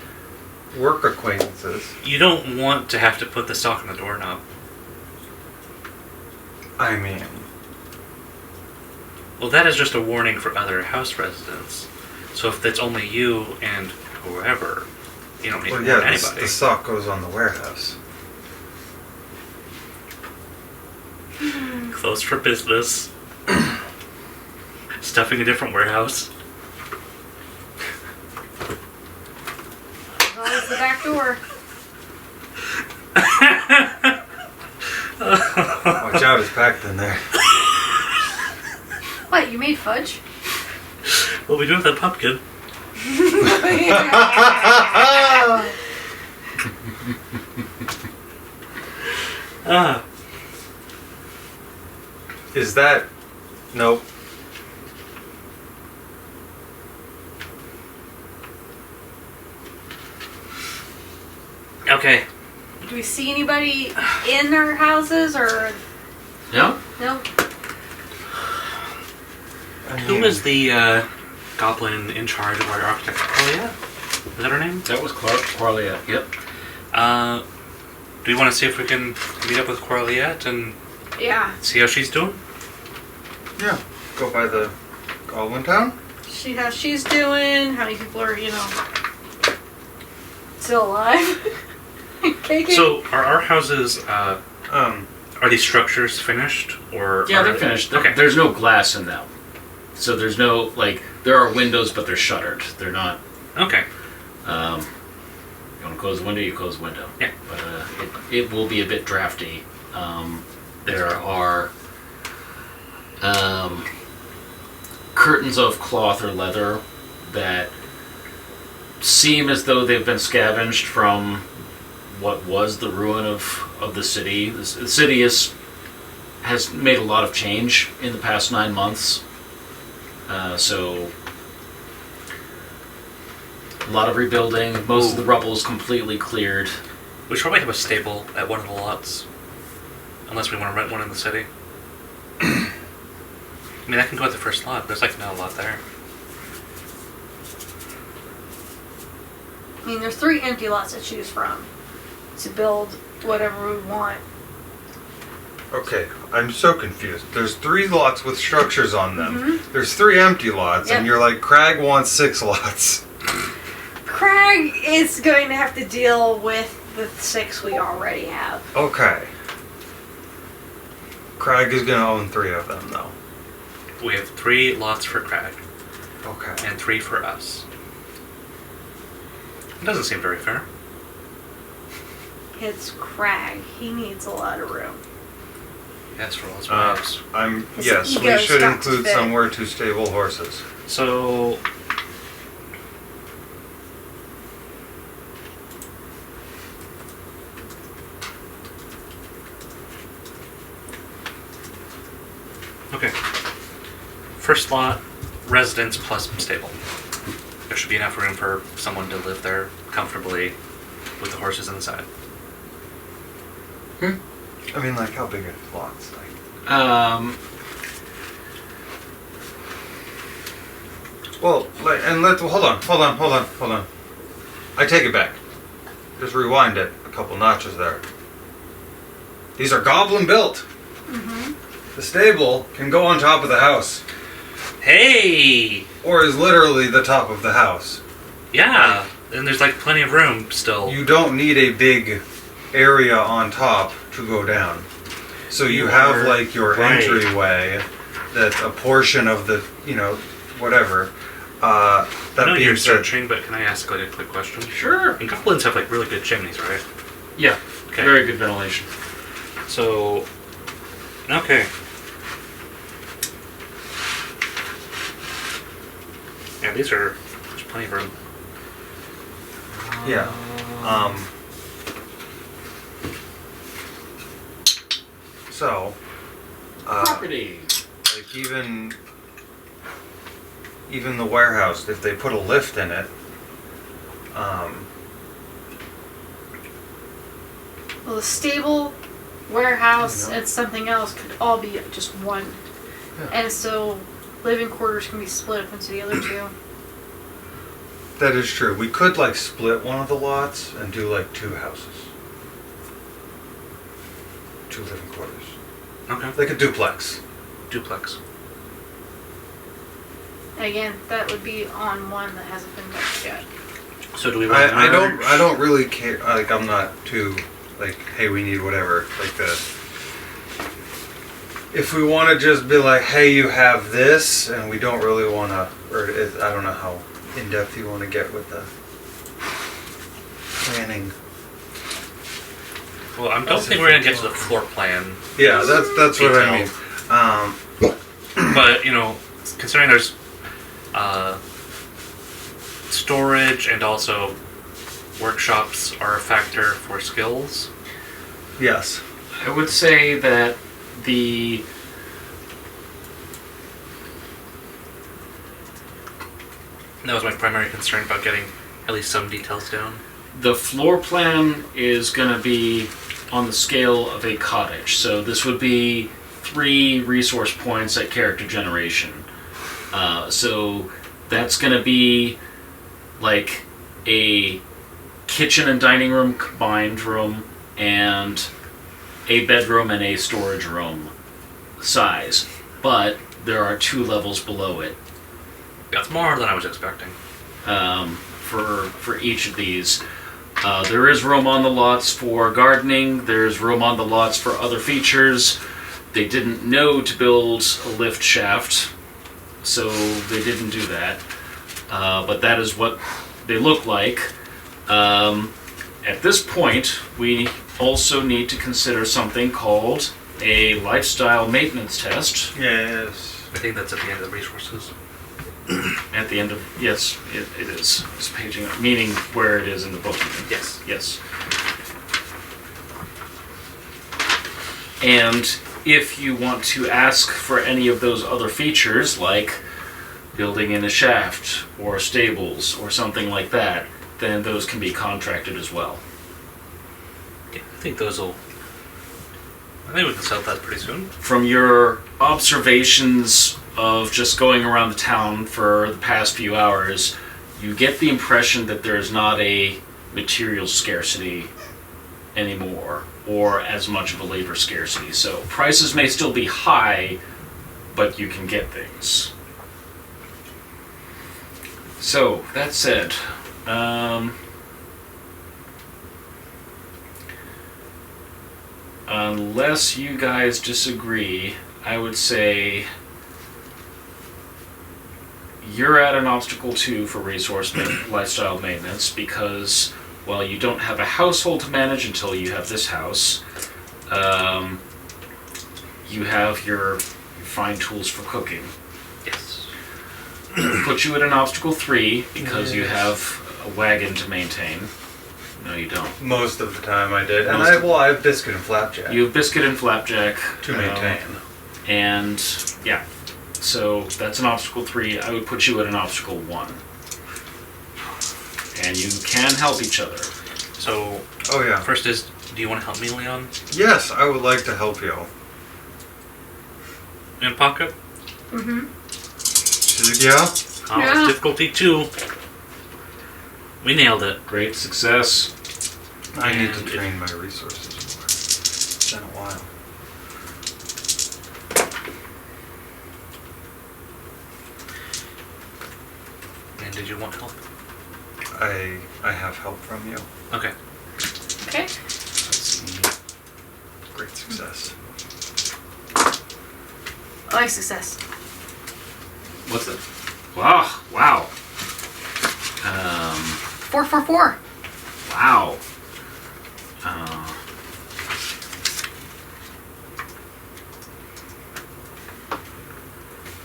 work acquaintances. You don't want to have to put the sock on the doorknob. I mean, Well, that is just a warning for other house residents. So if it's only you and whoever, you don't need well, to warn yeah, anybody. the sock goes on the warehouse. Closed for business. Stuffing a different warehouse. Always the back door. Watch out, it's packed in there. What, you made fudge? Well, we do have that pumpkin. Ah. Is that... Nope. Okay. Do we see anybody in our houses or No? no? Who is the goblin in charge of our architect? Corlia? Is that her name? That was Corliette, yep. Do we want to see if we can meet up with Corliette and Yeah. see how she's doing? Yeah. Go by the Goblin Town? See how she's doing, how many people are, still alive. Kicking. So, are our houses, are these structures finished? Or Yeah, are they're they- finished. Okay. There's no glass in them. So there's no, there are windows, but they're shuttered. They're not, Okay. you want to close the window, you close the window. Yeah. But it will be a bit drafty. There are curtains of cloth or leather that seem as though they've been scavenged from what was the ruin of the city. The city has made a lot of change in the past 9 months. So a lot of rebuilding. Most of the rubble is completely cleared. We should probably have a stable at one of the lots. Unless we want to rent one in the city. I mean, I can go at the first lot. There's not a lot there. I mean, there's 3 empty lots to choose from to build whatever we want. Okay, I'm so confused. There's 3 lots with structures on them. Mm-hmm. There's 3 empty lots, Yep. and you're like, Crag wants 6 lots. Crag is going to have to deal with the 6 we already have. Okay. Crag is gonna own 3 of them, though. We have 3 lots for Crag Okay. and 3 for us. It doesn't seem very fair. It's Crag. He needs a lot of room. Yes, for all his wives. His We ego's should got to include fit. somewhere to stable horses. So. Okay. First slot, residence plus stable. There should be enough room for someone to live there comfortably with the horses inside. I mean, like, how big are lots? Like, well, like, and hold on. I take it back. Just rewind it a couple notches there. These are goblin built. The stable can go on top of the house, Hey! or is literally the top of the house. Yeah! And there's like plenty of room still. You don't need a big area on top to go down. So you have like your right. entryway that's a portion of the, whatever. I That know being you're said, searching, but can I ask like a quick question? Sure. And goblins have like really good chimneys, right? Yeah. Okay. Very good ventilation. So, okay. Yeah, there's plenty of room. yeah. So, Property. like even the warehouse, if they put a lift in it, Well, the stable, warehouse, and something else could all be just one. Yeah. And so living quarters can be split up into the other two. that is true. We could like split one of the lots and do like 2 houses. 2 living quarters. Okay. Like a duplex. Duplex. And again, that would be on one that hasn't been done yet. So do we want to I don't really care. Like, I'm not too like, hey, we need whatever. Like if we want to just be like, hey, you have this, and we don't really want to, I don't know how in depth you want to get with the planning. Well, I don't think we're gonna get to the floor plan, Yeah, that's what I mean. but considering there's storage and also workshops are a factor for skills. Yes. I would say that That was my primary concern about getting at least some details down. the floor plan is going to be on the scale of a cottage. So this would be 3 resource points at character generation. So that's going to be like a kitchen and dining room combined room and a bedroom and a storage room size. But there are 2 levels below it That's more than I was expecting. for each of these. There is room on the lots for gardening. There's room on the lots for other features. They didn't know to build a lift shaft, so they didn't do that. But that is what they look like. At this point, we also need to consider something called a lifestyle maintenance test. Yes. I think that's at the end of the resources. At the end of, yes, it is. It's paging up, meaning where it is in the book. Yes. Yes. And if you want to ask for any of those other features, like building in a shaft or stables or something like that, then those can be contracted as well. Yeah, I think we can sell that pretty soon. From your observations of just going around the town for the past few hours, you get the impression that there is not a material scarcity anymore, or as much of a labor scarcity. So prices may still be high, but you can get things. So, that said, unless you guys disagree, I would say you're at an obstacle 2 for resource lifestyle maintenance, because while you don't have a household to manage until you have this house, you have your fine tools for cooking. Yes. Put you at an obstacle 3 because you have a wagon to maintain. No, you don't. Most of the time I did. And Most of- I have biscuit and flapjack You have biscuit and flapjack to maintain. And yeah, so that's an obstacle 3. I would put you at an obstacle 1. And you can help each other. So, Oh yeah. first is, do you want to help me, Leon? Yes, I would like to help you. In pocket? Mm-hmm. She's like, yeah? Oh, Yeah. it's difficulty 2. We nailed it. Great success. I need to And train my resources more. It's been a while. And did you want help? I have help from you. Okay. Okay. Let's see. Great success. I like success. What's it? Wow. Wow. 4 for 4. Wow.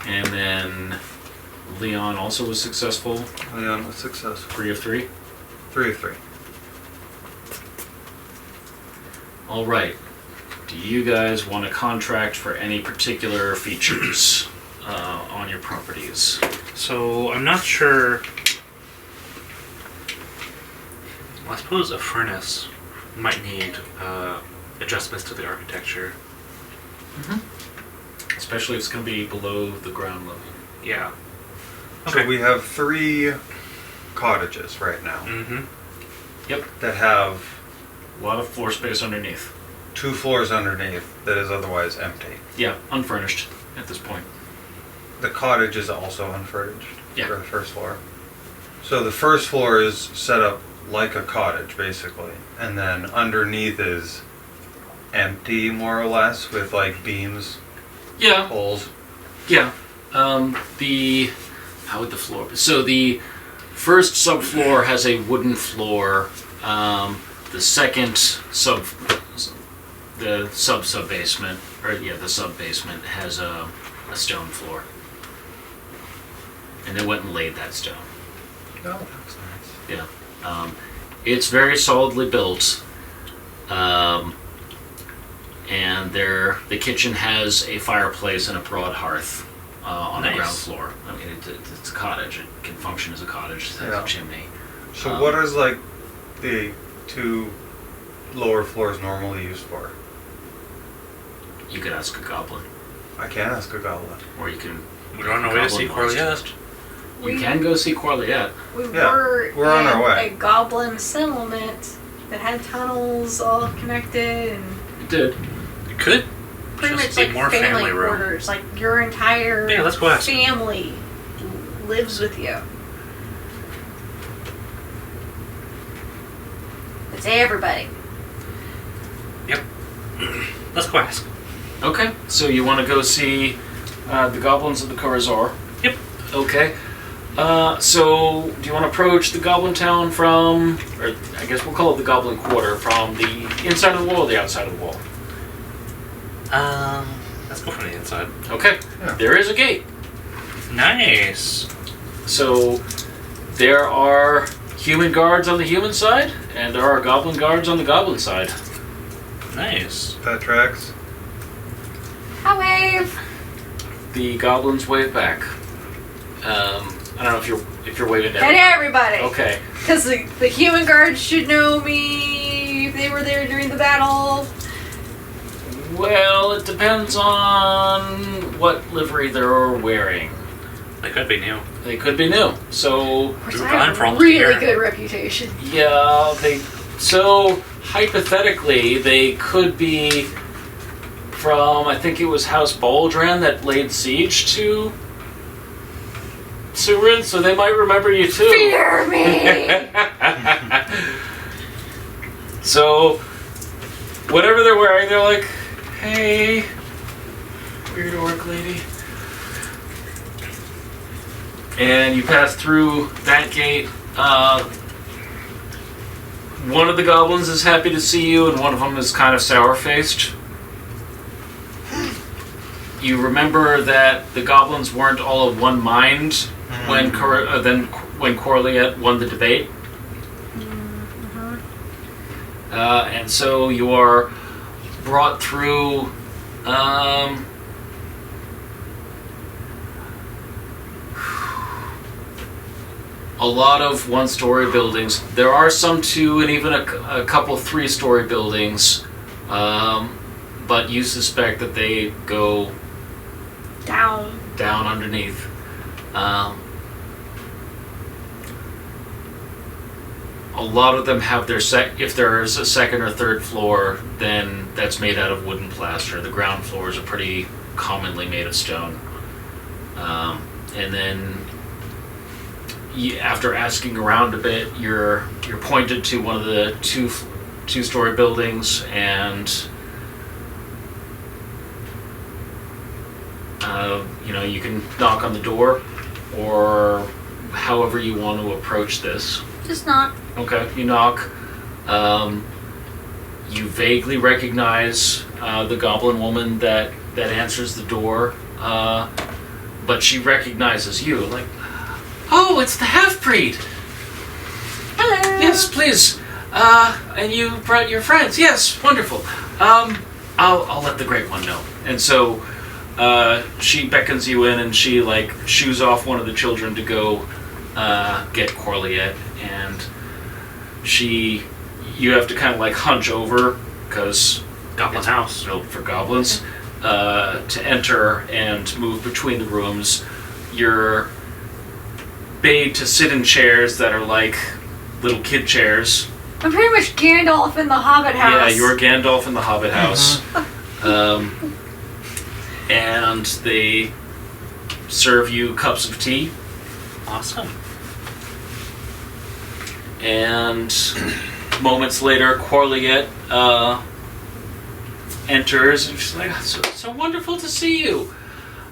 And then Leon also was successful. Leon was successful. 3 of 3. 3 of 3. All right. Do you guys want to contract for any particular features on your properties? So, I'm not sure. Well, I suppose a furnace might need adjustments to the architecture. Especially if it's going to be below the ground level. Yeah. So we have 3 cottages right now Mm-hmm. that have A lot of floor space underneath. 2 floors underneath that is otherwise empty. Yeah, unfurnished at this point. The cottage is also unfurnished Yeah. for the first floor. So the first floor is set up like a cottage, basically. And then underneath is empty, more or less, with like beams, Yeah, holes. yeah. How would the floor? So the first subfloor has a wooden floor. The second the sub basement, the sub basement has a stone floor. And they went and laid that stone. Oh, that's nice. Yeah. It's very solidly built. And the kitchen has a fireplace and a broad hearth on the Nice. ground floor. I mean, it's a cottage. It can function as a cottage. It has Yeah. a chimney. So what is like the 2 lower floors normally used for? You could ask a goblin, I can't ask a goblin. or you can. We're on our way to see Corliette. You can go see Corliette. We Yeah, were we're on in our way. a goblin settlement that had tunnels all connected and You did. You could. pretty Just much need like more family family room. quarters. Like your entire Yeah, let's go ask. family lives with you. It's everybody. Let's go ask. Okay. So you want to go see the goblins of the Corazor? Yep. Okay. So do you want to approach the Goblin Town from, or I guess we'll call it the Goblin Quarter, from the inside of the wall or the outside of the wall? Let's go from the inside. Okay. Yeah. There is a gate. Nice. So there are human guards on the human side, and there are goblin guards on the goblin side. Nice. That tracks. Hi, wave. The goblins wave back. I don't know if you're waving to And everybody. everybody. Okay. Because the human guards should know me if they were there during the battle. Well, it depends on what livery they're wearing. They could be new. They could be new. So Of course, Dude, I I'm have from a really here. good reputation. yeah, so hypothetically they could be from, I think it was House Baldran that laid siege to Soorin, so they might remember you too. Fear me! So whatever they're wearing, they're like, hey, weird orc lady. And you pass through that gate. one of the goblins is happy to see you, and one of them is kind of sour-faced. You remember that the goblins weren't all of one mind when Corliet won the debate. And so you are brought through a lot of one-story buildings. There are some two and even a couple three-story buildings, but you suspect that they go down underneath. A lot of them have their if there's a second or third floor, then that's made out of wooden plaster. The ground floors are pretty commonly made of stone. And then after asking around a bit, you're pointed to one of the two-story buildings, and you can knock on the door, or however you want to approach this. Just knock. Okay, you knock. You vaguely recognize the goblin woman that answers the door, but she recognizes you. Like, oh, it's the half-breed. Hello. Yes, please. And you brought your friends. Yes, wonderful. I'll let the Great One know. And so she beckons you in, and she shoos off one of the children to go get Corliet, and you have to kind of hunch over because Goblin house. built for goblins to enter and move between the rooms. You're bade to sit in chairs that are like little kid chairs. I'm pretty much Gandalf in the Hobbit house. Yeah, you're Gandalf in the Hobbit house. And they serve you cups of tea. Awesome. And moments later, Corliet enters, and she's like, so wonderful to see you.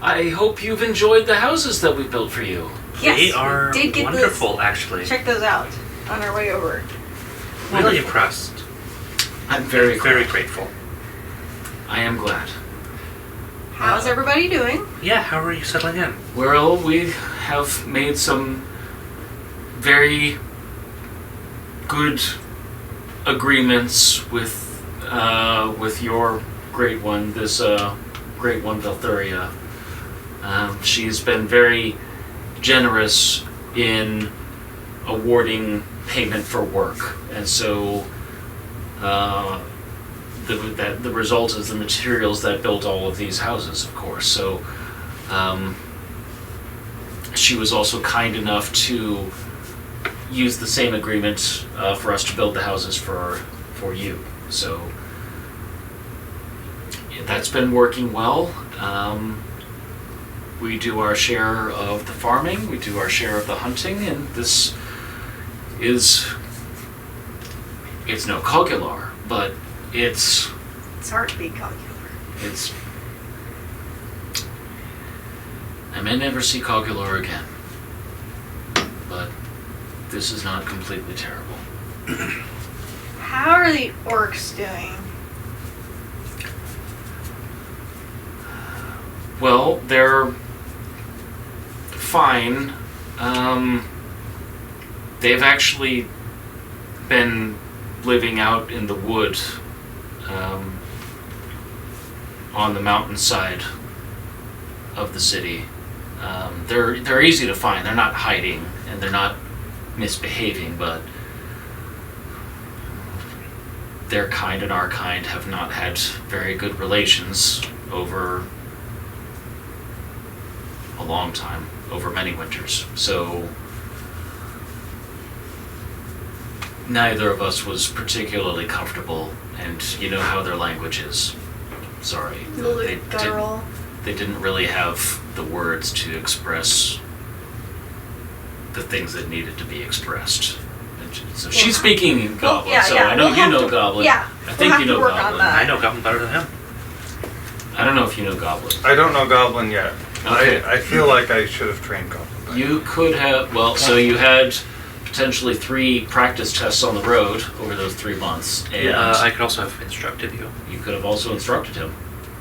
I hope you've enjoyed the houses that we built for you. Yes, They are we did get wonderful, actually. Check those out on our way over. Really impressed. I'm very Very grateful. I am glad. How's everybody doing? Yeah, how are you settling in? Well, we have made some very good agreements with your Great One, this Great One Valthuria. She's been very generous in awarding payment for work, and so the result is the materials that built all of these houses, of course. So she was also kind enough to use the same agreement for us to build the houses for you. So that's been working well. We do our share of the farming, we do our share of the hunting, and this is, it's no Cogular, but it's hard to be Cogular. I may never see Cogular again, but this is not completely terrible. How are the orcs doing? Well, they're fine. They've actually been living out in the wood on the mountainside of the city. They're easy to find. They're not hiding and they're not misbehaving, but their kind and our kind have not had very good relations over a long time, over many winters. So neither of us was particularly comfortable, and you know how their language is. Sorry. They didn't really have the words to express the things that needed to be expressed. So she's speaking in Goblin, so I know you know Goblin. Yeah, I think you know Goblin. I know Goblin better than him. I don't know if you know Goblin. I don't know Goblin yet. Okay. I feel like I should have trained Goblin. You could have, well, so you had potentially 3 practice tests on the road over those 3 months, and I could also have instructed you. you could have also instructed him.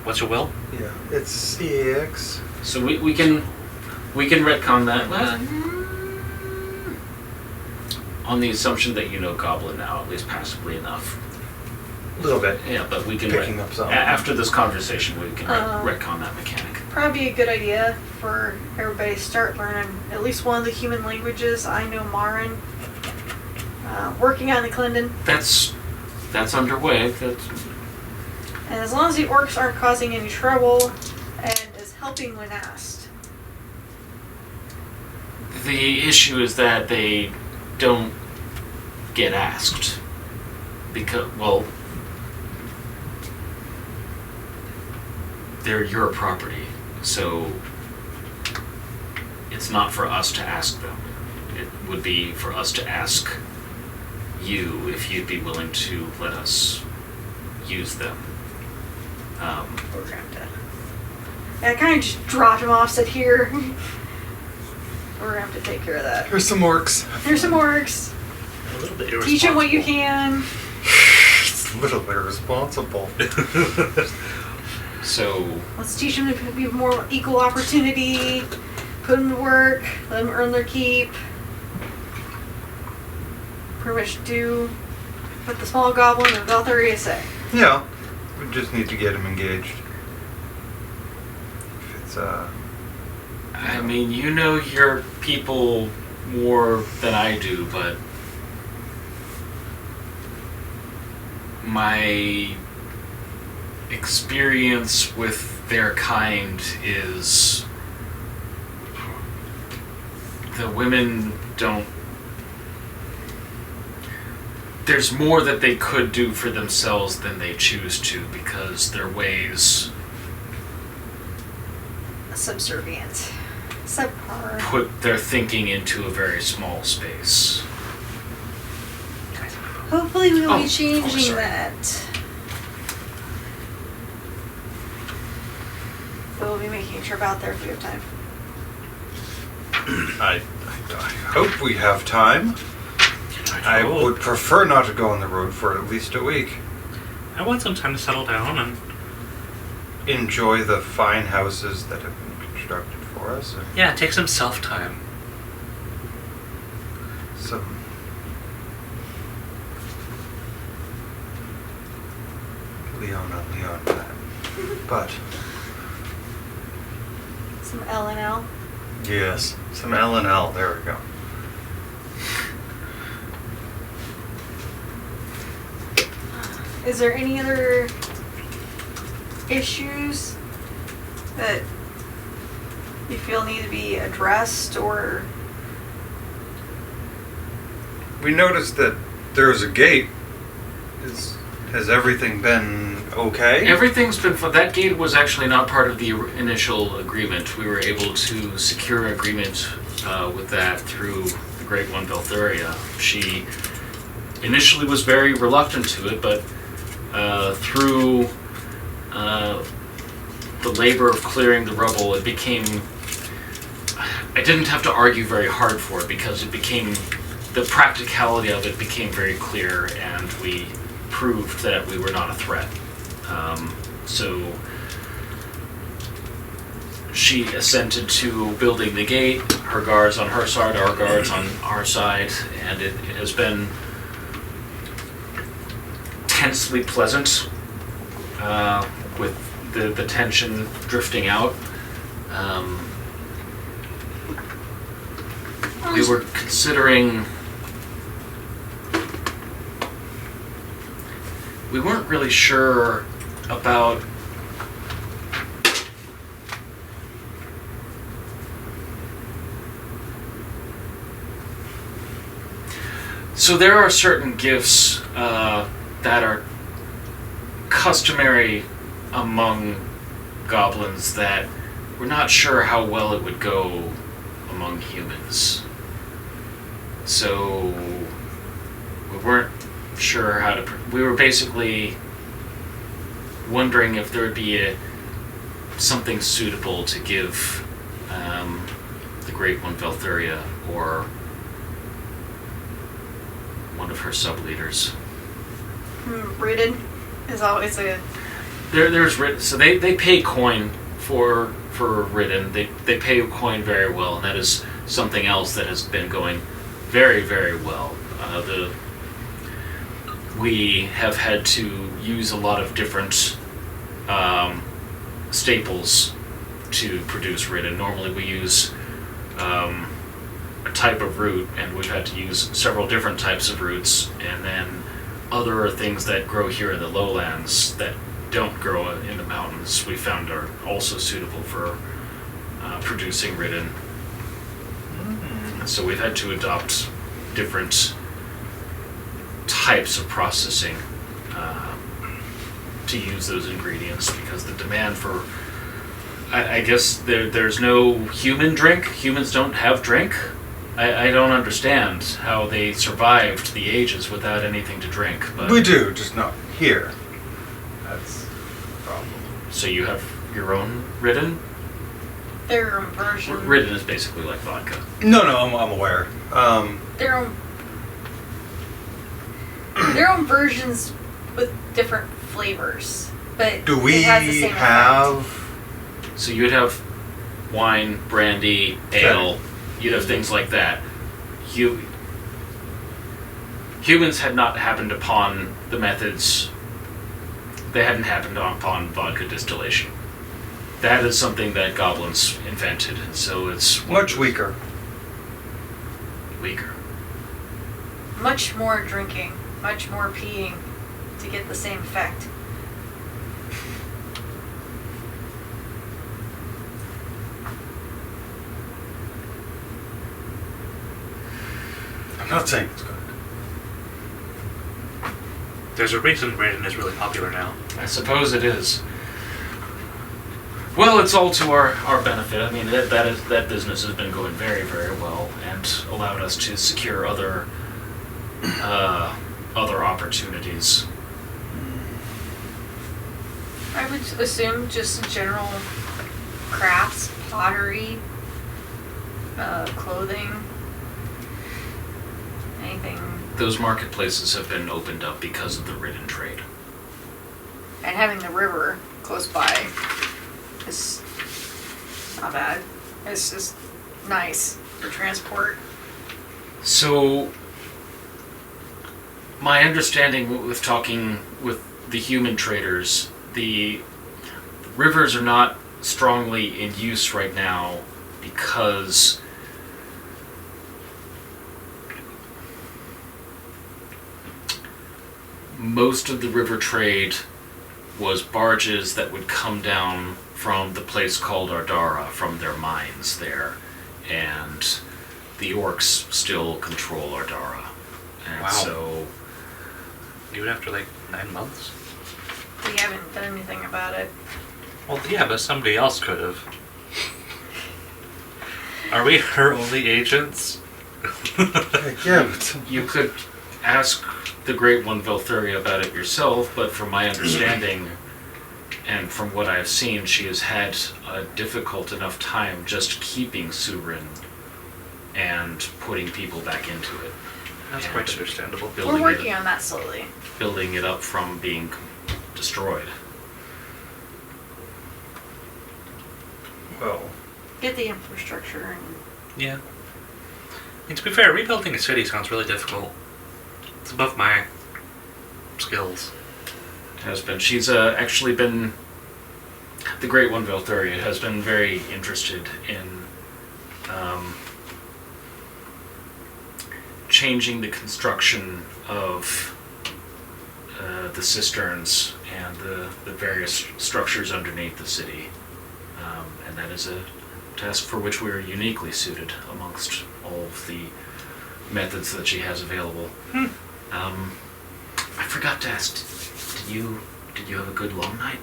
What's your will? Yeah, it's 6. So we can retcon that. Well, on the assumption that you know Goblin now, at least passively enough. A little bit. Yeah, but we can Picking up some. after this conversation, we can retcon that mechanic. Probably a good idea for everybody to start learning at least one of the human languages. I know Marin. Working on the Clendon. That's underway. That's And as long as the orcs aren't causing any trouble and is helping when asked. the issue is that they don't get asked because, well, they're your property, so it's not for us to ask them. It would be for us to ask you if you'd be willing to let us use them. We're gonna have to. And I kind of just dropped him off, said here. We're gonna have to take care of that. Here's some orcs. Here's some orcs. A little bit irresponsible. Teach him what you can. It's a little bit irresponsible. So, Let's teach them to be more equal opportunity. Put them to work. Let them earn their keep. Pretty much do what the small goblin and Valthyria say. Yeah, we just need to get him engaged. If it's I mean, you know your people more than I do, but my experience with their kind is the women don't. There's more that they could do for themselves than they choose to because their ways Subservient. Subpar. put their thinking into a very small space. Hopefully we will be sorry. changing that. We'll be making a trip out there if we have time. I hope we have time. I would prefer not to go on the road for at least a week. I want some time to settle down and Enjoy the fine houses that have been constructed for us. And yeah, take some self-time. some Leone time. But Some L and L. yes, some L&L. There we go. Is there any other issues that you feel need to be addressed or We noticed that there was a gate. Has everything been okay? Everything's been fun. That gate was actually not part of the initial agreement. We were able to secure agreement with that through the Great One Valthyria. She initially was very reluctant to it, but through the labor of clearing the rubble, it became... I didn't have to argue very hard for it because it became... The practicality of it became very clear, and we proved that we were not a threat. So she assented to building the gate, her guards on her side, our guards on our side, and it has been tensely pleasant with the tension drifting out. We were considering... We weren't really sure about so there are certain gifts that are customary among goblins that we're not sure how well it would go among humans. So we weren't sure how to... We were basically wondering if there would be something suitable to give the Great One Valthyria, or one of her sub-leaders. Ridden is always a... There's Ridden. So they pay coin for Ridden. They pay coin very well, and that is something else that has been going very, very well. We have had to use a lot of different staples to produce Ridden. Normally we use a type of root, and we've had to use several different types of roots, and then other things that grow here in the lowlands that don't grow in the mountains we found are also suitable for producing Ridden. So we've had to adopt different types of processing to use those ingredients, because the demand for, I guess there's no human drink. Humans don't have drink. I don't understand how they survived the ages without anything to drink. But We do, just not here. That's the problem. So you have your own Ridden? Their own version. Ridden is basically like vodka. No, I'm aware. Their own versions with different flavors, but Do we it has the same have... effect. So you'd have wine, brandy, ale. You'd have things like that. Humans had not happened upon the methods. They hadn't happened upon vodka distillation. That is something that goblins invented, and so it's Much weaker. weaker. Much more drinking, much more peeing to get the same effect. I'm not saying it's good. There's a reason Ridden is really popular now. I suppose it is. Well, it's all to our benefit. I mean, that business has been going very, very well, and allowed us to secure other opportunities. I would assume just general crafts, pottery, clothing, anything. Those marketplaces have been opened up because of the Ridden trade. And having the river close by is not bad. It's just nice for transport. So, my understanding with talking with the human traders, the rivers are not strongly in use right now because most of the river trade was barges that would come down from the place called Ardara, from their mines there, and the orcs still control Ardara. And Wow. so Even after like 9 months? We haven't done anything about it. Well, yeah, but somebody else could have. Are we her only agents? Yeah, but... you could ask the Great One Velthuria about it yourself, but from my understanding and from what I've seen, she has had a difficult enough time just keeping Soorin and putting people back into it. That's And quite understandable. We're working on that slowly. building it up from being destroyed. Well... Get the infrastructure and Yeah. I mean, to be fair, rebuilding a city sounds really difficult. It's above my skills. Has been. She's actually been. The Great One Velthuria has been very interested in changing the construction of the cisterns and the various structures underneath the city. And that is a task for which we are uniquely suited amongst all of the methods that she has available. I forgot to ask, did you have a good long night?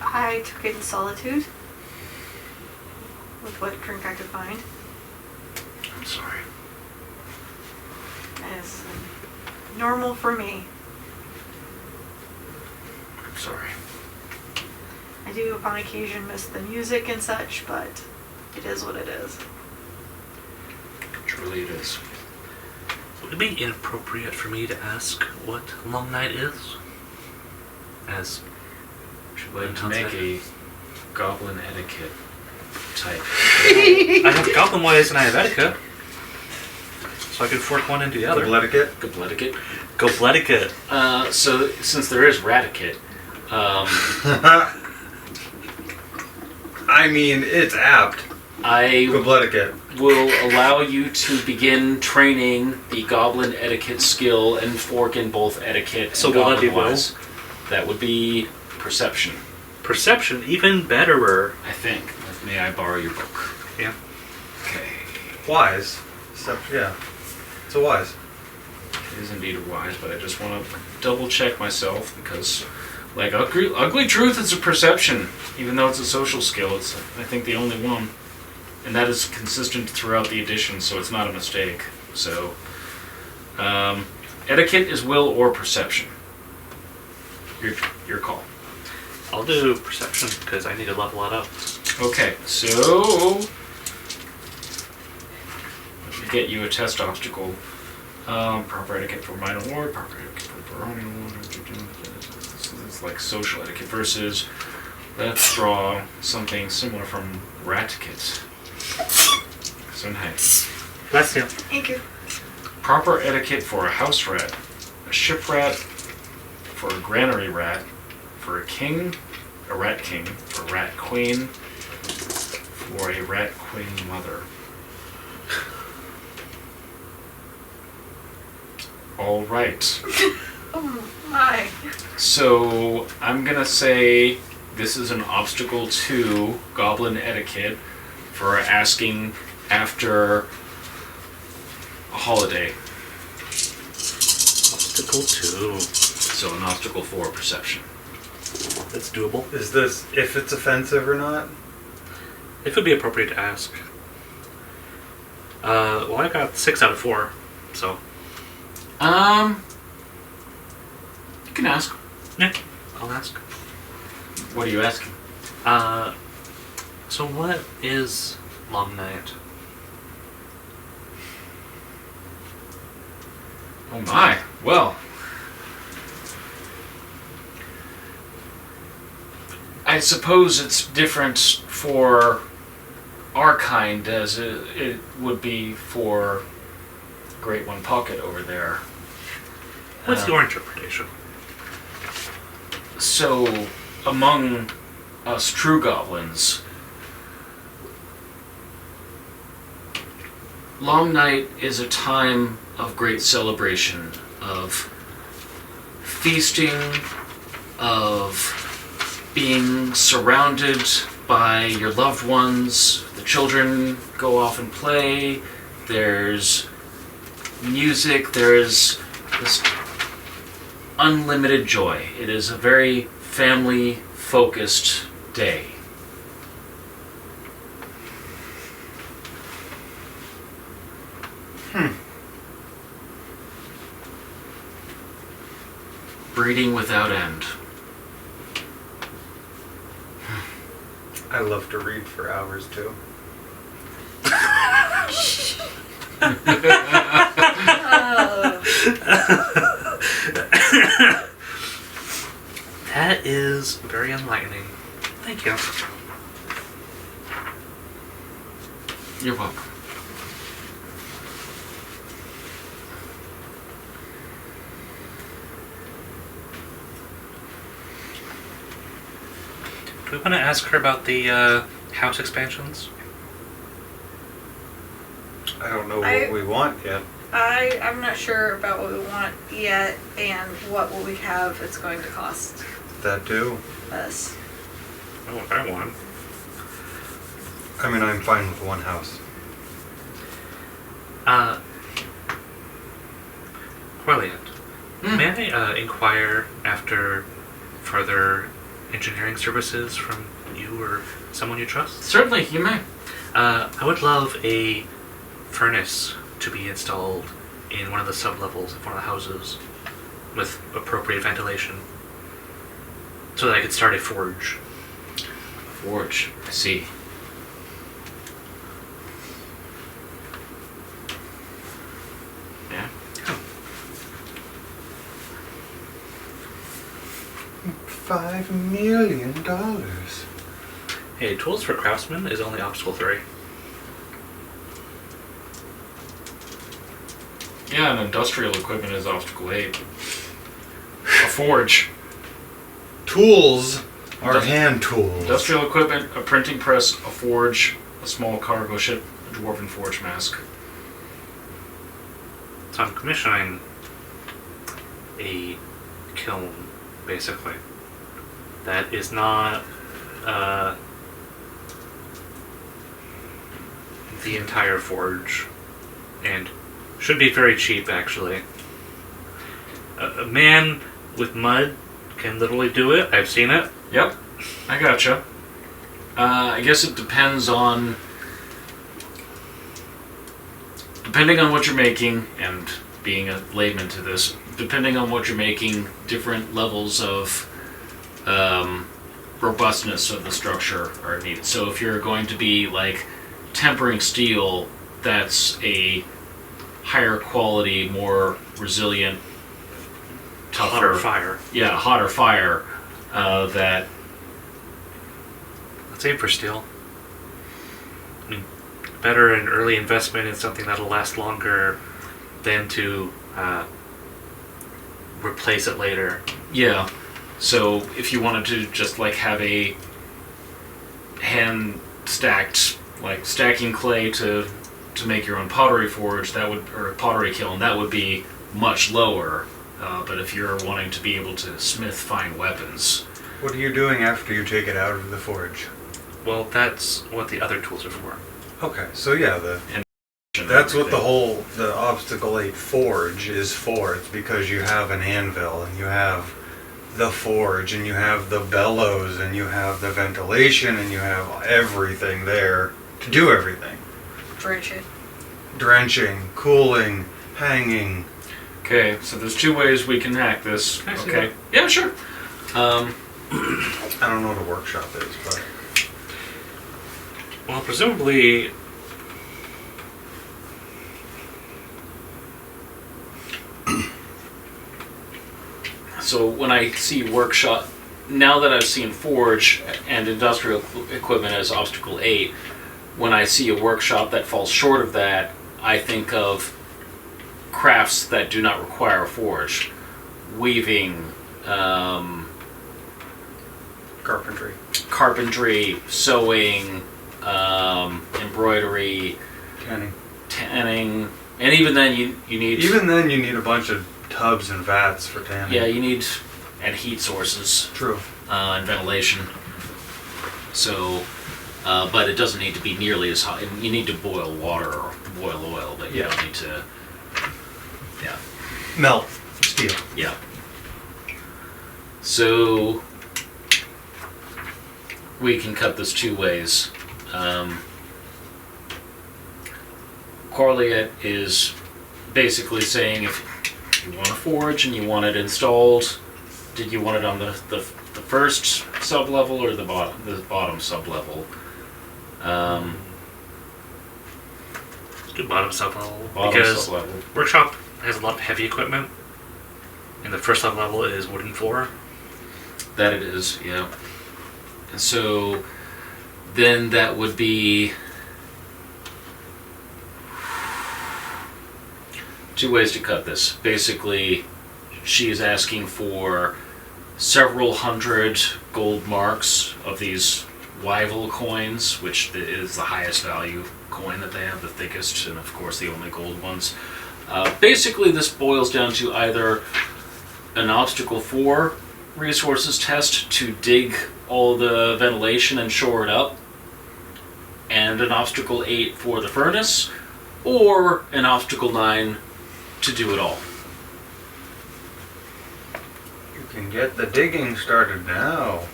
I took it in solitude with what drink I could find. I'm sorry. As normal for me. I'm sorry. I do upon occasion miss the music and such, but it is what it is. True. Truly it is. Would it be inappropriate for me to ask what Long Night is? As Should like to make a goblin etiquette type. I have goblin ways and I have etiquette, so I could fork one into the other. Etiquette. Goblin etiquette. Gobletiquette. So since there is raticate, I mean, it's apt. I Etiquette. will allow you to begin training the goblin etiquette skill and fork in both etiquette So and will that be goblin wise. That would be perception, Perception, even betterer. I think. May I borrow your book? Yeah. Okay. Wise. Yeah. It's a wise. It is indeed wise, but I just want to double check myself because, like, ugly truth is a perception, even though it's a social skill. It's, I think, the only one, and that is consistent throughout the edition, so it's not a mistake. So, etiquette is will or perception. Your call. I'll do perception because I need to level it up. Okay, so let me get you a test obstacle. Proper etiquette for minor ward, proper etiquette for baronial ward. It's like social etiquette versus. Let's draw something similar from ratiquette. So nice. Bless you. Thank you. Proper etiquette for a house rat, a ship rat, for a granary rat, for a king, a rat king, for a rat queen, for a rat queen mother. All right. Oh my. So I'm gonna say this is an obstacle to goblin etiquette for asking after a holiday. Obstacle 2. So an obstacle for perception. That's doable. Is this if it's offensive or not? It would be appropriate to ask. Well, I got 6 out of 4, so. You can ask. Yeah, I'll ask. What are you asking? So what is Long Night? Oh my. Well, I suppose it's different for our kind as it would be for Great One Pocket over there. What's your interpretation? So, among us true goblins, Long Night is a time of great celebration, of feasting, of being surrounded by your loved ones. The children go off and play. There's music. There's this unlimited joy. It is a very family-focused day. Breeding without end. I love to read for hours too. That is very enlightening. Thank you. You're welcome. Do we want to ask her about the house expansions? I don't know what I- we want yet. I'm not sure about what we want yet and what will we have it's going to cost That too. us. I know what I want. I mean, I'm fine with one house. Corelliant, may I inquire after further engineering services from you or someone you trust? Certainly, you may. I would love a furnace to be installed in one of the sub-levels of one of the houses with appropriate ventilation so that I could start a forge. Forge. I see. $5 million. Hey, tools for craftsmen is only obstacle 3. Yeah, and industrial equipment is obstacle 8. A forge. Tools are hand tools. Industrial equipment, a printing press, a forge, a small cargo ship, a dwarven forge mask. So I'm commissioning a kiln, basically. That is not the entire forge, and should be very cheap, actually. A man with mud can literally do it. I've seen it. Yep, I gotcha. I guess it depends on... Depending on what you're making, and being a layman to this, depending on what you're making, different levels of robustness of the structure are needed. So if you're going to be like tempering steel, that's a higher quality, more resilient, tougher Hotter fire. Yeah, hotter fire. That Let's aim for steel. I mean, better an early investment in something that'll last longer than to replace it later. yeah. So if you wanted to just like have a hand stacked, like stacking clay to make your own pottery forge, that would, or a pottery kiln, that would be much lower. But if you're wanting to be able to smith fine weapons, What are you doing after you take it out of the forge? Well, that's what the other tools are for. Okay, so yeah, that's what the obstacle 8 forge is for. It's because you have an anvil and you have the forge and you have the bellows and you have the ventilation and you have everything there to do everything. Drench it. Drenching, cooling, hanging. Okay, so there's two ways we can hack this. Can I see Okay. Yeah, sure. I don't know what a workshop is, but Well, presumably... So when I see workshop, now that I've seen forge and industrial equipment as obstacle 8, when I see a workshop that falls short of that, I think of crafts that do not require a forge. Weaving, carpentry, sewing, embroidery, tanning, and even then you need... Even then you need a bunch of tubs and vats for tanning. Yeah, you need... and heat sources. True. And ventilation. So, but it doesn't need to be nearly as hot. You need to boil water or boil oil, but you Yeah. don't need to... Yeah. Melt steel. Yeah. So, we can cut this two ways. Corliet is basically saying if you want a forge and you want it installed, did you want it on the first sub-level or the bottom sub-level? Let's do bottom sub-level. Bottom Because sub-level. workshop has a lot of heavy equipment, and the first sub-level is wooden floor. That it is, yeah. And so then that would be two ways to cut this. Basically, she is asking for several hundred gold marks of these Wyval coins, which is the highest value coin that they have, the thickest, and of course the only gold ones. Basically, this boils down to either an obstacle 4 resources test to dig all the ventilation and shore it up, and an obstacle 8 for the furnace, or an obstacle 9 to do it all. You can get the digging started now.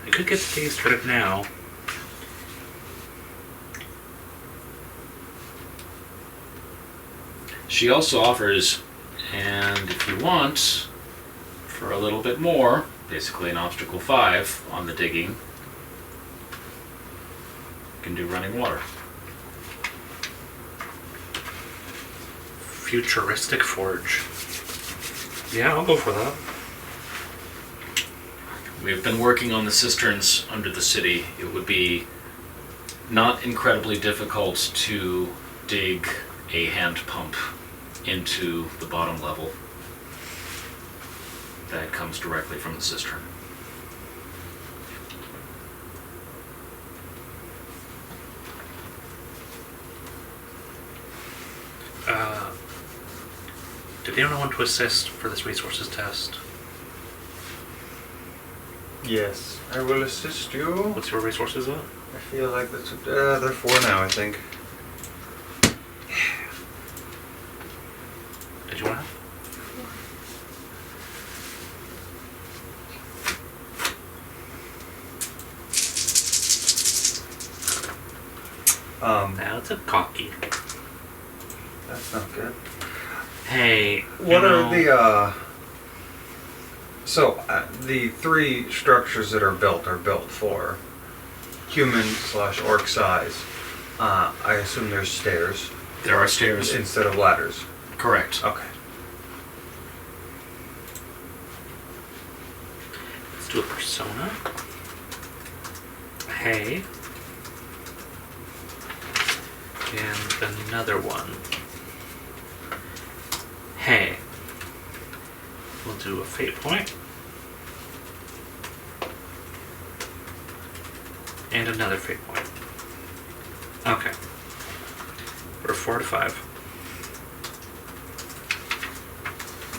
I could get the thing started now. She also offers, and if you want, for a little bit more, basically an obstacle 5 on the digging, you can do running water. Futuristic forge. Yeah, I'll go for that. We've been working on the cisterns under the city. It would be not incredibly difficult to dig a hand pump into the bottom level. That comes directly from the cistern. Did anyone want to assist for this resources test? Yes, I will assist you. What's your resources at? I feel like that's they're 4 now, I think. Did you want to? That's a cocky. That's not good. Hey, What are the the 3 structures that are built for human/orc size. I assume there's stairs There are stairs. instead of ladders. Correct. Okay. Let's do a persona. Hey. And another one. Hey. We'll do a fate point. And another fate point. Okay. We're 4 to 5.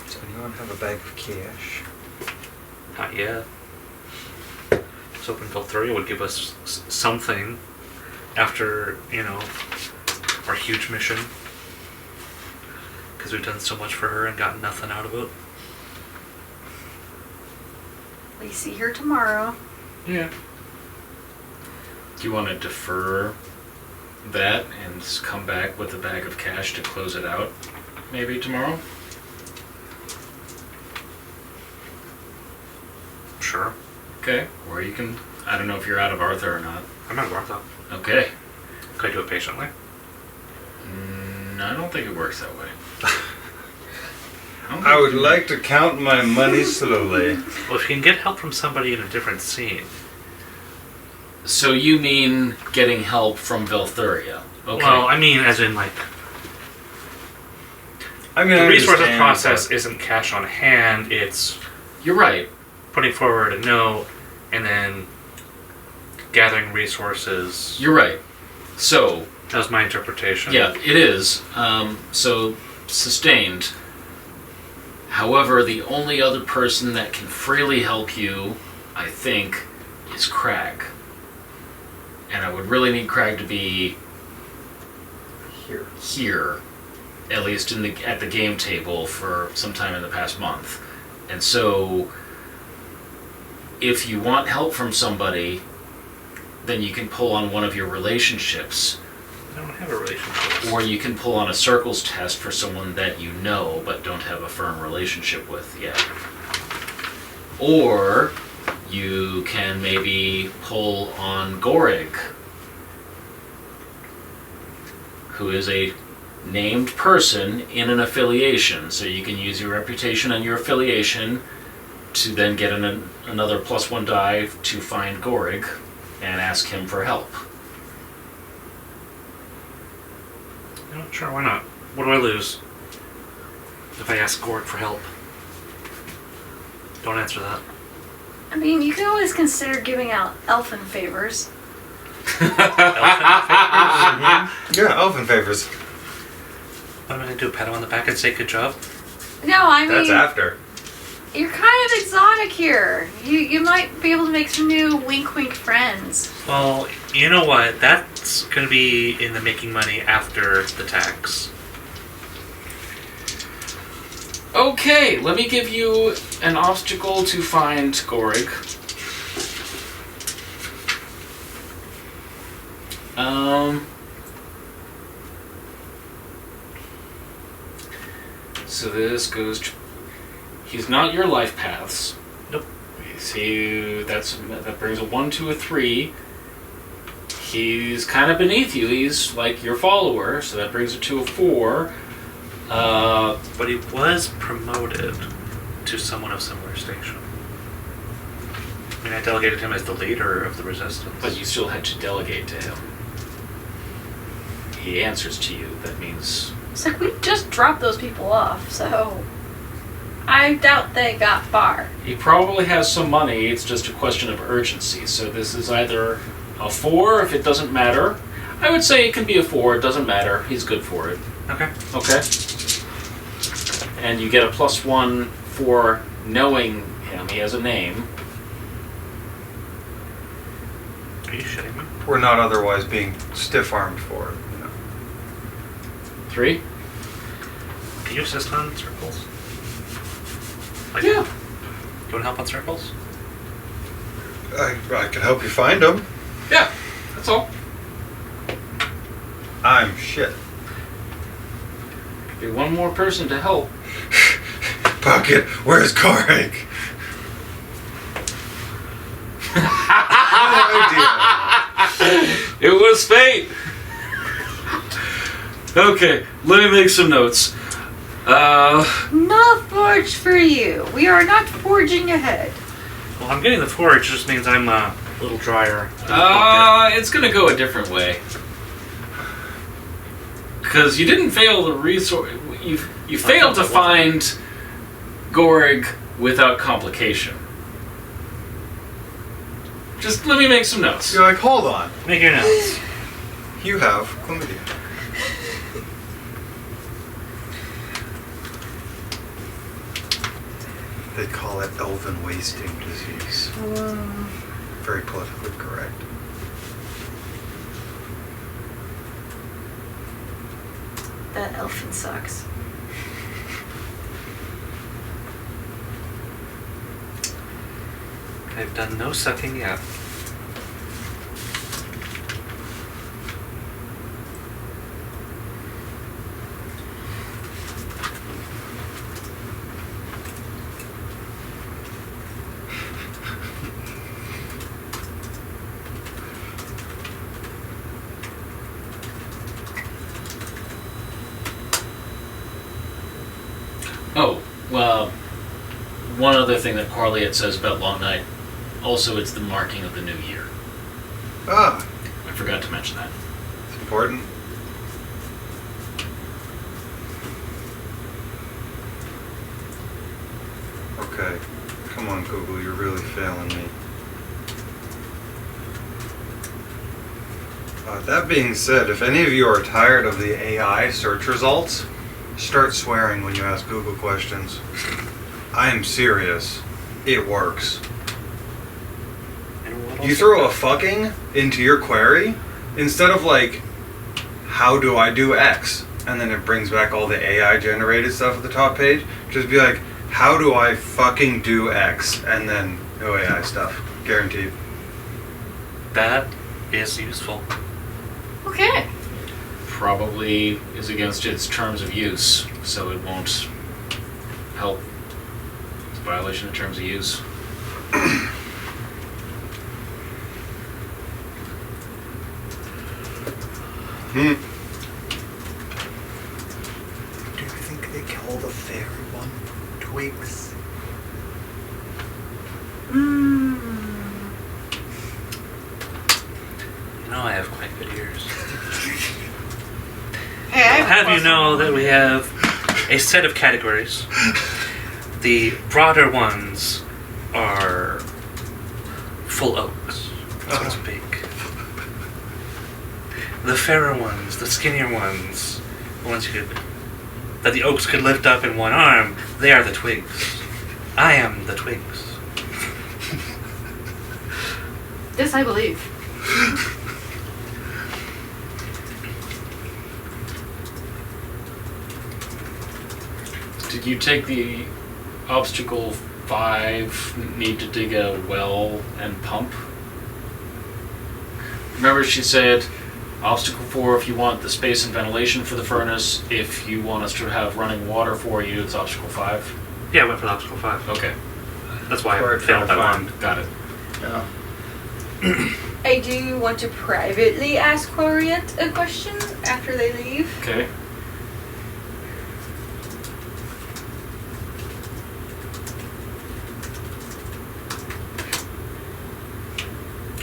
Does anyone have a bag of cash? Not yet. Just open until 3 would give us something after, our huge mission. Because we've done so much for her and gotten nothing out of it. We see her tomorrow. Yeah. Do you want to defer that and come back with a bag of cash to close it out? Maybe tomorrow? Sure. Okay. Or you can... I don't know if you're out of Arthur or not. I'm not worth it. Okay. Could I do it patiently? I don't think it works that way. I would like to count my money slowly. Well, if you can get help from somebody in a different scene. So you mean getting help from Velthuria? Okay. Well, I mean, as in, like, I mean, the I resources understand, process but- isn't cash on hand, it's You're right. putting forward a note and then gathering resources. You're right. So, That was my interpretation. yeah, it is. So, sustained. However, the only other person that can freely help you, I think, is Crag. And I would really need Crag to be here, at least at the game table for some time in the past month. And so, if you want help from somebody, then you can pull on one of your relationships. I don't have a relationship. Or you can pull on a circles test for someone that you know but don't have a firm relationship with yet. Or you can maybe pull on Gorig, who is a named person in an affiliation. So you can use your reputation and your affiliation to then get another +1 die to find Gorig and ask him for help. Sure, why not? What do I lose if I ask Gorg for help? Don't answer that. I mean, you can always consider giving out elfin favors. Yeah, elfin favors. What am I going to do? Pat him on the back and say good job? No, I mean, That's after. you're kind of exotic here. You might be able to make some new wink friends. Well, you know what? That's going to be in the making money after the tax. Okay, let me give you an obstacle to find Gorig. So this goes to... He's not your life paths. Nope. See, that brings a 1 to a 3. He's kind of beneath you. He's like your follower, so that brings it to a 4. But he was promoted to someone of similar station. mean, I delegated him as the leader of the resistance. But you still had to delegate to him. He answers to you. That means... It's like we just dropped those people off, so I doubt they got far. He probably has some money. It's just a question of urgency. So this is either a 4 if it doesn't matter. I would say it can be a 4. It doesn't matter. He's good for it. Okay. Okay? And you get a +1 for knowing him. He has a name. Are you shitting me? We're not otherwise being stiff-armed for it. 3? Can you assist on circles? Like, Yeah. You want to help on circles? I can help you find them. Yeah. That's all. I'm shit. Be one more person to help. Pocket, where's Crag? No idea. It was fate. Okay, let me make some notes. No forge for you. We are not forging ahead. Well, I'm getting the forage, just means I'm a little drier. It's gonna go a different way. Because you didn't fail the resource. You failed to find Gorig without complication. Just let me make some notes. You're like, hold on. Make your notes. You have chlamydia. They call it elven wasting disease. Very politically correct. That elfin sucks. I've done no sucking yet. Oh, well, one other thing that Corliet says about Long Night. Also, it's the marking of the new year. Ah, I forgot to mention that. it's important. Okay, come on, Google, you're really failing me. That being said, if any of you are tired of the AI search results, start swearing when you ask Google questions. I am serious. It works. You throw a fucking into your query, instead of like, how do I do X? And then it brings back all the AI generated stuff at the top page. Just be like, how do I fucking do X? And then no AI stuff. Guaranteed. That is useful. Okay. Probably is against its terms of use, so it won't help. It's a violation of terms of use. Do you think they call the fairy one twigs? You know I have quite good ears. Hey, I I'll have you know that we have a set of categories. The broader ones are full oaks, so to speak. The fairer ones, the skinnier ones, the ones that the oaks could lift up in one arm, they are the twigs. I am the twigs. This I believe. Did you take the obstacle 5, need to dig a well and pump? Remember she said, obstacle 4 if you want the space and ventilation for the furnace, if you want us to have running water for you, it's obstacle 5? Yeah, I went for the obstacle 5. Okay, That's why I Hard failed to that find. one. got it. Yeah. I do want to privately ask Corliet a question after they leave. Okay.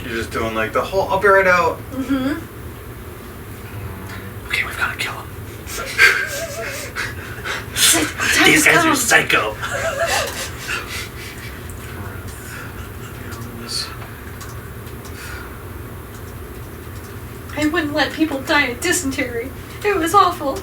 You're just doing like the whole, I'll be right out. Mm-hmm. Okay, we've got to kill him. Time These has guys are come. psycho. I wouldn't let people die of dysentery. It was awful.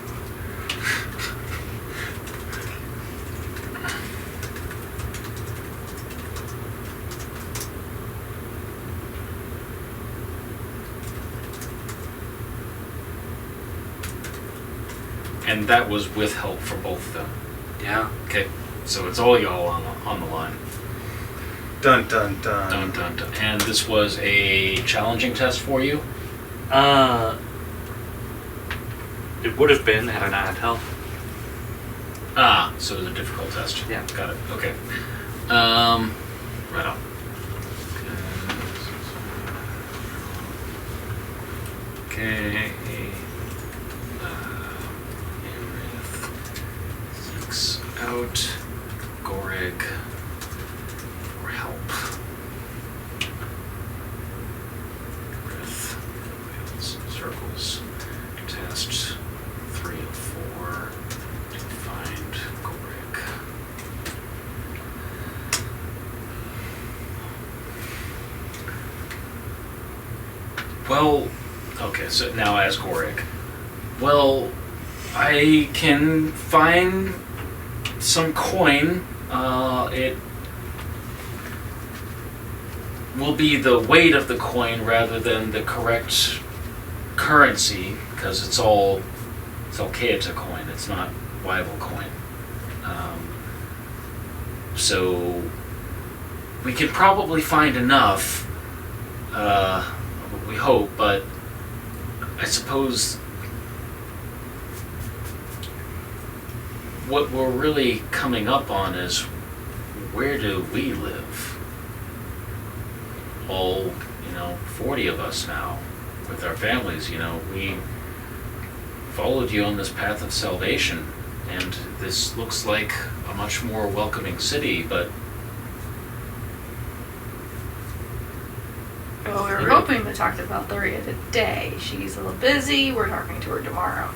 And that was with help from both of them. Yeah. Okay, so it's all y'all on the line. Dun dun dun. Dun dun dun. And this was a challenging test for you? It would have been had I not had help. Ah, so it was a difficult test. Yeah. Got it. Okay. Right on. Okay. Aerith seeks out Goreg for help. Aerith fails circles. Test 3 of 4 to find Goreg. Well, okay, so now as Goreg. Well, I can find some coin. It will be the weight of the coin rather than the correct currency, because it's all Keita coin. It's not rival coin. So we could probably find enough. We hope, but I suppose what we're really coming up on is, where do we live? All, 40 of us now, with our families, we followed you on this path of salvation, and this looks like a much more welcoming city, but Well, we were hoping to talk to Valkyria today. She's a little busy. We're talking to her tomorrow.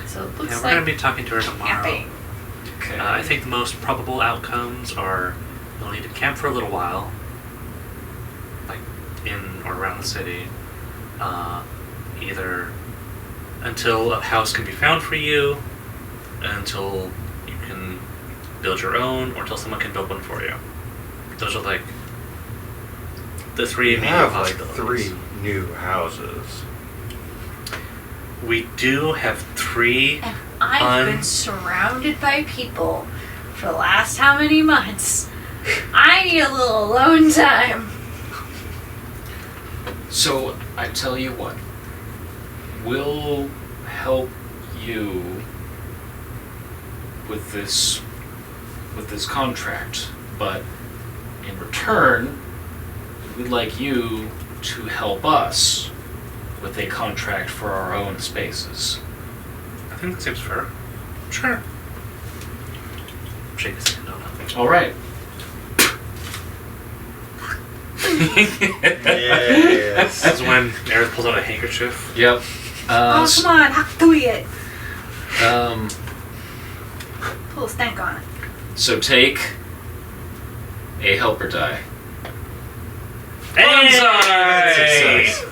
So it looks Yeah, we're like going to be talking to her tomorrow. camping. okay. I think the most probable outcomes are you'll need to camp for a little while, like in or around the city, either until a house can be found for you, until you can build your own, or until someone can build one for you. Those are like the three We immediate have like possibilities. 3 new houses. We do have 3. And I've been surrounded by people for the last how many months? I need a little alone time. So I tell you what, we'll help you with this contract, but in return, we'd like you to help us with a contract for our own spaces. I think that seems fair. Sure. Shake his hand on it. All right. Yes. That's when Aerith pulls out a handkerchief. Yep. Oh, come on, how do it? Pull a stank on it. So take a helper die. Hey! Success.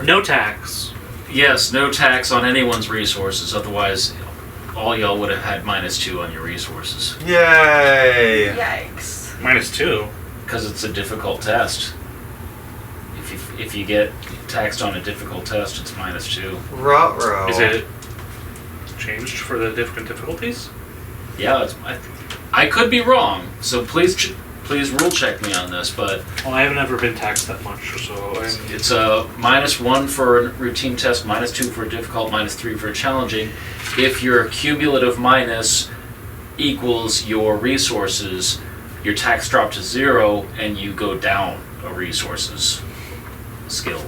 No tax. Yes, no tax on anyone's resources. Otherwise, all y'all would have had -2 on your resources. Yay! Yikes. -2. Because it's a difficult test. If you get taxed on a difficult test, it's -2. Ruh-roh. Is it changed for the different difficulties? Yeah, I could be wrong. So please rule check me on this. But Well, I haven't ever been taxed that much, so it's a -1 for a routine test, -2 for a difficult, -3 for a challenging. If your cumulative minus equals your resources, your tax drops to 0, and you go down a resources skill.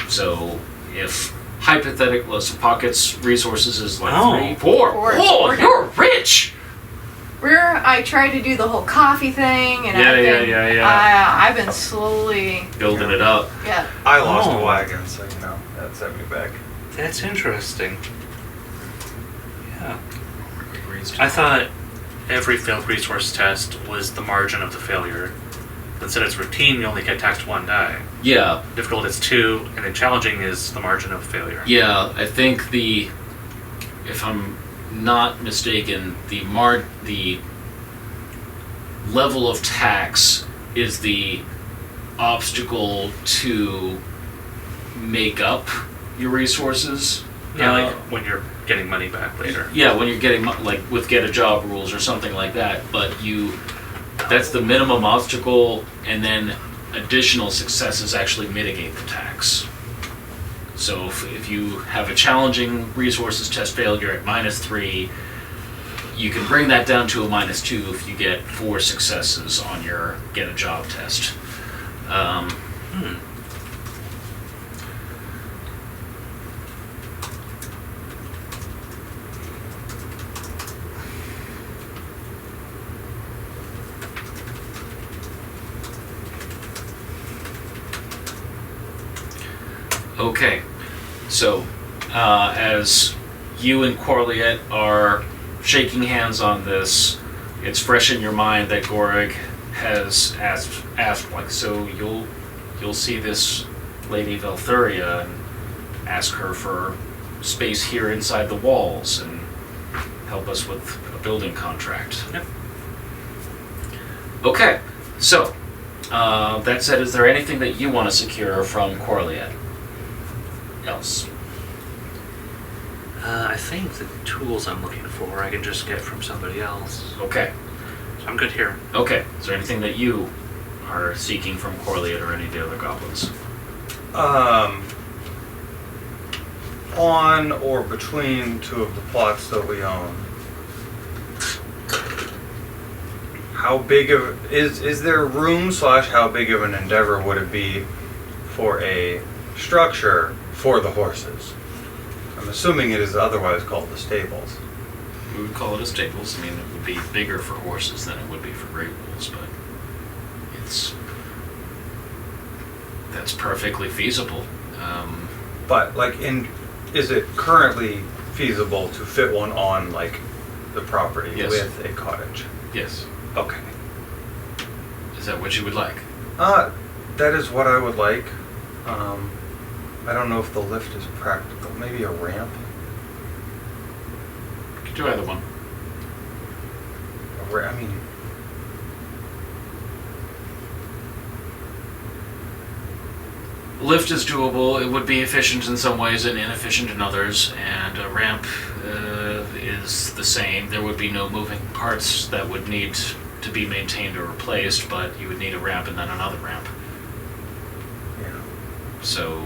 So if hypothetical, so Pocket's resources is like Oh. 3, 4. Four. Oh, you're rich! I tried to do the whole coffee thing, and I've been slowly Building it up. Yeah. I lost Oh. a wagon, so you know that set me back. That's interesting. Yeah. I thought every failed resource test was the margin of the failure. Instead it's routine, you only get taxed 1 die. Yeah, Difficult is 2, and then challenging is the margin of failure. yeah. I think if I'm not mistaken, the level of tax is the obstacle to make up your resources. Yeah, like when you're getting money back later. Yeah, when you're getting like with get a job rules or something like that, but that's the minimum obstacle, and then additional successes actually mitigate the tax. So if you have a challenging resources test failure at -3, you can bring that down to a -2 if you get 4 successes on your get a job test. Okay, so as you and Corliet are shaking hands on this, it's fresh in your mind that Gorg has asked like, so you'll see this Lady Valthuria and ask her for space here inside the walls and help us with a building contract. Yep. Okay, so that said, is there anything that you want to secure from Corliet? Else? I think the tools I'm looking for I can just get from somebody else. Okay. So I'm good here. Okay. Is there anything that you are seeking from Corliet or any of the other goblins? On or between 2 of the plots that we own. How big of is there room / how big of an endeavor would it be for a structure for the horses? I'm assuming it is otherwise called the stables. We would call it a stables. I mean, it would be bigger for horses than it would be for great wolves, but that's perfectly feasible. But like, is it currently feasible to fit one on like the property Yes. with a cottage? Yes. Okay. Is that what you would like? That is what I would like. I don't know if the lift is practical. Maybe a ramp. You could do either one. I mean, Lift is doable. It would be efficient in some ways and inefficient in others, and a ramp is the same. There would be no moving parts that would need to be maintained or replaced, but you would need a ramp and then another ramp. yeah. So,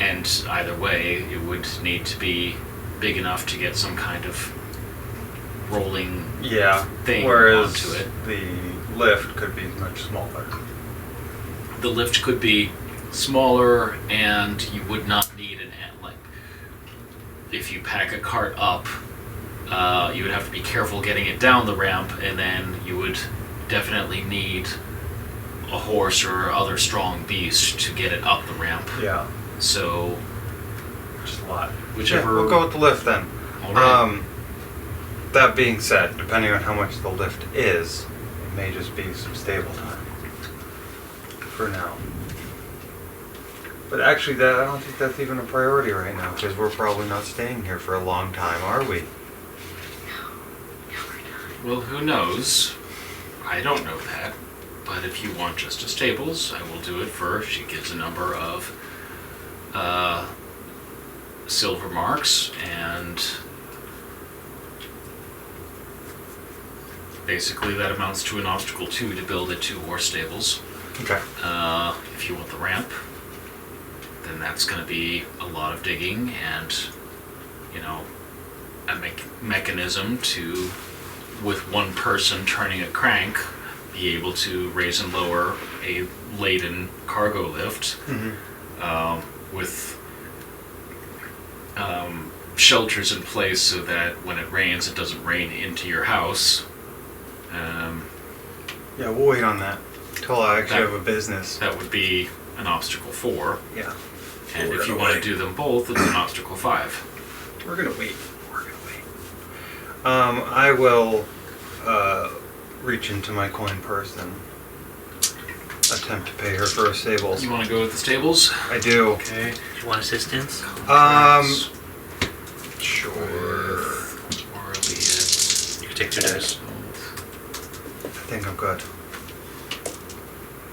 and either way, it would need to be big enough to get some kind of rolling Yeah. thing Whereas onto it. the lift could be much smaller. The lift could be smaller, and you would not need like, if you pack a cart up, you would have to be careful getting it down the ramp, and then you would definitely need a horse or other strong beast to get it up the ramp. Yeah. So, Which is a lot. whichever. Yeah, we'll go with the lift then. All right. That being said, depending on how much the lift is, it may just be some stable time for now. But actually, I don't think that's even a priority right now, because we're probably not staying here for a long time, are we? Well, who knows? I don't know that. But if you want just a stables, I will do it for, she gives a number of silver marks, and basically that amounts to an obstacle 2 to build it 2 horse stables. Okay. If you want the ramp, then that's going to be a lot of digging and, a mechanism to, with one person turning a crank, be able to raise and lower a laden cargo lift. Mm-hmm. With shelters in place so that when it rains, it doesn't rain into your house. Yeah, we'll wait on that till I actually That- have a business. That would be an obstacle 4. Yeah. And We're if you gonna want to wait. do them both, it's an obstacle 5. We're gonna wait. I will reach into my coin purse and attempt to pay her for her stables. You want to go with the stables? I do. Okay. Do you want assistance? Sure. Orleans. You can take 2 dice. I think I'm good.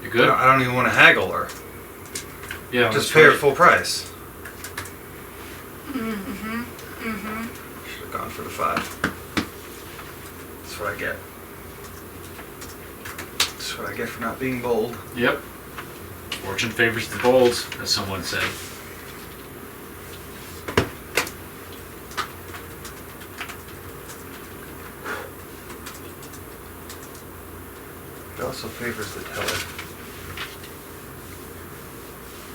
You good? I don't even want to haggle her. Yeah. Just that's pay her right. full price. Mm-hmm. Mm-hmm. Should have gone for the 5. That's what I get. That's what I get for not being bold. Yep. Fortune favors the bold, as someone said. It also favors the teller.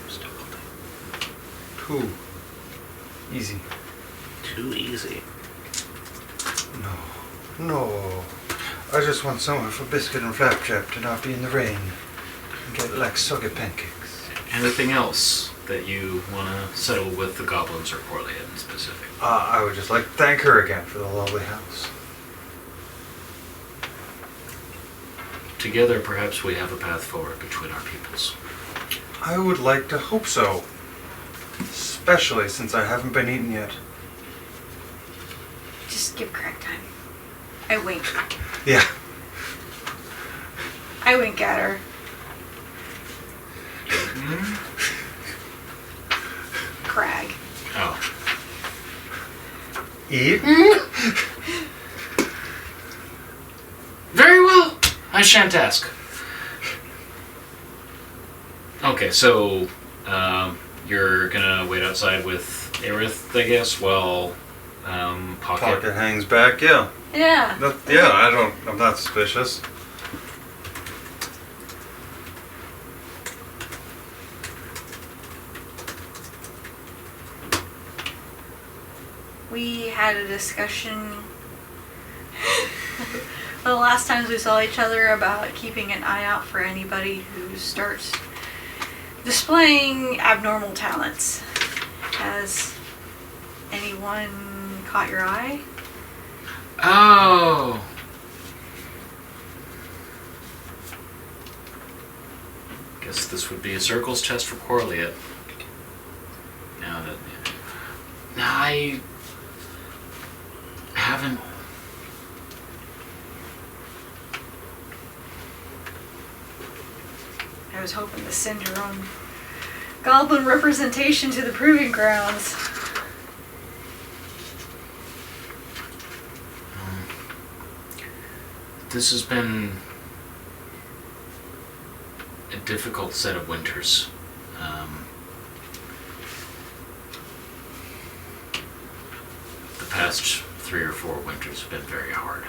Still 2. Easy. too easy. No. I just want someone for biscuit and flapjack to not be in the rain and get like soggy pancakes. Anything else that you want to settle with the goblins or Corleone in specific? I would just like to thank her again for the lovely house. Together, perhaps we have a path forward between our peoples. I would like to hope so. Especially since I haven't been eaten yet. Just give Crag time. I wink. Yeah. I wink at her. Crag. Oh. Eat? Very well. I shan't ask. Okay, so you're gonna wait outside with Aerith, I guess, while Pocket hangs back, yeah. Yeah. I'm not suspicious. We had a discussion the last times we saw each other about keeping an eye out for anybody who starts displaying abnormal talents. Has anyone caught your eye? Oh. Guess this would be a circles test for Corleone. Now that I haven't. I was hoping to send your own goblin representation to the proving grounds. This has been a difficult set of winters. The past 3 or 4 winters have been very hard.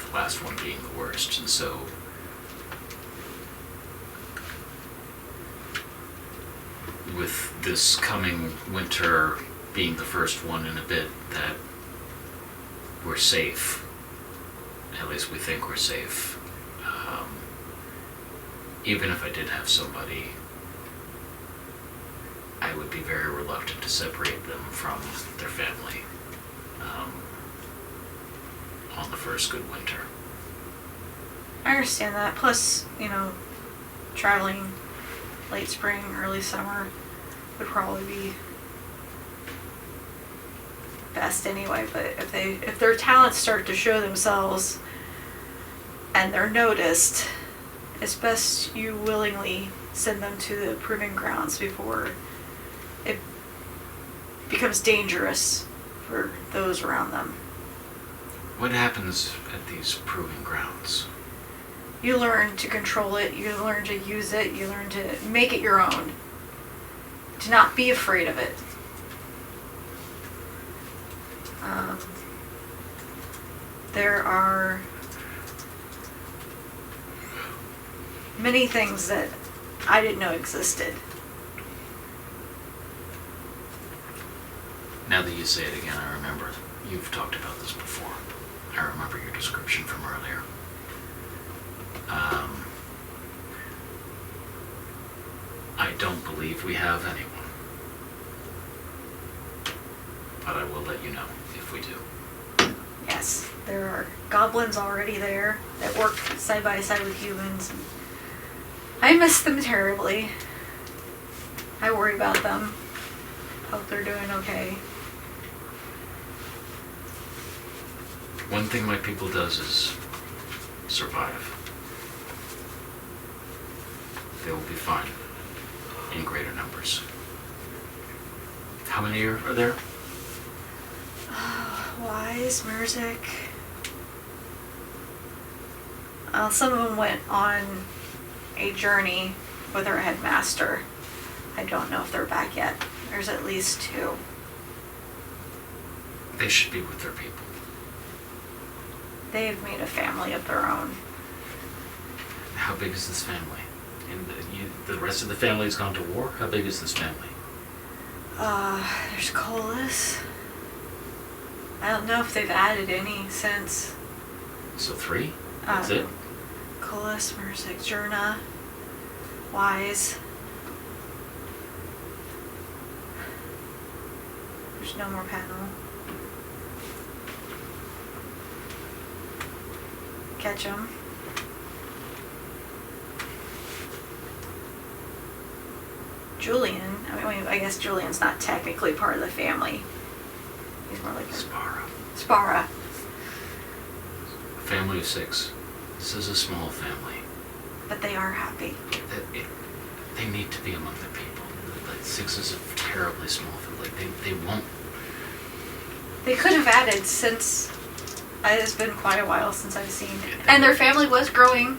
The last one being the worst, and so with this coming winter being the first one in a bit that we're safe. At least we think we're safe. Even if I did have somebody, I would be very reluctant to separate them from their family on the first good winter. I understand that. Plus, traveling late spring, early summer would probably be best anyway. But if their talents start to show themselves and they're noticed, it's best you willingly send them to the proving grounds before it becomes dangerous for those around them. What happens at these proving grounds? You learn to control it, you learn to use it, you learn to make it your own. To not be afraid of it. There are many things that I didn't know existed. Now that you say it again, I remember. You've talked about this before. I remember your description from earlier. I don't believe we have anyone. But I will let you know if we do. Yes, there are goblins already there that work side by side with humans. And I miss them terribly. I worry about them. Hope they're doing okay. One thing my people does is survive. They will be fine in greater numbers. How many are there? Wise, Merzik. Some of them went on a journey with our headmaster. I don't know if they're back yet. There's at least 2. They should be with their people. They've made a family of their own. How big is this family? And the rest of the family has gone to war? How big is this family? There's Colas. I don't know if they've added any since. So 3? That's it? Colas, Merzik, Serna, Wise. There's no more panel. Ketchum. Julian. I guess Julian's not technically part of the family. He's more like a Spara. A family of 6. This is a small family. But they are happy. They need to be among their people. Like 6 is a terribly small family. Like they won't. They could have added since it's been quite a while since I've seen it. And their family was growing.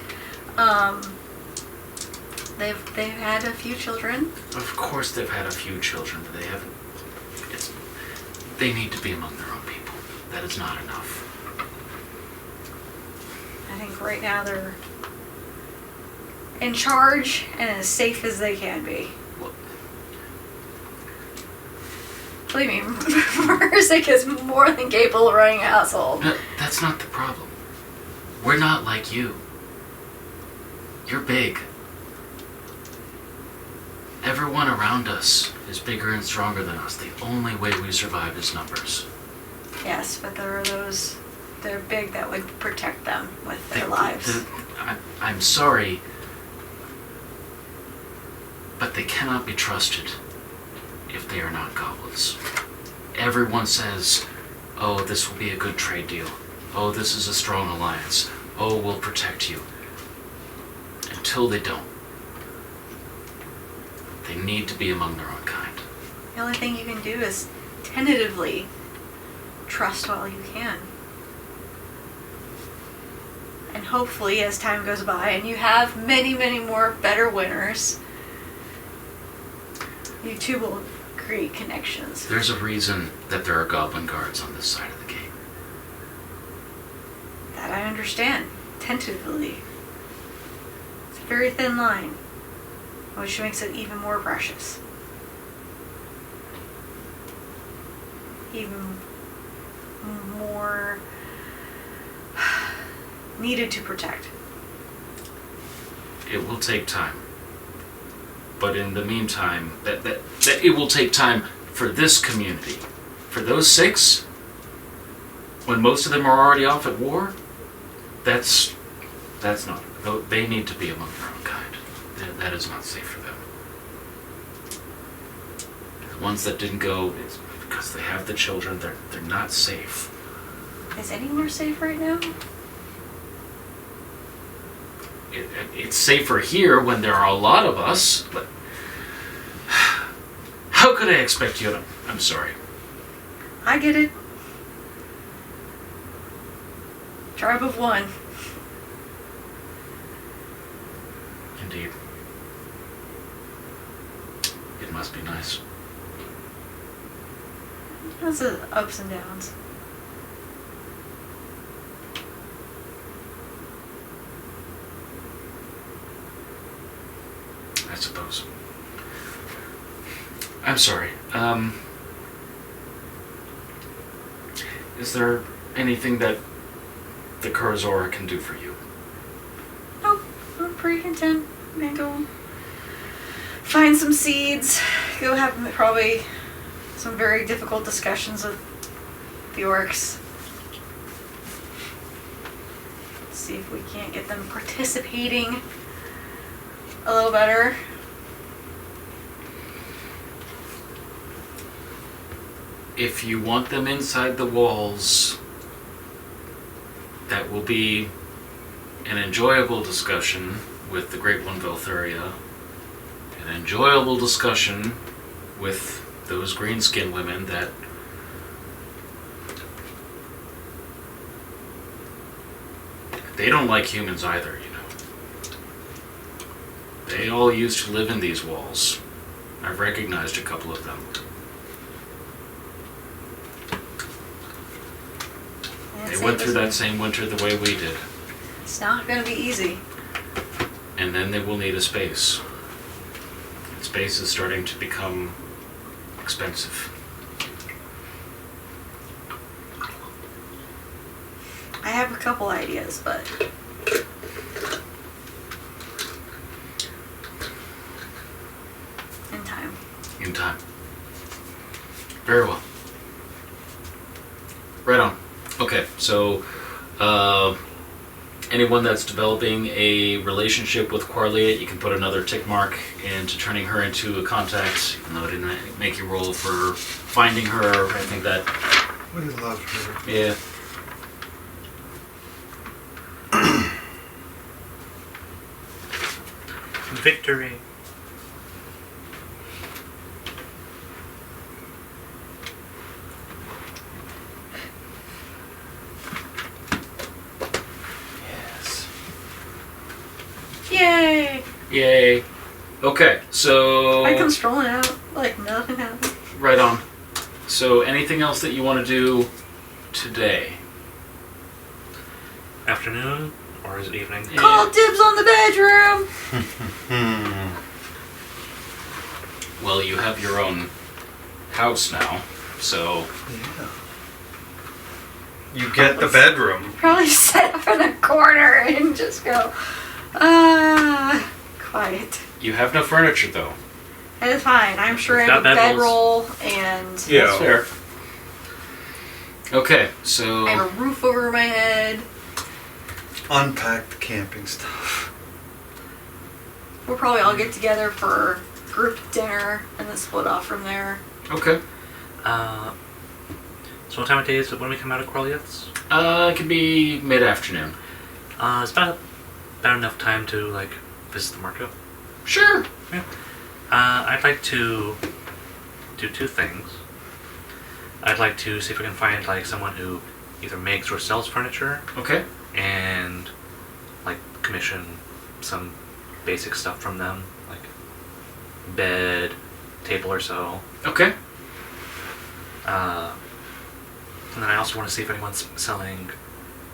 They've had a few children. Of course they've had a few children, but they haven't. They need to be among their own people. That is not enough. I think right now they're in charge and as safe as they can be. Well, Believe me, Merzik is more than capable of running a household. no, that's not the problem. We're not like you. You're big. Everyone around us is bigger and stronger than us. The only way we survive is numbers. Yes, but there are those, they're big that would protect them with their lives. I'm sorry, but they cannot be trusted if they are not goblins. Everyone says, oh, this will be a good trade deal. Oh, this is a strong alliance. Oh, we'll protect you. Until they don't. They need to be among their own kind. The only thing you can do is tentatively trust while you can. And hopefully as time goes by and you have many, many more better winners, you too will create connections. There's a reason that there are goblin guards on this side of the gate. That I understand. Tentatively. It's a very thin line, which makes it even more precious. Even more needed to protect. It will take time. But in the meantime, that it will take time for this community. For those 6, when most of them are already off at war, that's not. They need to be among their own kind. That is not safe for them. The ones that didn't go, it's because they have the children. They're not safe. Is anywhere safe right now? It's safer here when there are a lot of us, but how could I expect you to... I'm sorry. I get it. Tribe of one. Indeed. It must be nice. That's the ups and downs. I suppose. I'm sorry. Is there anything that the Kurzora can do for you? Nope, I'm pretty content. I'm gonna go find some seeds. Go have probably some very difficult discussions with the orcs. See if we can't get them participating a little better. If you want them inside the walls, that will be an enjoyable discussion with the Great One Velthuria, an enjoyable discussion with those green-skinned women that they don't like humans either, you know. They all used to live in these walls. I've recognized a couple of them. They went through that same winter the way we did. It's not going to be easy. And then they will need a space. Space is starting to become expensive. I have a couple ideas, but in time. In time. Very well. Right on. Okay, so anyone that's developing a relationship with Quarliate, you can put another tick mark into turning her into a contact, even though it didn't make you roll for finding her. I think that... We love her. Yeah. Victory. Yes. Yay! Yay. Okay, so... I come strolling out like nothing happened. Right on. So anything else that you want to do today? Afternoon? Or is it evening? Yeah. Call dibs on the bedroom! Well, you have your own house now, so... Yeah. You get the bedroom. Probably sit up in a corner and just go, quiet. You have no furniture, though. That is fine. I'm sure I We've have a got bedroll and Yeah. That's fair. Okay, so... I have a roof over my head. Unpack the camping stuff. We'll probably all get together for group dinner and then split off from there. Okay. So what time of day is it when we come out of Corliath's? It could be mid-afternoon. It's about enough time to, like, visit the market. Sure. Yeah. I'd like to do two things. I'd like to see if I can find, like, someone who either makes or sells furniture Okay. and, like, commission some basic stuff from them, like bed, table or so. Okay. And then I also want to see if anyone's selling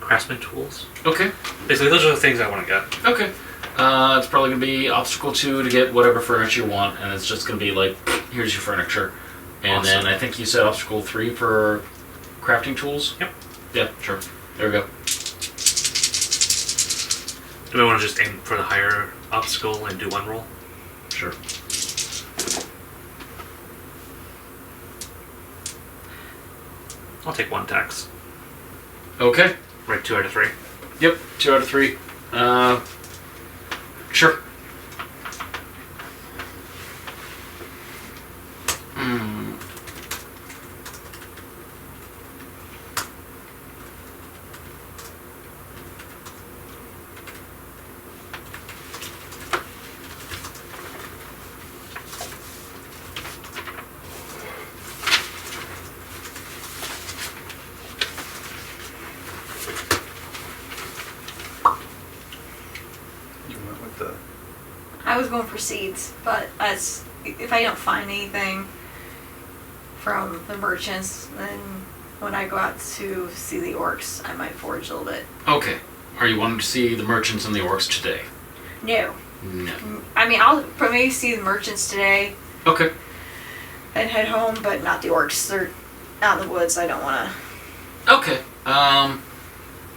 craftsman tools. Okay. Basically, those are the things I want to get. Okay. It's probably going to be obstacle 2 to get whatever furniture you want, and it's just going to be like, here's your furniture. And Awesome. then I think you said obstacle 3 for crafting tools? Yep. Yeah, sure. There we go. Do we want to just aim for the higher obstacle and do one roll? Sure. I'll take one tax. Okay. Right, 2 out of 3. Yep, 2 out of 3. Sure. You went with the... I was going for seeds, but if I don't find anything from the merchants, then when I go out to see the orcs, I might forage a little bit. Okay. Are you wanting to see the merchants and the orcs today? No. No. I mean, I'll maybe see the merchants today Okay. and head home, but not the orcs. They're out in the woods. I don't want to Okay.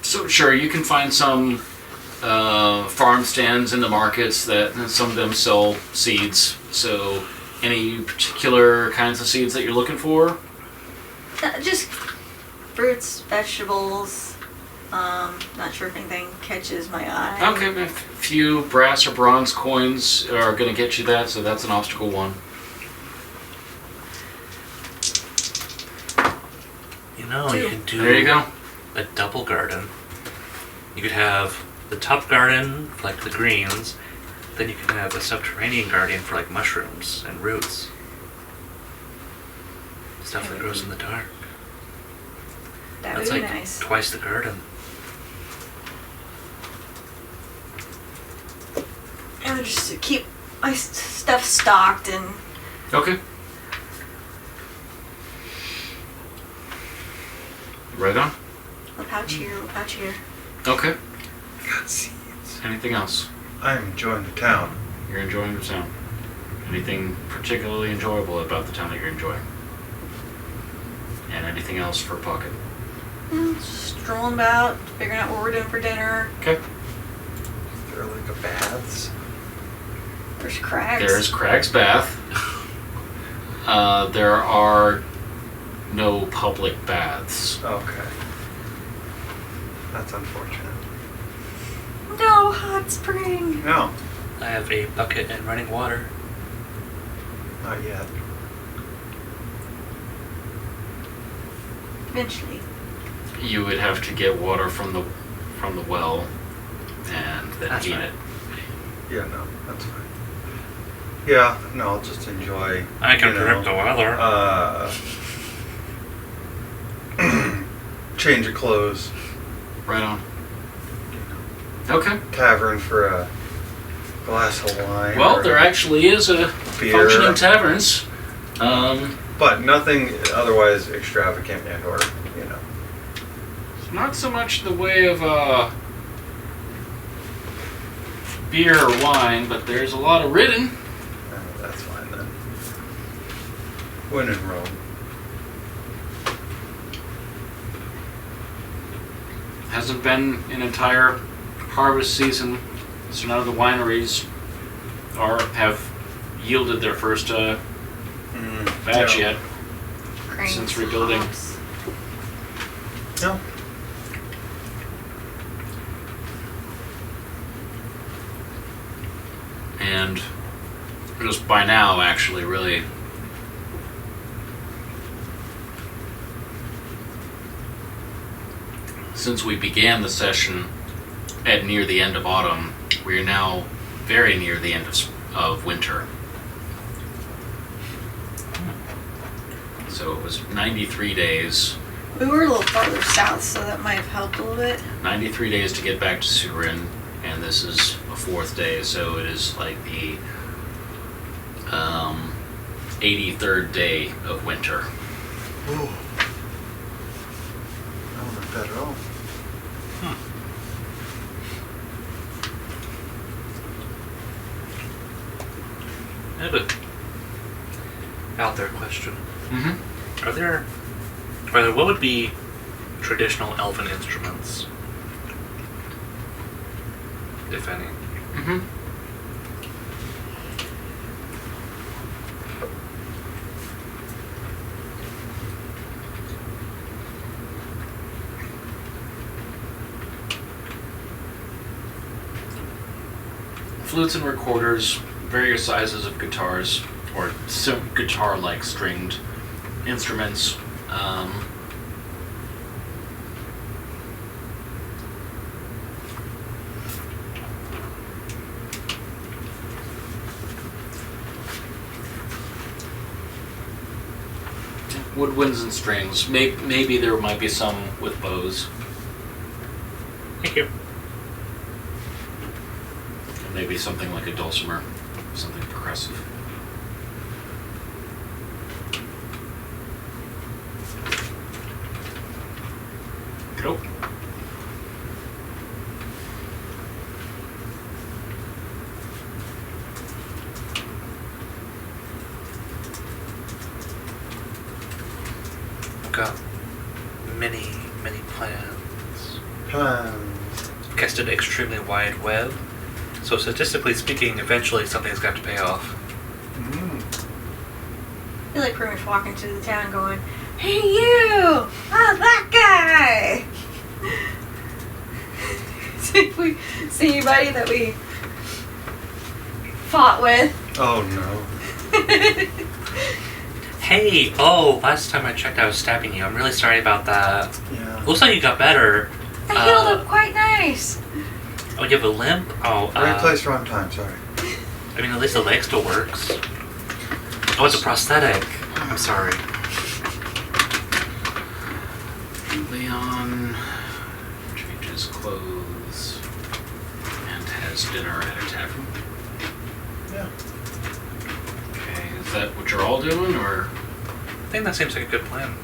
So sure, you can find some farm stands in the markets that some of them sell seeds. So, any particular kinds of seeds that you're looking for? Just fruits, vegetables. Not sure if anything catches my eye. Okay, a few brass or bronze coins are going to get you that, so that's an obstacle 1. You know, you can do There you go. a double garden. You could have the top garden for like the greens, then you can have a subterranean garden for like mushrooms and roots. Stuff that grows in the dark. That That's would be like nice. twice the garden. And just to keep my stuff stocked and Okay. Right on. a pouch here, a pouch here. Okay. Got seeds. Anything else? I'm enjoying the town. You're enjoying the town. Anything particularly enjoyable about the town that you're enjoying? And anything else for Pocket? Strolling about, figuring out what we're doing for dinner. Okay. Is there like a baths? There's Crags. There's Crag's Bath. There are no public baths. Okay. That's unfortunate. No hot spring. No, I have a bucket and running water. not yet. Eventually. You would have to get water from the well and then That's heat right. it. Yeah, no, that's fine. Yeah, no, I'll just enjoy. I can you know, predict the weather. Change of clothes. Right on. Okay. Tavern for a glass of wine. Well, or there actually is a beer. functioning taverns. But nothing otherwise extravagant and or, you know. Not so much the way of beer or wine, but there's a lot of ridden. That's fine then. When in Rome. Hasn't been an entire harvest season, so none of the wineries have yielded their first batch yeah. yet. Cranes, Since rebuilding. hops. No. And just by now, actually, really, since we began the session at near the end of autumn, we are now very near the end of winter. So it was 93 days. We were a little farther south, so that might have helped a little bit. 93 days to get back to Soorin, and this is a 4th day, so it is like the 83rd day of winter. Ooh. I don't like that at all. I have a out there question. Mm-hmm. What would be traditional elven instruments, if any? Mm-hmm. Flutes and recorders, various sizes of guitars, or guitar-like stringed instruments. Woodwinds and strings. Maybe there might be some with bows. Thank you. And maybe something like a dulcimer, something progressive. Cool. I've got many casted extremely wide web. So statistically speaking, eventually something's got to pay off. You're like pretty much walking to the town going, "Hey you! Oh, that guy!" See if we see anybody that we fought with. Oh no. Hey, last time I checked I was stabbing you. I'm really sorry about that. Yeah. Looks like you got better. I healed up quite nice. Oh, you have a limp? Oh, Right place, wrong time. Sorry. I mean, at least the leg still works. Oh, it's a prosthetic. I'm sorry. Leon changes clothes and has dinner at a tavern. Yeah. Okay, is that what you're all doing, or? I think that seems like a good plan.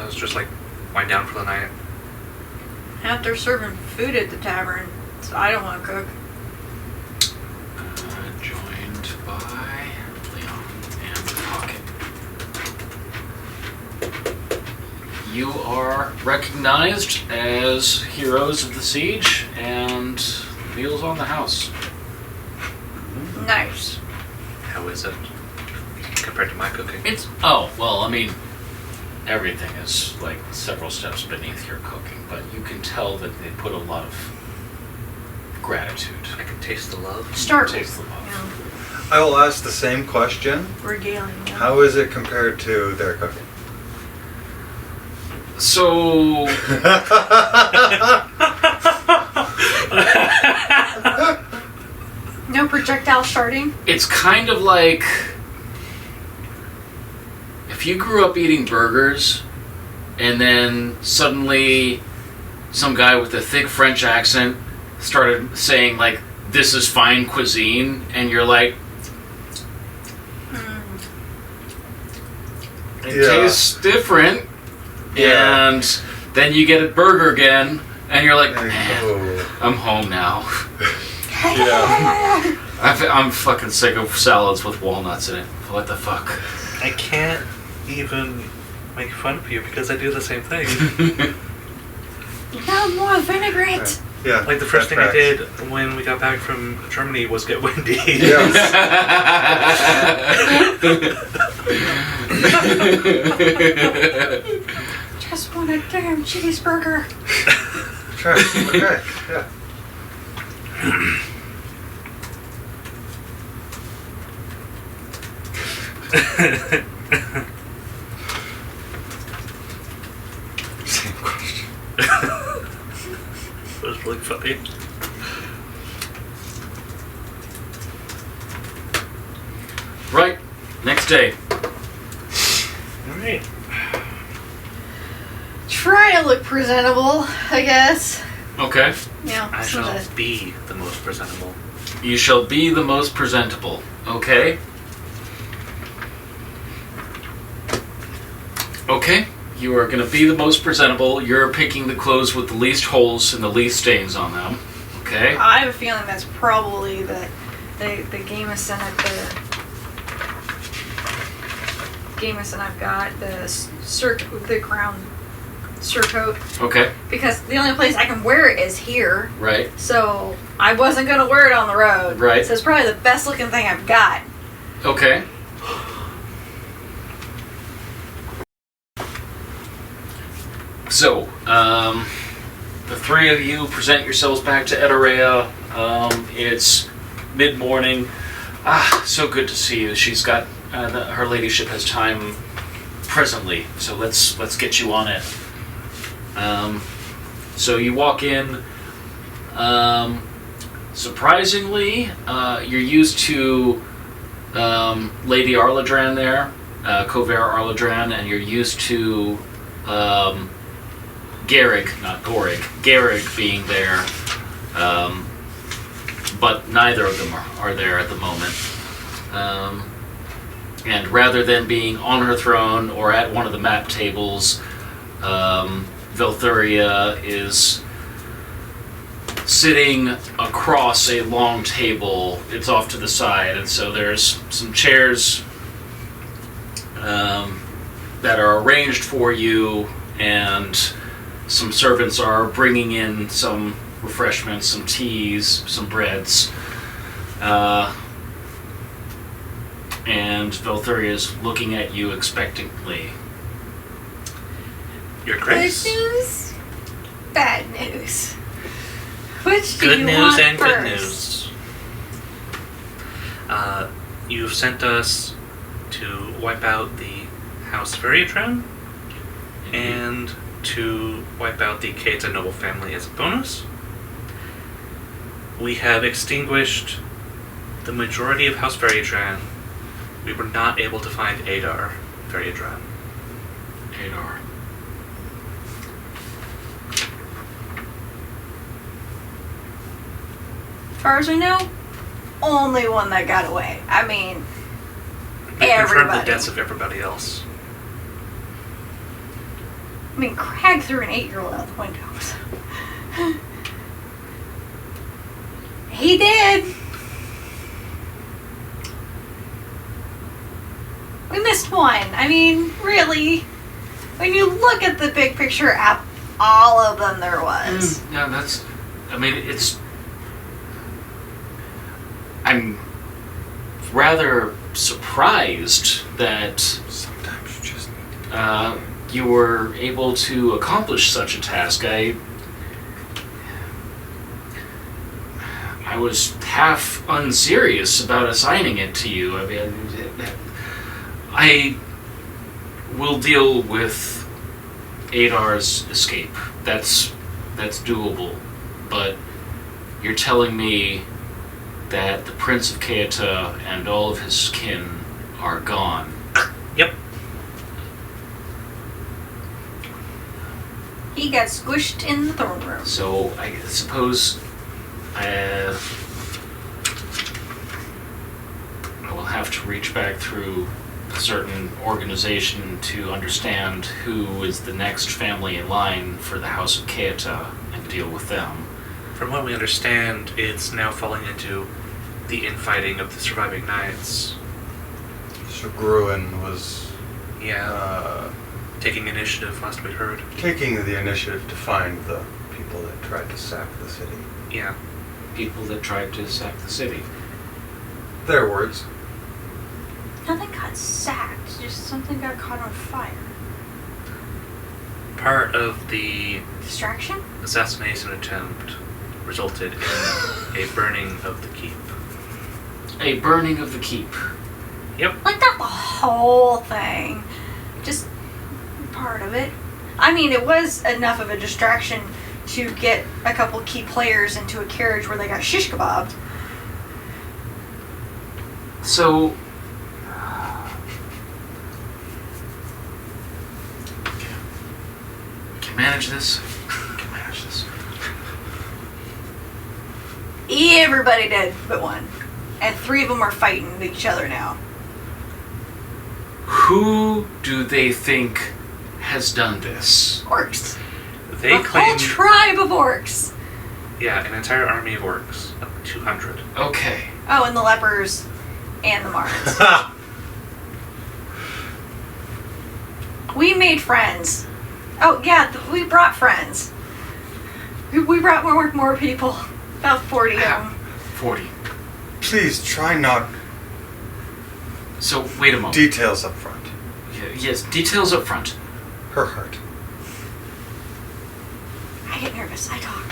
It's just like wind down for the night. After serving food at the tavern, so I don't want to cook. Joined by Leon and Pocket. You are recognized as heroes of the siege, and meals on the house. Nice. How is it compared to my cooking? Everything is like several steps beneath your cooking, but you can tell that they put a lot of gratitude. I can taste the love. Start Taste the love. Yeah. I will ask the same question. Regaling. Yeah. How is it compared to their cooking? So, No projectile sharding. it's kind of like if you grew up eating burgers and then suddenly some guy with a thick French accent started saying, like, this is fine cuisine, and you're like, it tastes different, Yeah. and then you get a burger again, and you're like, man, Oh. I'm home now. Yeah. I'm fucking sick of salads with walnuts in it. What the fuck? I can't even make fun of you because I do the same thing. Now more vinaigrette. Yeah. Like the first thing I That did when we got back from Germany was get windy. Yes. Just want a damn cheeseburger. Try. Okay. Yeah. Same question. That was really funny. Right. Next day. Alright. Try to look presentable, I guess. Okay. Yeah. I so shall that- be the most presentable. You shall be the most presentable. Okay. Okay. You are going to be the most presentable. You're picking the clothes with the least holes and the least stains on them. Okay. I have a feeling that's probably the gamison at the gamison I've got the crown surcoat, Okay. because the only place I can wear it is here. Right. So I wasn't gonna wear it on the road. Right. So it's probably the best looking thing I've got. Okay. So, the three of you present yourselves back to Edorea. It's mid-morning. So good to see you. She's got her ladyship has time presently, so let's get you on it. So you walk in. Surprisingly, you're used to Lady Arladran there, Cover Arladran, and you're used to Garrig, not Gorig, Garrig being there, but neither of them are there at the moment. And rather than being on her throne or at one of the map tables, Velthuria is sitting across a long table. It's off to the side, and so there's some chairs that are arranged for you, and some servants are bringing in some refreshments, some teas, some breads. And Valthuria's looking at you expectantly. Your Good grace. news, bad news. Which do Good you news want and first? good news. You've sent us to wipe out the House Veriatran and to wipe out the Keita noble family as a bonus. We have extinguished the majority of House Veriatran. We were not able to find Adar Veriatran. Adar. As far as we know, only one that got away. I mean, We confirmed the everybody. deaths of everybody else. I mean, Crag threw an 8-year-old out the window. So. He did. We missed one. I mean, really, when you look at the big picture, at all of them there was. Yeah, that's. I mean, it's. I'm rather surprised that Sometimes you just need you were able to accomplish such a task. I was half unserious about assigning it to you. I mean, I will deal with Adar's escape. That's doable. But you're telling me that the Prince of Keita and all of his kin are gone. Yep. He got squished in the throne room. So I suppose I will have to reach back through a certain organization to understand who is the next family in line for the House of Keita and deal with them. From what we understand, it's now falling into the infighting of the surviving knights. So Gruen was Yeah, taking initiative last we heard. taking the initiative to find the people that tried to sack the city. Yeah. People that tried to sack the city. Their words. Nothing got sacked, just something got caught on fire. Part of the Distraction? assassination attempt resulted in a burning of the keep. A burning of the keep. Yep. Like, not the whole thing. Just part of it. I mean, it was enough of a distraction to get a couple key players into a carriage where they got shish kebabbed. So, can manage this. Can manage this. Everybody did but one. And 3 of them are fighting with each other now. Who do they think has done this? Orcs. They a whole claim, tribe of orcs. yeah, an entire army of orcs, up to 200. Okay. Oh, and the lepers and the Marns. We made friends. Oh, yeah, we brought friends. We brought more people. About 40 of them. 40. Please try not So, wait a moment. details up front. Yes, details up front. Her heart. I get nervous. I talk.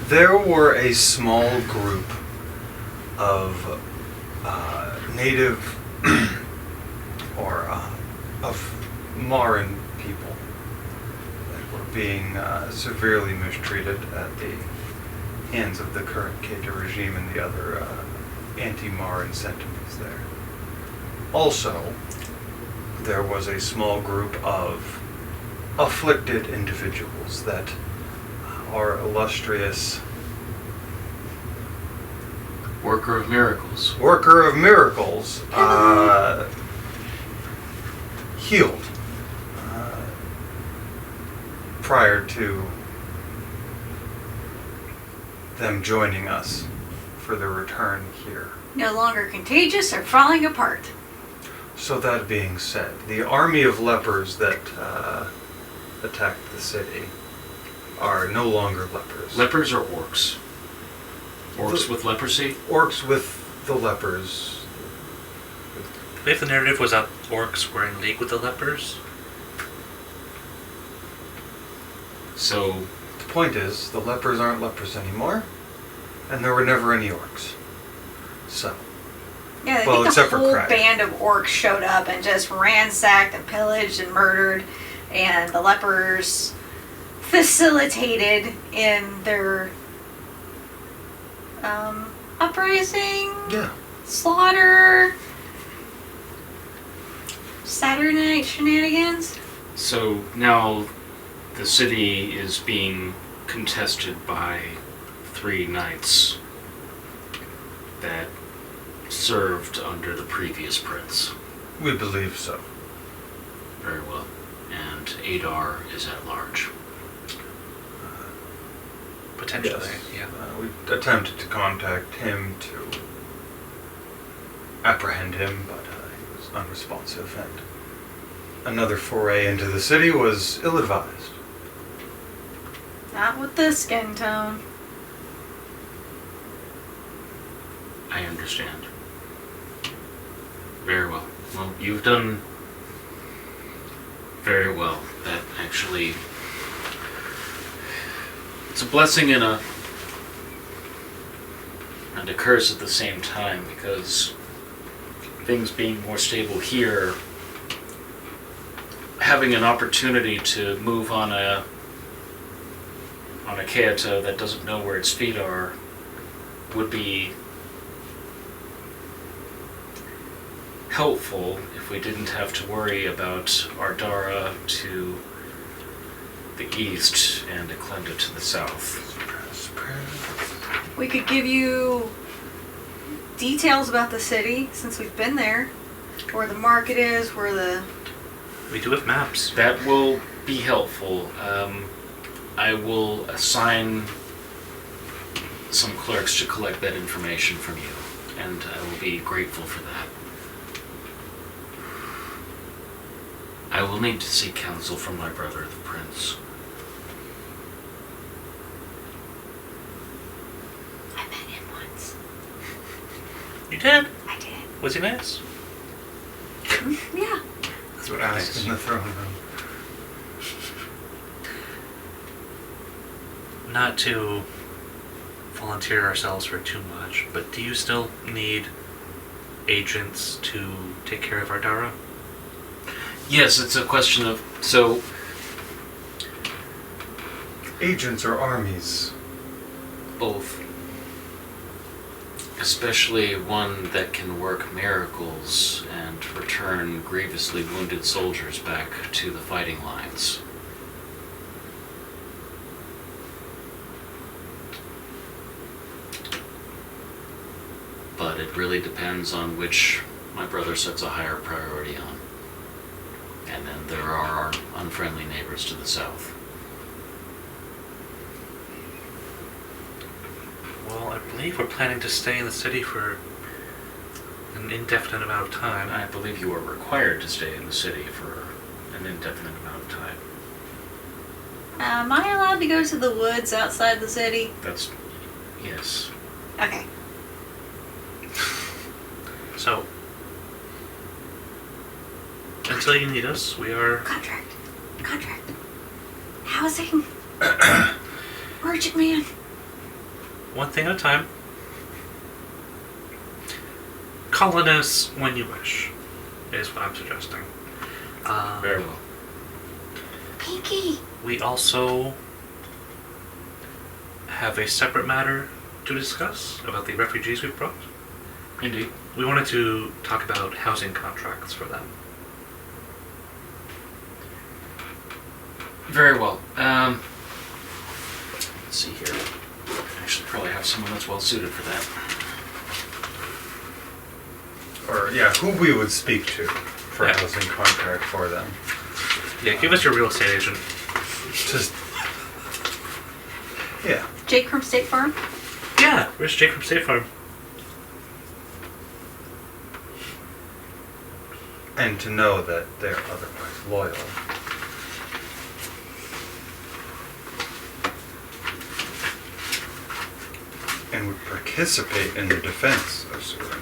There were a small group of native or of Marin people that were being severely mistreated at the hands of the current Keita regime and the other anti-Marin sentiments there. Also, there was a small group of afflicted individuals that our illustrious Worker of miracles. worker of miracles healed prior to them joining us for the return here. No longer contagious or falling apart. So that being said, the army of lepers that attacked the city are no longer lepers. Lepers or orcs? Orcs with leprosy? Orcs with the lepers. I believe the narrative was that orcs were in league with the lepers. So, The point is, the lepers aren't lepers anymore, and there were never any orcs. So, Yeah, I Well, think except the for whole Crag. band of orcs showed up and just ransacked and pillaged and murdered, and the lepers facilitated in their uprising, yeah. slaughter, Saturday night shenanigans. so now the city is being contested by 3 knights that served under the previous prince. We believe so. Very well. And Adar is at large. Potentially, Yes. yeah. We attempted to contact him to apprehend him, but he was unresponsive, and another foray into the city was ill-advised. Not with this skin tone. I understand. Very well. Well, you've done very well. That actually... It's a blessing and a curse at the same time, because things being more stable here, having an opportunity to move on a Keita that doesn't know where its feet are would be helpful if we didn't have to worry about Ardara to the east and Eklenda to the south. We could give you details about the city since we've been there, where the market is, where the... We do have maps. That will be helpful. I will assign some clerks to collect that information from you, and I will be grateful for that. I will need to seek counsel from my brother, the prince. I met him once. You did? I did. Was he nice? Yeah. That's what Asked in the throne room. Not to volunteer ourselves for too much, but do you still need agents to take care of Ardara? Yes, it's a question of... So, Agents or armies? both. Especially one that can work miracles and return grievously wounded soldiers back to the fighting lines. But it really depends on which my brother sets a higher priority on. And then there are our unfriendly neighbors to the south. Well, I believe we're planning to stay in the city for an indefinite amount of time. And I believe you are required to stay in the city for an indefinite amount of time. Am I allowed to go to the woods outside the city? That's... yes. Okay. So, until you need us, we are... Contract. Housing. Merchant man. one thing at a time. Colonists when you wish, is what I'm suggesting. Very well. Pinky. We also have a separate matter to discuss about the refugees we've brought. Indeed. We wanted to talk about housing contracts for them. Very well. Let's see here. I should probably have someone that's well suited for that. Or, yeah, who we would speak to for Yeah. a housing contract for them. Yeah, give us your real estate agent. Just... yeah. Jake from State Farm. Yeah, where's Jake from State Farm? And to know that they're otherwise loyal. and would participate in the defense of Soorin.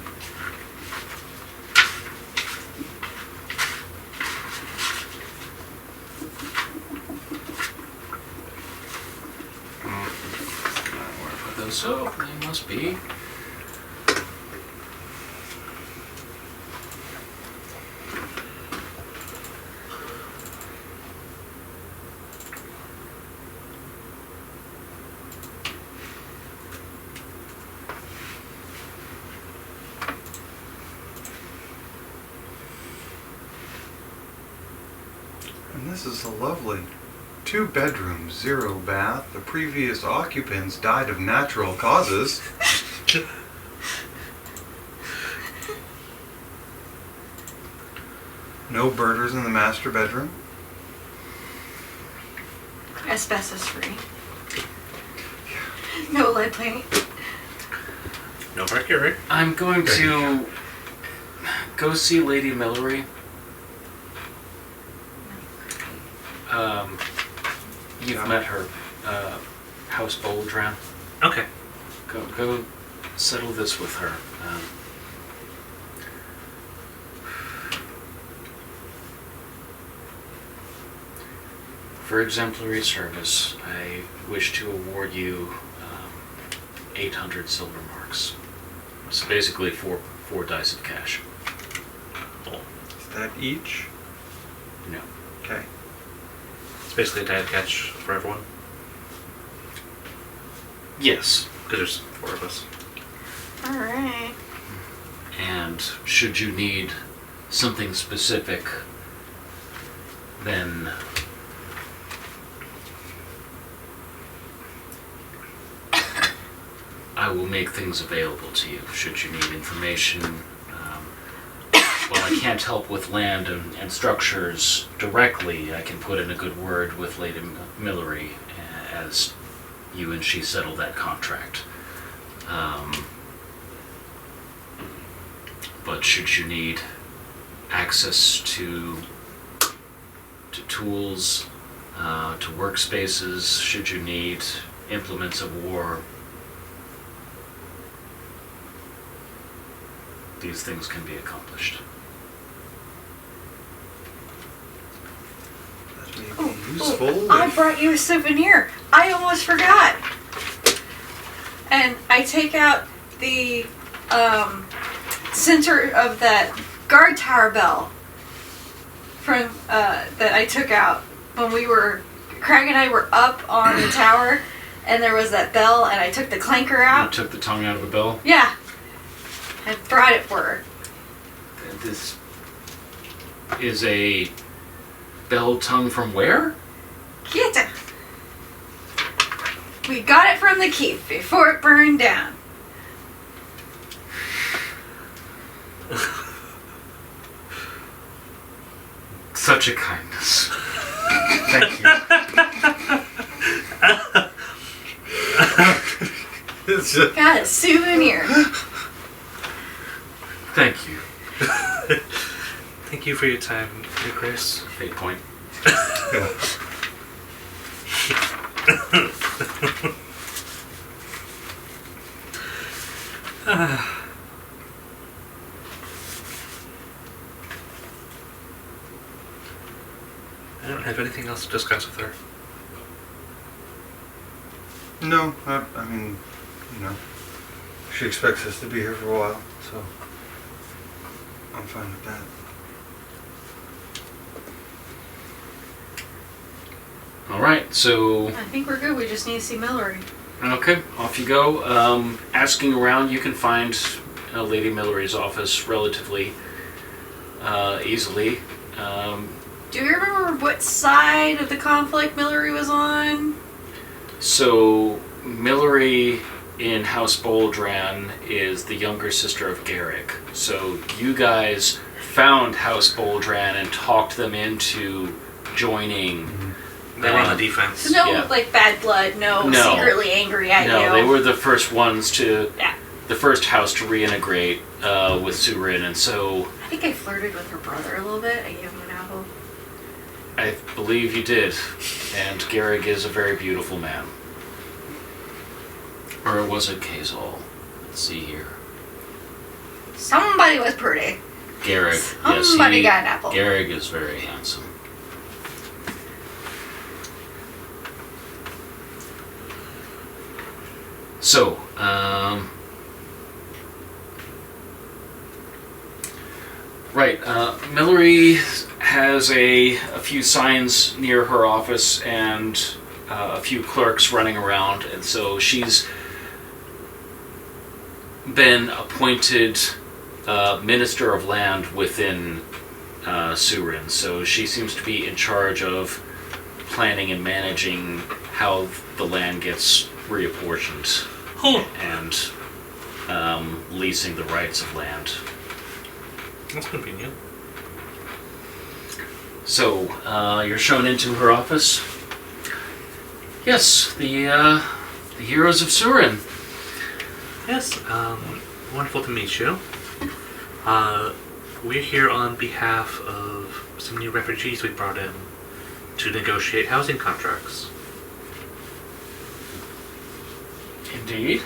Where to put those? Oh, they must be. And this is a lovely 2 bedrooms, 0 bath. The previous occupants died of natural causes. No birders in the master bedroom. Asbestos free. No lead paint. No mercury. I'm going to go see Lady Millery. You've met her, House Boldran. Okay. Go settle this with her. For exemplary service, I wish to award you 800 silver marks. So basically four dice of cash. Is that each? No. Okay. It's basically a dad catch for everyone. Yes. Because there's 4 of us. Alright. And should you need something specific, then I will make things available to you should you need information. While I can't help with land and structures directly, I can put in a good word with Lady Millery as you and she settle that contract. But should you need access to tools, to workspaces, should you need implements of war, these things can be accomplished. That may be useful. I brought you a souvenir. I almost forgot. And I take out the center of that guard tower bell from that I took out when Crag and I were up on the tower, and there was that bell, and I took the clanker out. You took the tongue out of a bell? Yeah. I brought it for her. This is a bell tongue from where? Get it. We got it from the keep before it burned down. Such a kindness. Thank you. It's just, Got a souvenir. Thank you. Thank you for your time, Your Grace. Fate point. yeah. I don't have anything else to discuss with her. No, I mean, you know, she expects us to be here for a while, so I'm fine with that. Alright, so I think we're good. We just need to see Millery. okay, off you go. Asking around, you can find Lady Millery's office relatively easily. Do you remember what side of the conflict Millery was on? So, Millery in House Boldran is the younger sister of Garrick. So, you guys found House Boldran and talked them into joining. They were on the defense. So no, Yeah. like, bad blood, no, No. secretly angry at you. No, they were the first ones to, Yeah. the first house to reintegrate with Soorin, and so I think I flirted with her brother a little bit. I gave him an apple. I believe you did. And Garrick is a very beautiful man. Or was it Kazal? Let's see here. Somebody was pretty. Garrick. Somebody got an apple. Garrick is very handsome. So, right, Millery has a few signs near her office and a few clerks running around, and so she's been appointed Minister of Land within Soorin, so she seems to be in charge of planning and managing how the land gets reapportioned and leasing the rights of land. That's convenient. So, you're shown into her office. Yes, the heroes of Soorin. Yes, wonderful to meet you. We're here on behalf of some new refugees we brought in to negotiate housing contracts. Indeed.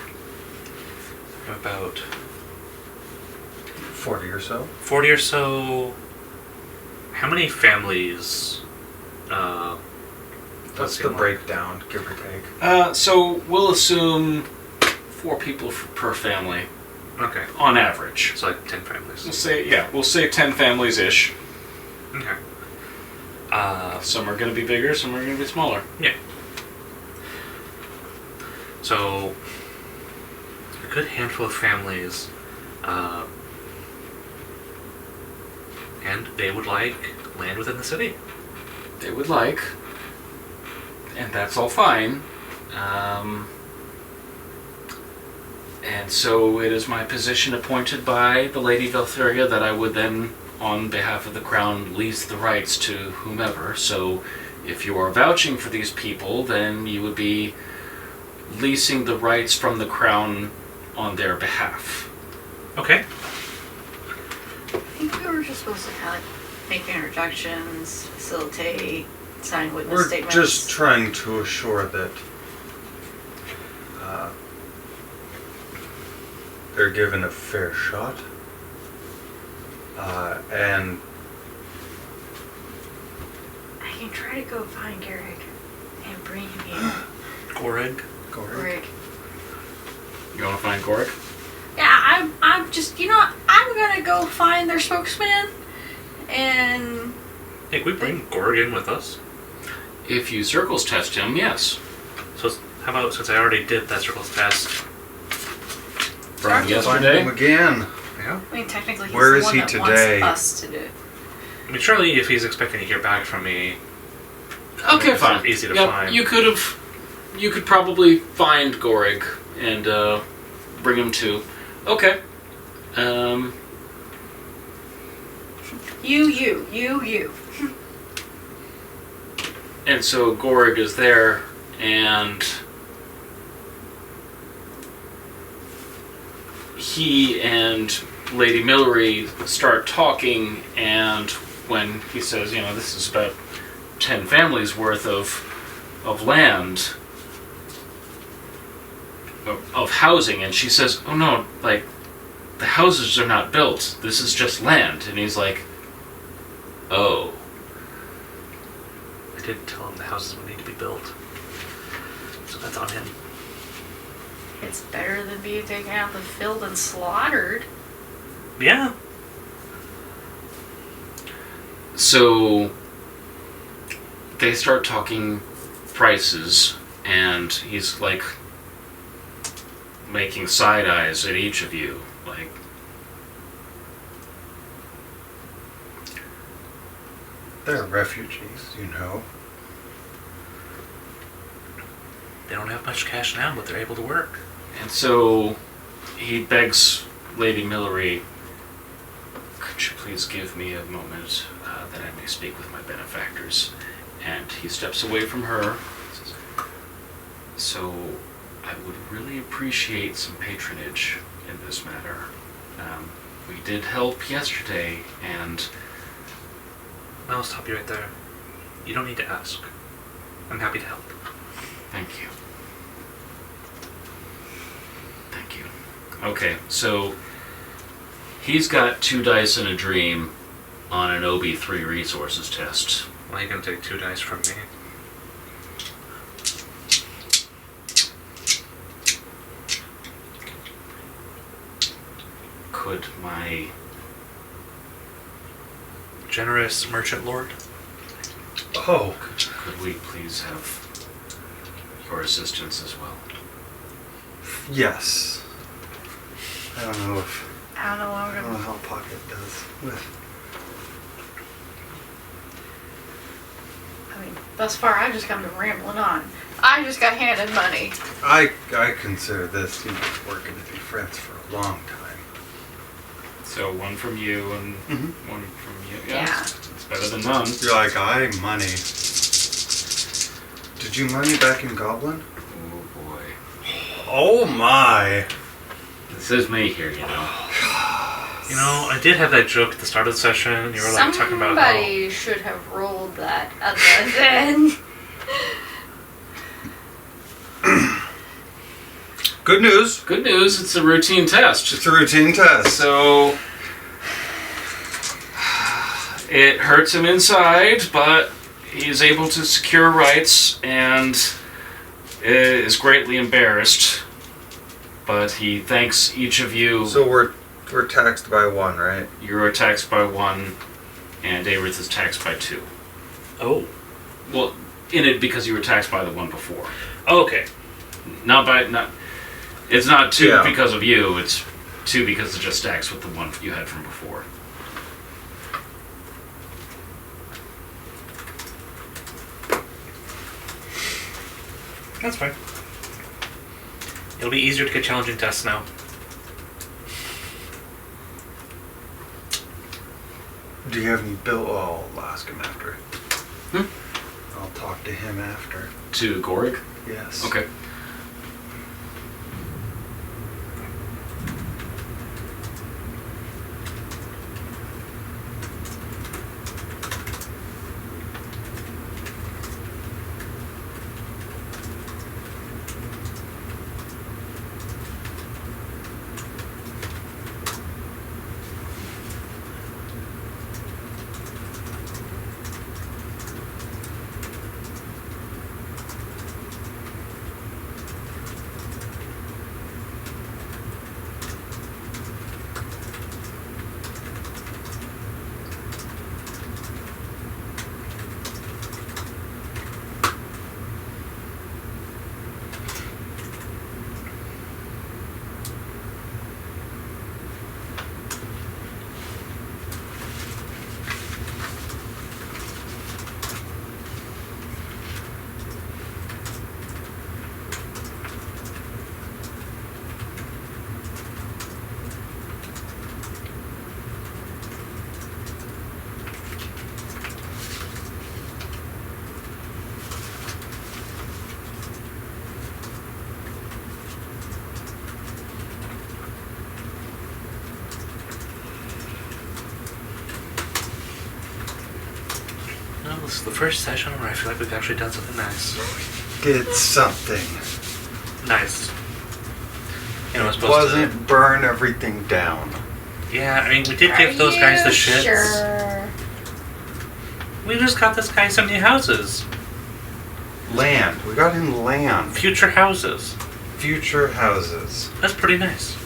About 40 or so. 40 or so. How many families? That's the breakdown, give or take. So we'll assume 4 people per family Okay, on average. so like 10 families. We'll say 10 families ish. Okay. Some are going to be bigger, some are going to be smaller. Yeah. So, a good handful of families, and they would like land within the city. They would like, and that's all fine. And so it is my position appointed by the Lady Valtheria that I would then, on behalf of the Crown, lease the rights to whomever. So if you are vouching for these people, then you would be leasing the rights from the Crown on their behalf. Okay. I think we were just supposed to kind of make introductions, facilitate, sign witness We're statements. just trying to assure that they're given a fair shot. And I can try to go find Garrick and bring him here. Goreg. Rick. You want to find Gork? Yeah, I'm just, I'm gonna go find their spokesman and... Hey, can we bring Goreg in with us? If you circles test him, yes. So, how about, since I already did that circles test, From Start to find yesterday. him again. yeah? I mean, technically he's Where the is one he that today? wants us to do it. I mean, surely if he's expecting to hear back from me, Okay, it's fine. easy to Yep, find. You could probably find Gorg and bring him to. Okay. You. And so Gorg is there, and he and Lady Millery start talking, and when he says, this is about 10 families worth of land, of housing, and she says, oh no, like, the houses are not built, this is just land. And he's like, oh. I did tell him the houses would need to be built. So that's on him. It's better than being taken out the field and slaughtered. Yeah. So they start talking prices, and he's like making side eyes at each of you, like, They're refugees, They don't have much cash now, but they're able to work. and so he begs Lady Millery, could you please give me a moment that I may speak with my benefactors? And he steps away from her. Says, so I would really appreciate some patronage in this matter. We did help yesterday, and I'll stop you right there. You don't need to ask. I'm happy to help. thank you. Okay, so he's got 2 dice and a dream on an OB3 resources test. Well, you can take 2 dice from me. Could my... Generous merchant lord? Oh. Could we please have your assistance as well? Yes. I don't know if... I don't know what I we're don't know gonna. how Pocket does with... I mean, thus far I've just come to rambling on. I just got handed money. I consider this, working to be friends for a long time. So 1 from you and Mhm. 1 from you. Yeah. It's better than none. You're like, I money. Did you money back in Goblin? Oh boy. Oh my! This is me here, you know. You know, I did have that joke at the start of the session. You were like talking about how... Somebody should have rolled that other than. Good news. Good news, it's a routine test. It's a routine test. So it hurts him inside, but he's able to secure rights and is greatly embarrassed. But he thanks each of you. So we're taxed by 1, right? You're taxed by 1, and Aerith is taxed by 2. Oh. Well, in it because you were taxed by the one before. Oh, okay. It's not 2 Yeah. because of you. It's 2 because it just stacks with the one you had from before. That's fine. It'll be easier to get challenging tests now. Do you have any bill? Oh, I'll ask him after. Hmm? I'll talk to him after. To Gorig? Yes. Okay. Well, this is the first session where I feel like we've actually done something nice. Did something. Nice. You know, It it's supposed wasn't burn everything down. to... Yeah, I mean, we did give those guys the shits. Sure. We just got this guy some new houses. Land. We got him land. Future houses. Future houses. That's pretty nice.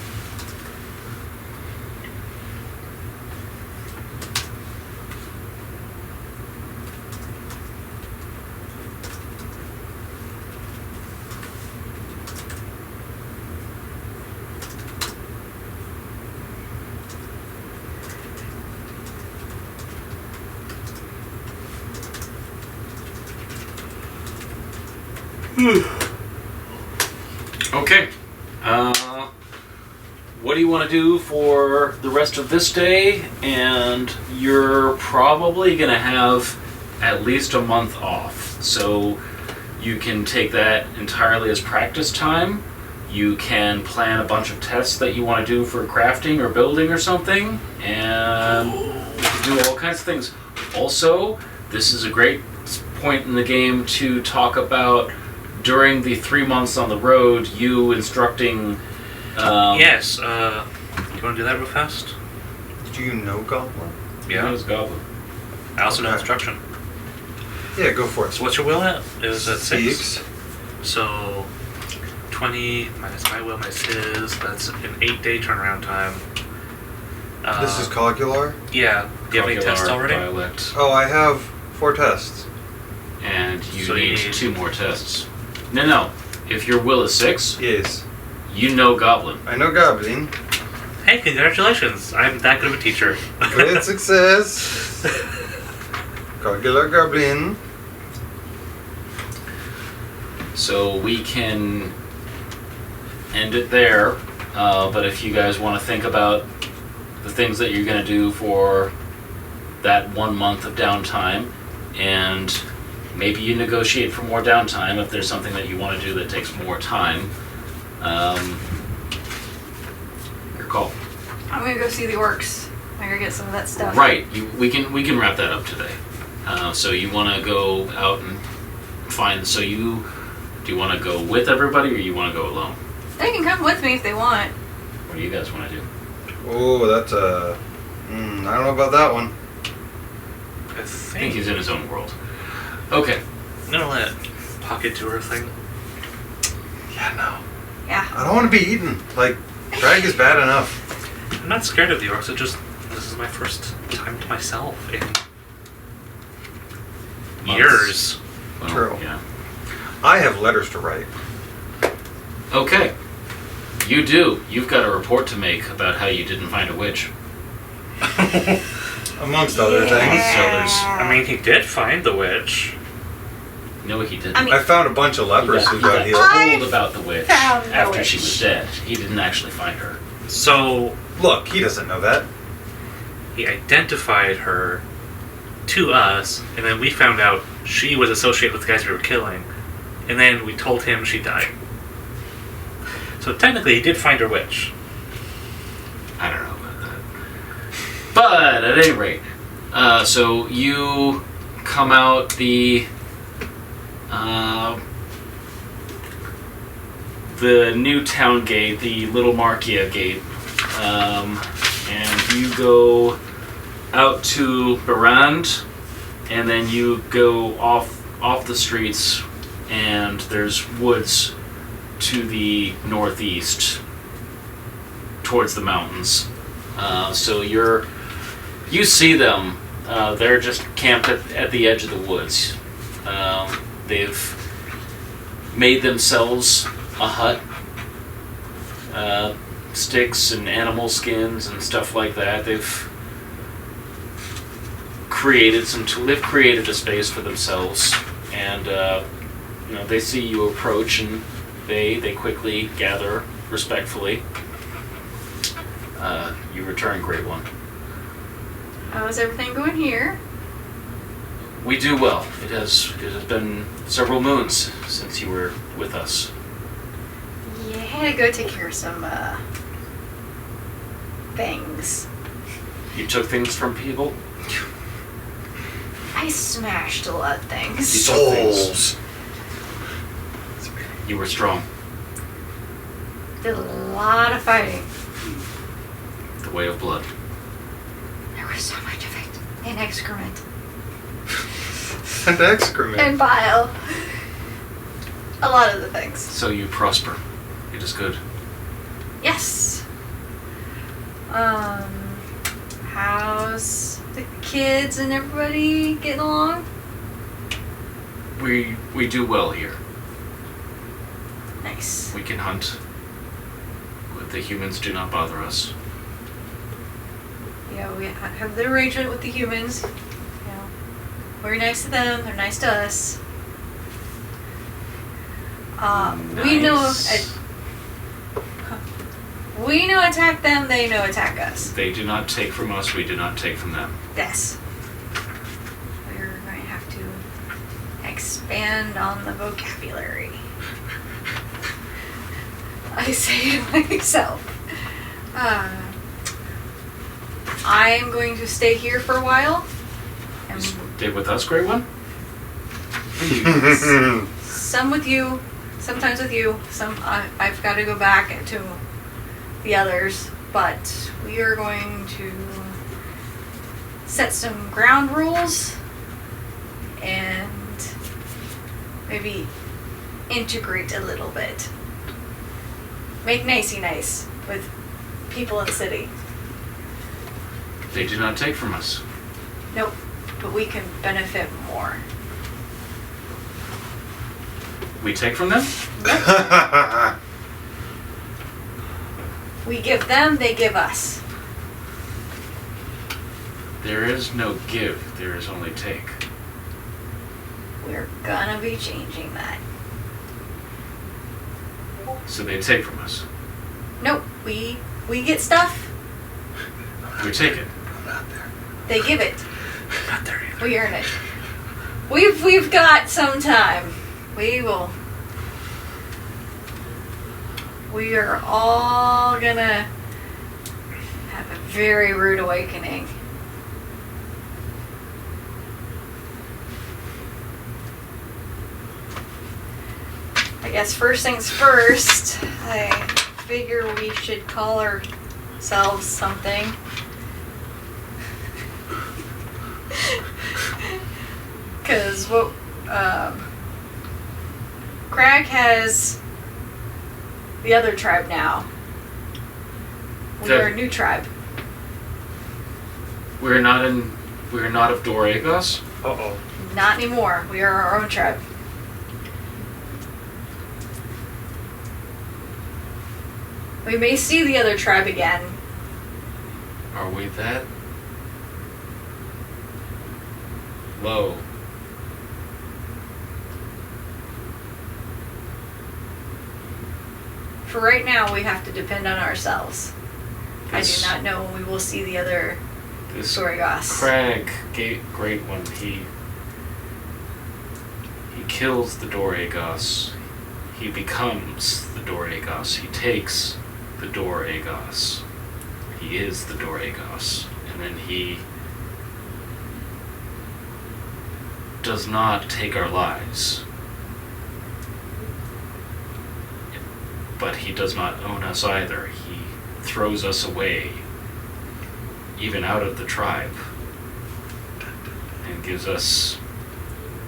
Okay. What do you want to do for the rest of this day? And you're probably going to have at least a month off. So you can take that entirely as practice time. You can plan a bunch of tests that you want to do for crafting or building or something. And you can do all kinds of things. Also, this is a great point in the game to talk about during the 3 months on the road, you instructing Yes. You want to do that real fast? Do you know Goblin? He knows Goblin. I also know Okay. instruction. Yeah, go for it. So what's your will at? It was at 6. 6. So 20 minus my will minus his. That's an 8-day turnaround time. This is Cogular? Yeah. Do you have any tests Cogular, already? Dialect. Oh, I have 4 tests. And you So you need need- 2 more tests. No. If your will is 6, Yes. you know Goblin. I know Goblin. Hey, congratulations! I'm that good of a teacher. Great success. Cogular Goblin. So we can end it there. But if you guys want to think about the things that you're going to do for that 1 month of downtime, and maybe you negotiate for more downtime if there's something that you want to do that takes more time. Your call. I'm gonna go see the orcs. I'm gonna get some of that stuff. Right. We can wrap that up today. So you want to go out and find. So do you want to go with everybody or you want to go alone? They can come with me if they want. What do you guys want to do? Oh, that's I don't know about that one. I I think think he's in his own world. Okay. I'm gonna let Pocket do her thing. Yeah, no. Yeah. I don't want to be eaten. Like, Crag is bad enough. I'm not scared of the orcs. This is my first time to myself in Months. years. Well, True. Yeah. I have letters to write. Okay. You do. You've got a report to make about how you didn't find a witch. Amongst other things. So there's. I mean, he did find the witch. No, he didn't. I mean- I found a bunch of lepers who got healed. told about the witch found the after she witch. was dead. He didn't actually find her. So Look, he doesn't know that. he identified her to us, and then we found out she was associated with the guys we were killing, and then we told him she died. So technically, he did find her witch. I don't know about that. But at any rate, so you come out the new town gate, the Little Markia gate, and you go out to Barand, and then you go off the streets, and there's woods to the northeast towards the mountains. So you see them. They're just camped at the edge of the woods. They've made themselves a hut, sticks and animal skins and stuff like that. They've created a space for themselves, and they see you approach, and they quickly gather respectfully. You return, Great One. How's everything going here? We do well. It has been several moons since you were with us. Yeah, I had to go take care of some things. You took things from people. I smashed a lot of things. Souls. You were strong. Did a lot of fighting. The way of blood. There was so much of it. And excrement. And excrement. And bile. A lot of the things. So you prosper. It is good. Yes. How's the kids and everybody getting along? We do well here. Nice. We can hunt. The humans do not bother us. Yeah, we have the arrangement with the humans. You know, we're nice to them, they're nice to us. We know Nice. we know attack them, they know attack us. They do not take from us, we do not take from them. Yes. We're going to have to expand on the vocabulary. I say to myself. I'm going to stay here for a while. And Stay with us, Great One? some with you, sometimes with you. I've got to go back to the others, but we are going to set some ground rules and maybe integrate a little bit. Make nicey nice with people in the city. They do not take from us. Nope, but we can benefit more. We take from them? We give them, they give us. There is no give, there is only take. We're gonna be changing that. So they take from us. Nope, we get stuff, We take it. I'm not there. they give it. Not there either. We earn it. We've got some time. We are all gonna have a very rude awakening. I guess first things first, I figure we should call ourselves something. Because what Crag has the other tribe now. We are a new tribe. We're not of Doragos. Uh-oh. Not anymore. We are our own tribe. We may see the other tribe again. Are we that low? For right now, we have to depend on ourselves. I do not know when we will see the other This Doragos. Crag, great one. He kills the Doragos. He becomes the Doragos. He takes the Doragos. He is the Doragos. And then he does not take our lives. But he does not own us either. He throws us away, even out of the tribe, and gives us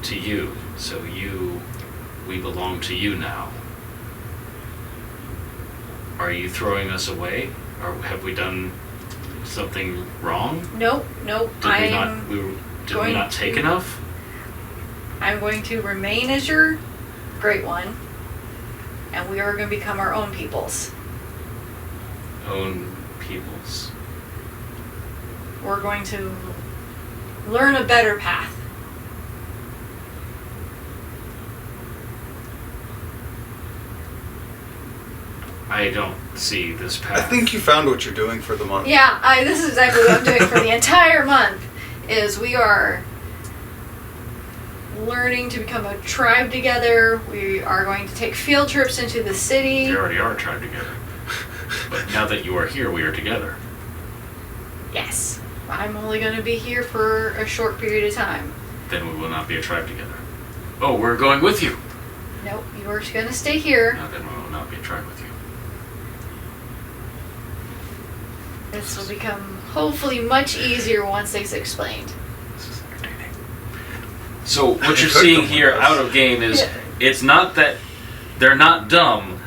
to you. So we belong to you now. Are you throwing us away? Or have we done something wrong? Nope. Did we not take enough? I'm going to remain as your great one, and we are going to become our own peoples. Own peoples. We're going to learn a better path. I don't see this path. I think you found what you're doing for the month. Yeah, this is exactly what I'm doing for the entire month. Is we are learning to become a tribe together. We are going to take field trips into the city. We already are tribe together. But now that you are here, we are together. Yes. I'm only going to be here for a short period of time. Then we will not be a tribe together. Oh, we're going with you. Nope, you're going to stay here. No, then we will not be a tribe with you. This will become hopefully much easier once it's explained. This is entertaining. So what you're seeing here out of game is it's not that they're not dumb.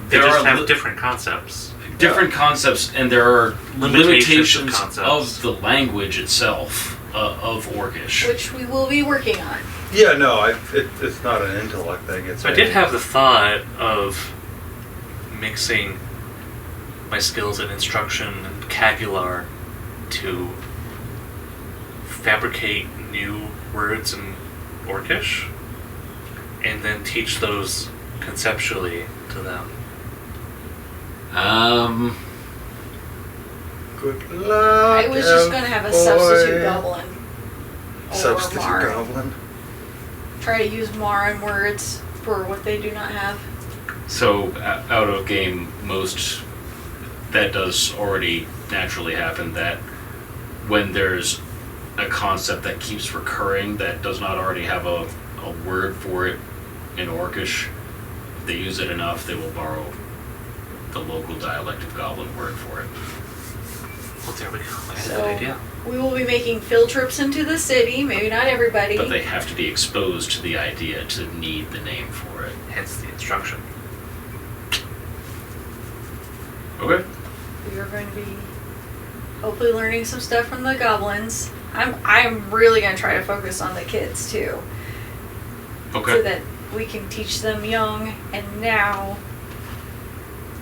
They There just are have different concepts. different concepts, and there are Limitations limitations of concepts. of the language itself of Orcish. Which we will be working on. Yeah, no, it's not an intellect thing. It's So I did have the thought of mixing my skills in instruction and vocabular to fabricate new words in Orcish and then teach those conceptually to them. Good luck. I was just going to have a substitute goblin. Or Substitute Marn. goblin. Try to use Marn words for what they do not have. So out of game, most that does already naturally happen. That when there's a concept that keeps recurring that does not already have a word for it in Orcish, if they use it enough, they will borrow the local dialect of Goblin word for it. Well, there we go. That's a So- good idea. We will be making field trips into the city. Maybe not everybody. But they have to be exposed to the idea to need the name for it. Hence the instruction. Okay. We are going to be hopefully learning some stuff from the goblins. I'm really going to try to focus on the kids too, so Okay. that we can teach them young and now,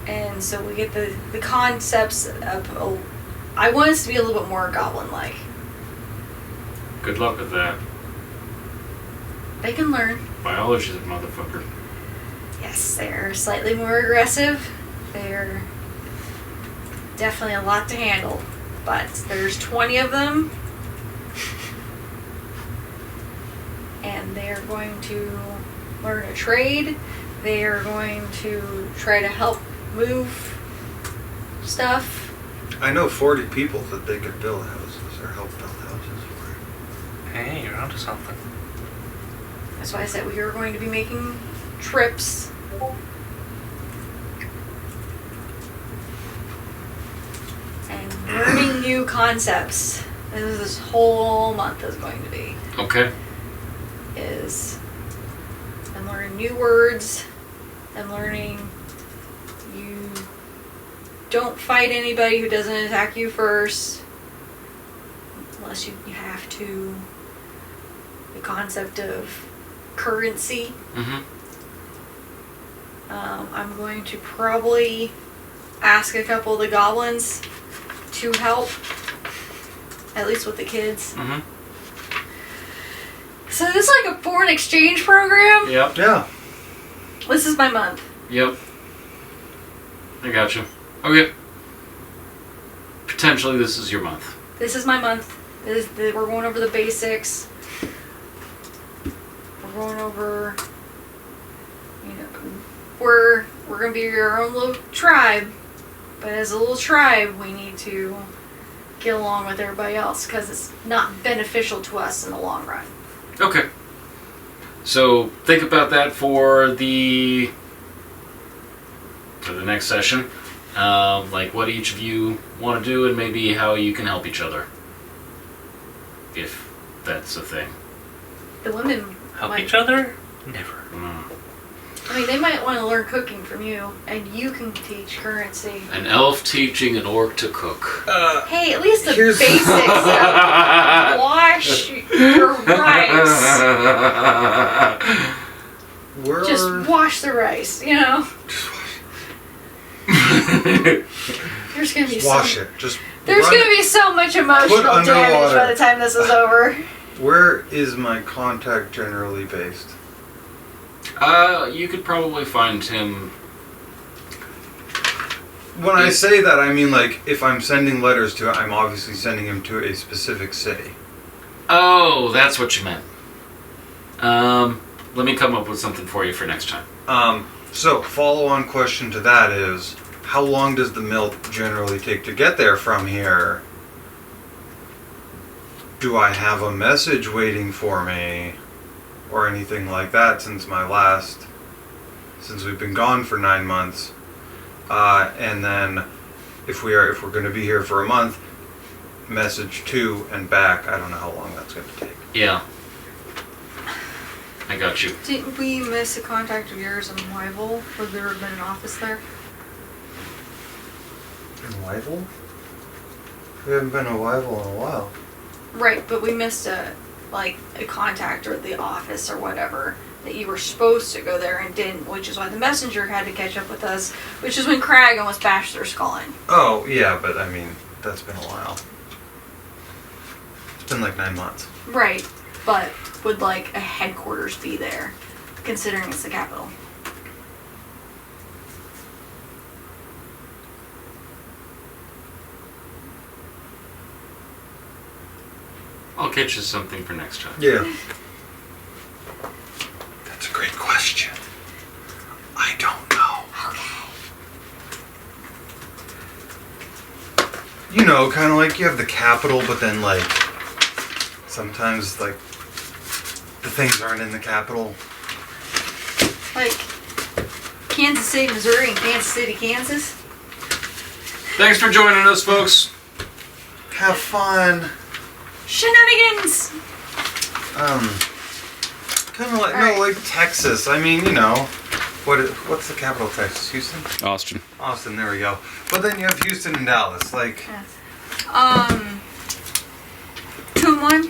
and so we get the concepts of. I want us to be a little bit more goblin-like. Good luck with that. They can learn. Biology's a motherfucker. Yes, they're slightly more aggressive. They're definitely a lot to handle. But there's 20 of them. And they're going to learn a trade. They are going to try to help move stuff. I know 40 people that they could build houses or help build houses for. Hey, you're onto something. That's why I said we are going to be making trips. And learning new concepts. This whole month is going to be. Okay. I'm learning new words. I'm learning you don't fight anybody who doesn't attack you first. Unless you have to. The concept of currency. Mm-hmm. I'm going to probably ask a couple of the goblins to help. At least with the kids. Mm-hmm. So this is like a foreign exchange program. Yep. Yeah. This is my month. Yep. I gotcha. Okay. Potentially this is your month. This is my month. We're going over the basics. We're going over, we're going to be our own little tribe. But as a little tribe, we need to get along with everybody else because it's not beneficial to us in the long run. Okay. So think about that for the next session. Like what each of you want to do and maybe how you can help each other. If that's a thing. The women Help might, each other? Never. they might want to learn cooking from you, and you can teach currency. An elf teaching an orc to cook. Hey, at least the Here's- basics of wash your rice. We're Just wash the rice, There's gonna be wash so, it. Just There's run gonna be so much emotional damage underwater. by the time this is over. Where is my contact generally based? You could probably find him. When I say that, I mean like if I'm sending letters to, I'm obviously sending him to a specific city. Oh, that's what you meant. Let me come up with something for you for next time. So follow-on question to that is, how long does the milk generally take to get there from here? Do I have a message waiting for me? Or anything like that since we've been gone for 9 months. And then if we're going to be here for a month, message to and back, I don't know how long that's going to take. Yeah. I got you. Didn't we miss a contact of yours in Wyville? Would there have been an office there? In Wyville? We haven't been in Wyville in a while. Right, but we missed a contact or the office or whatever that you were supposed to go there and didn't, which is why the messenger had to catch up with us, which is when Crag almost bashed their skull in. Oh, yeah, but I mean, that's been a while. It's been like 9 months. Right, but would a headquarters be there, considering it's the capital? I'll get you something for next time. Yeah. That's a great question. I don't know. Okay. Kind of like you have the capital, but then sometimes the things aren't in the capital. Like Kansas City, Missouri and Kansas City, Kansas? Thanks for joining us, folks. Have fun. Shenanigans! Kind of like, Alright. no, like Texas. I mean, you know, what's the capital of Texas? Houston? Austin. Austin, there we go. But then you have Houston and Dallas. Like, 2 and 1.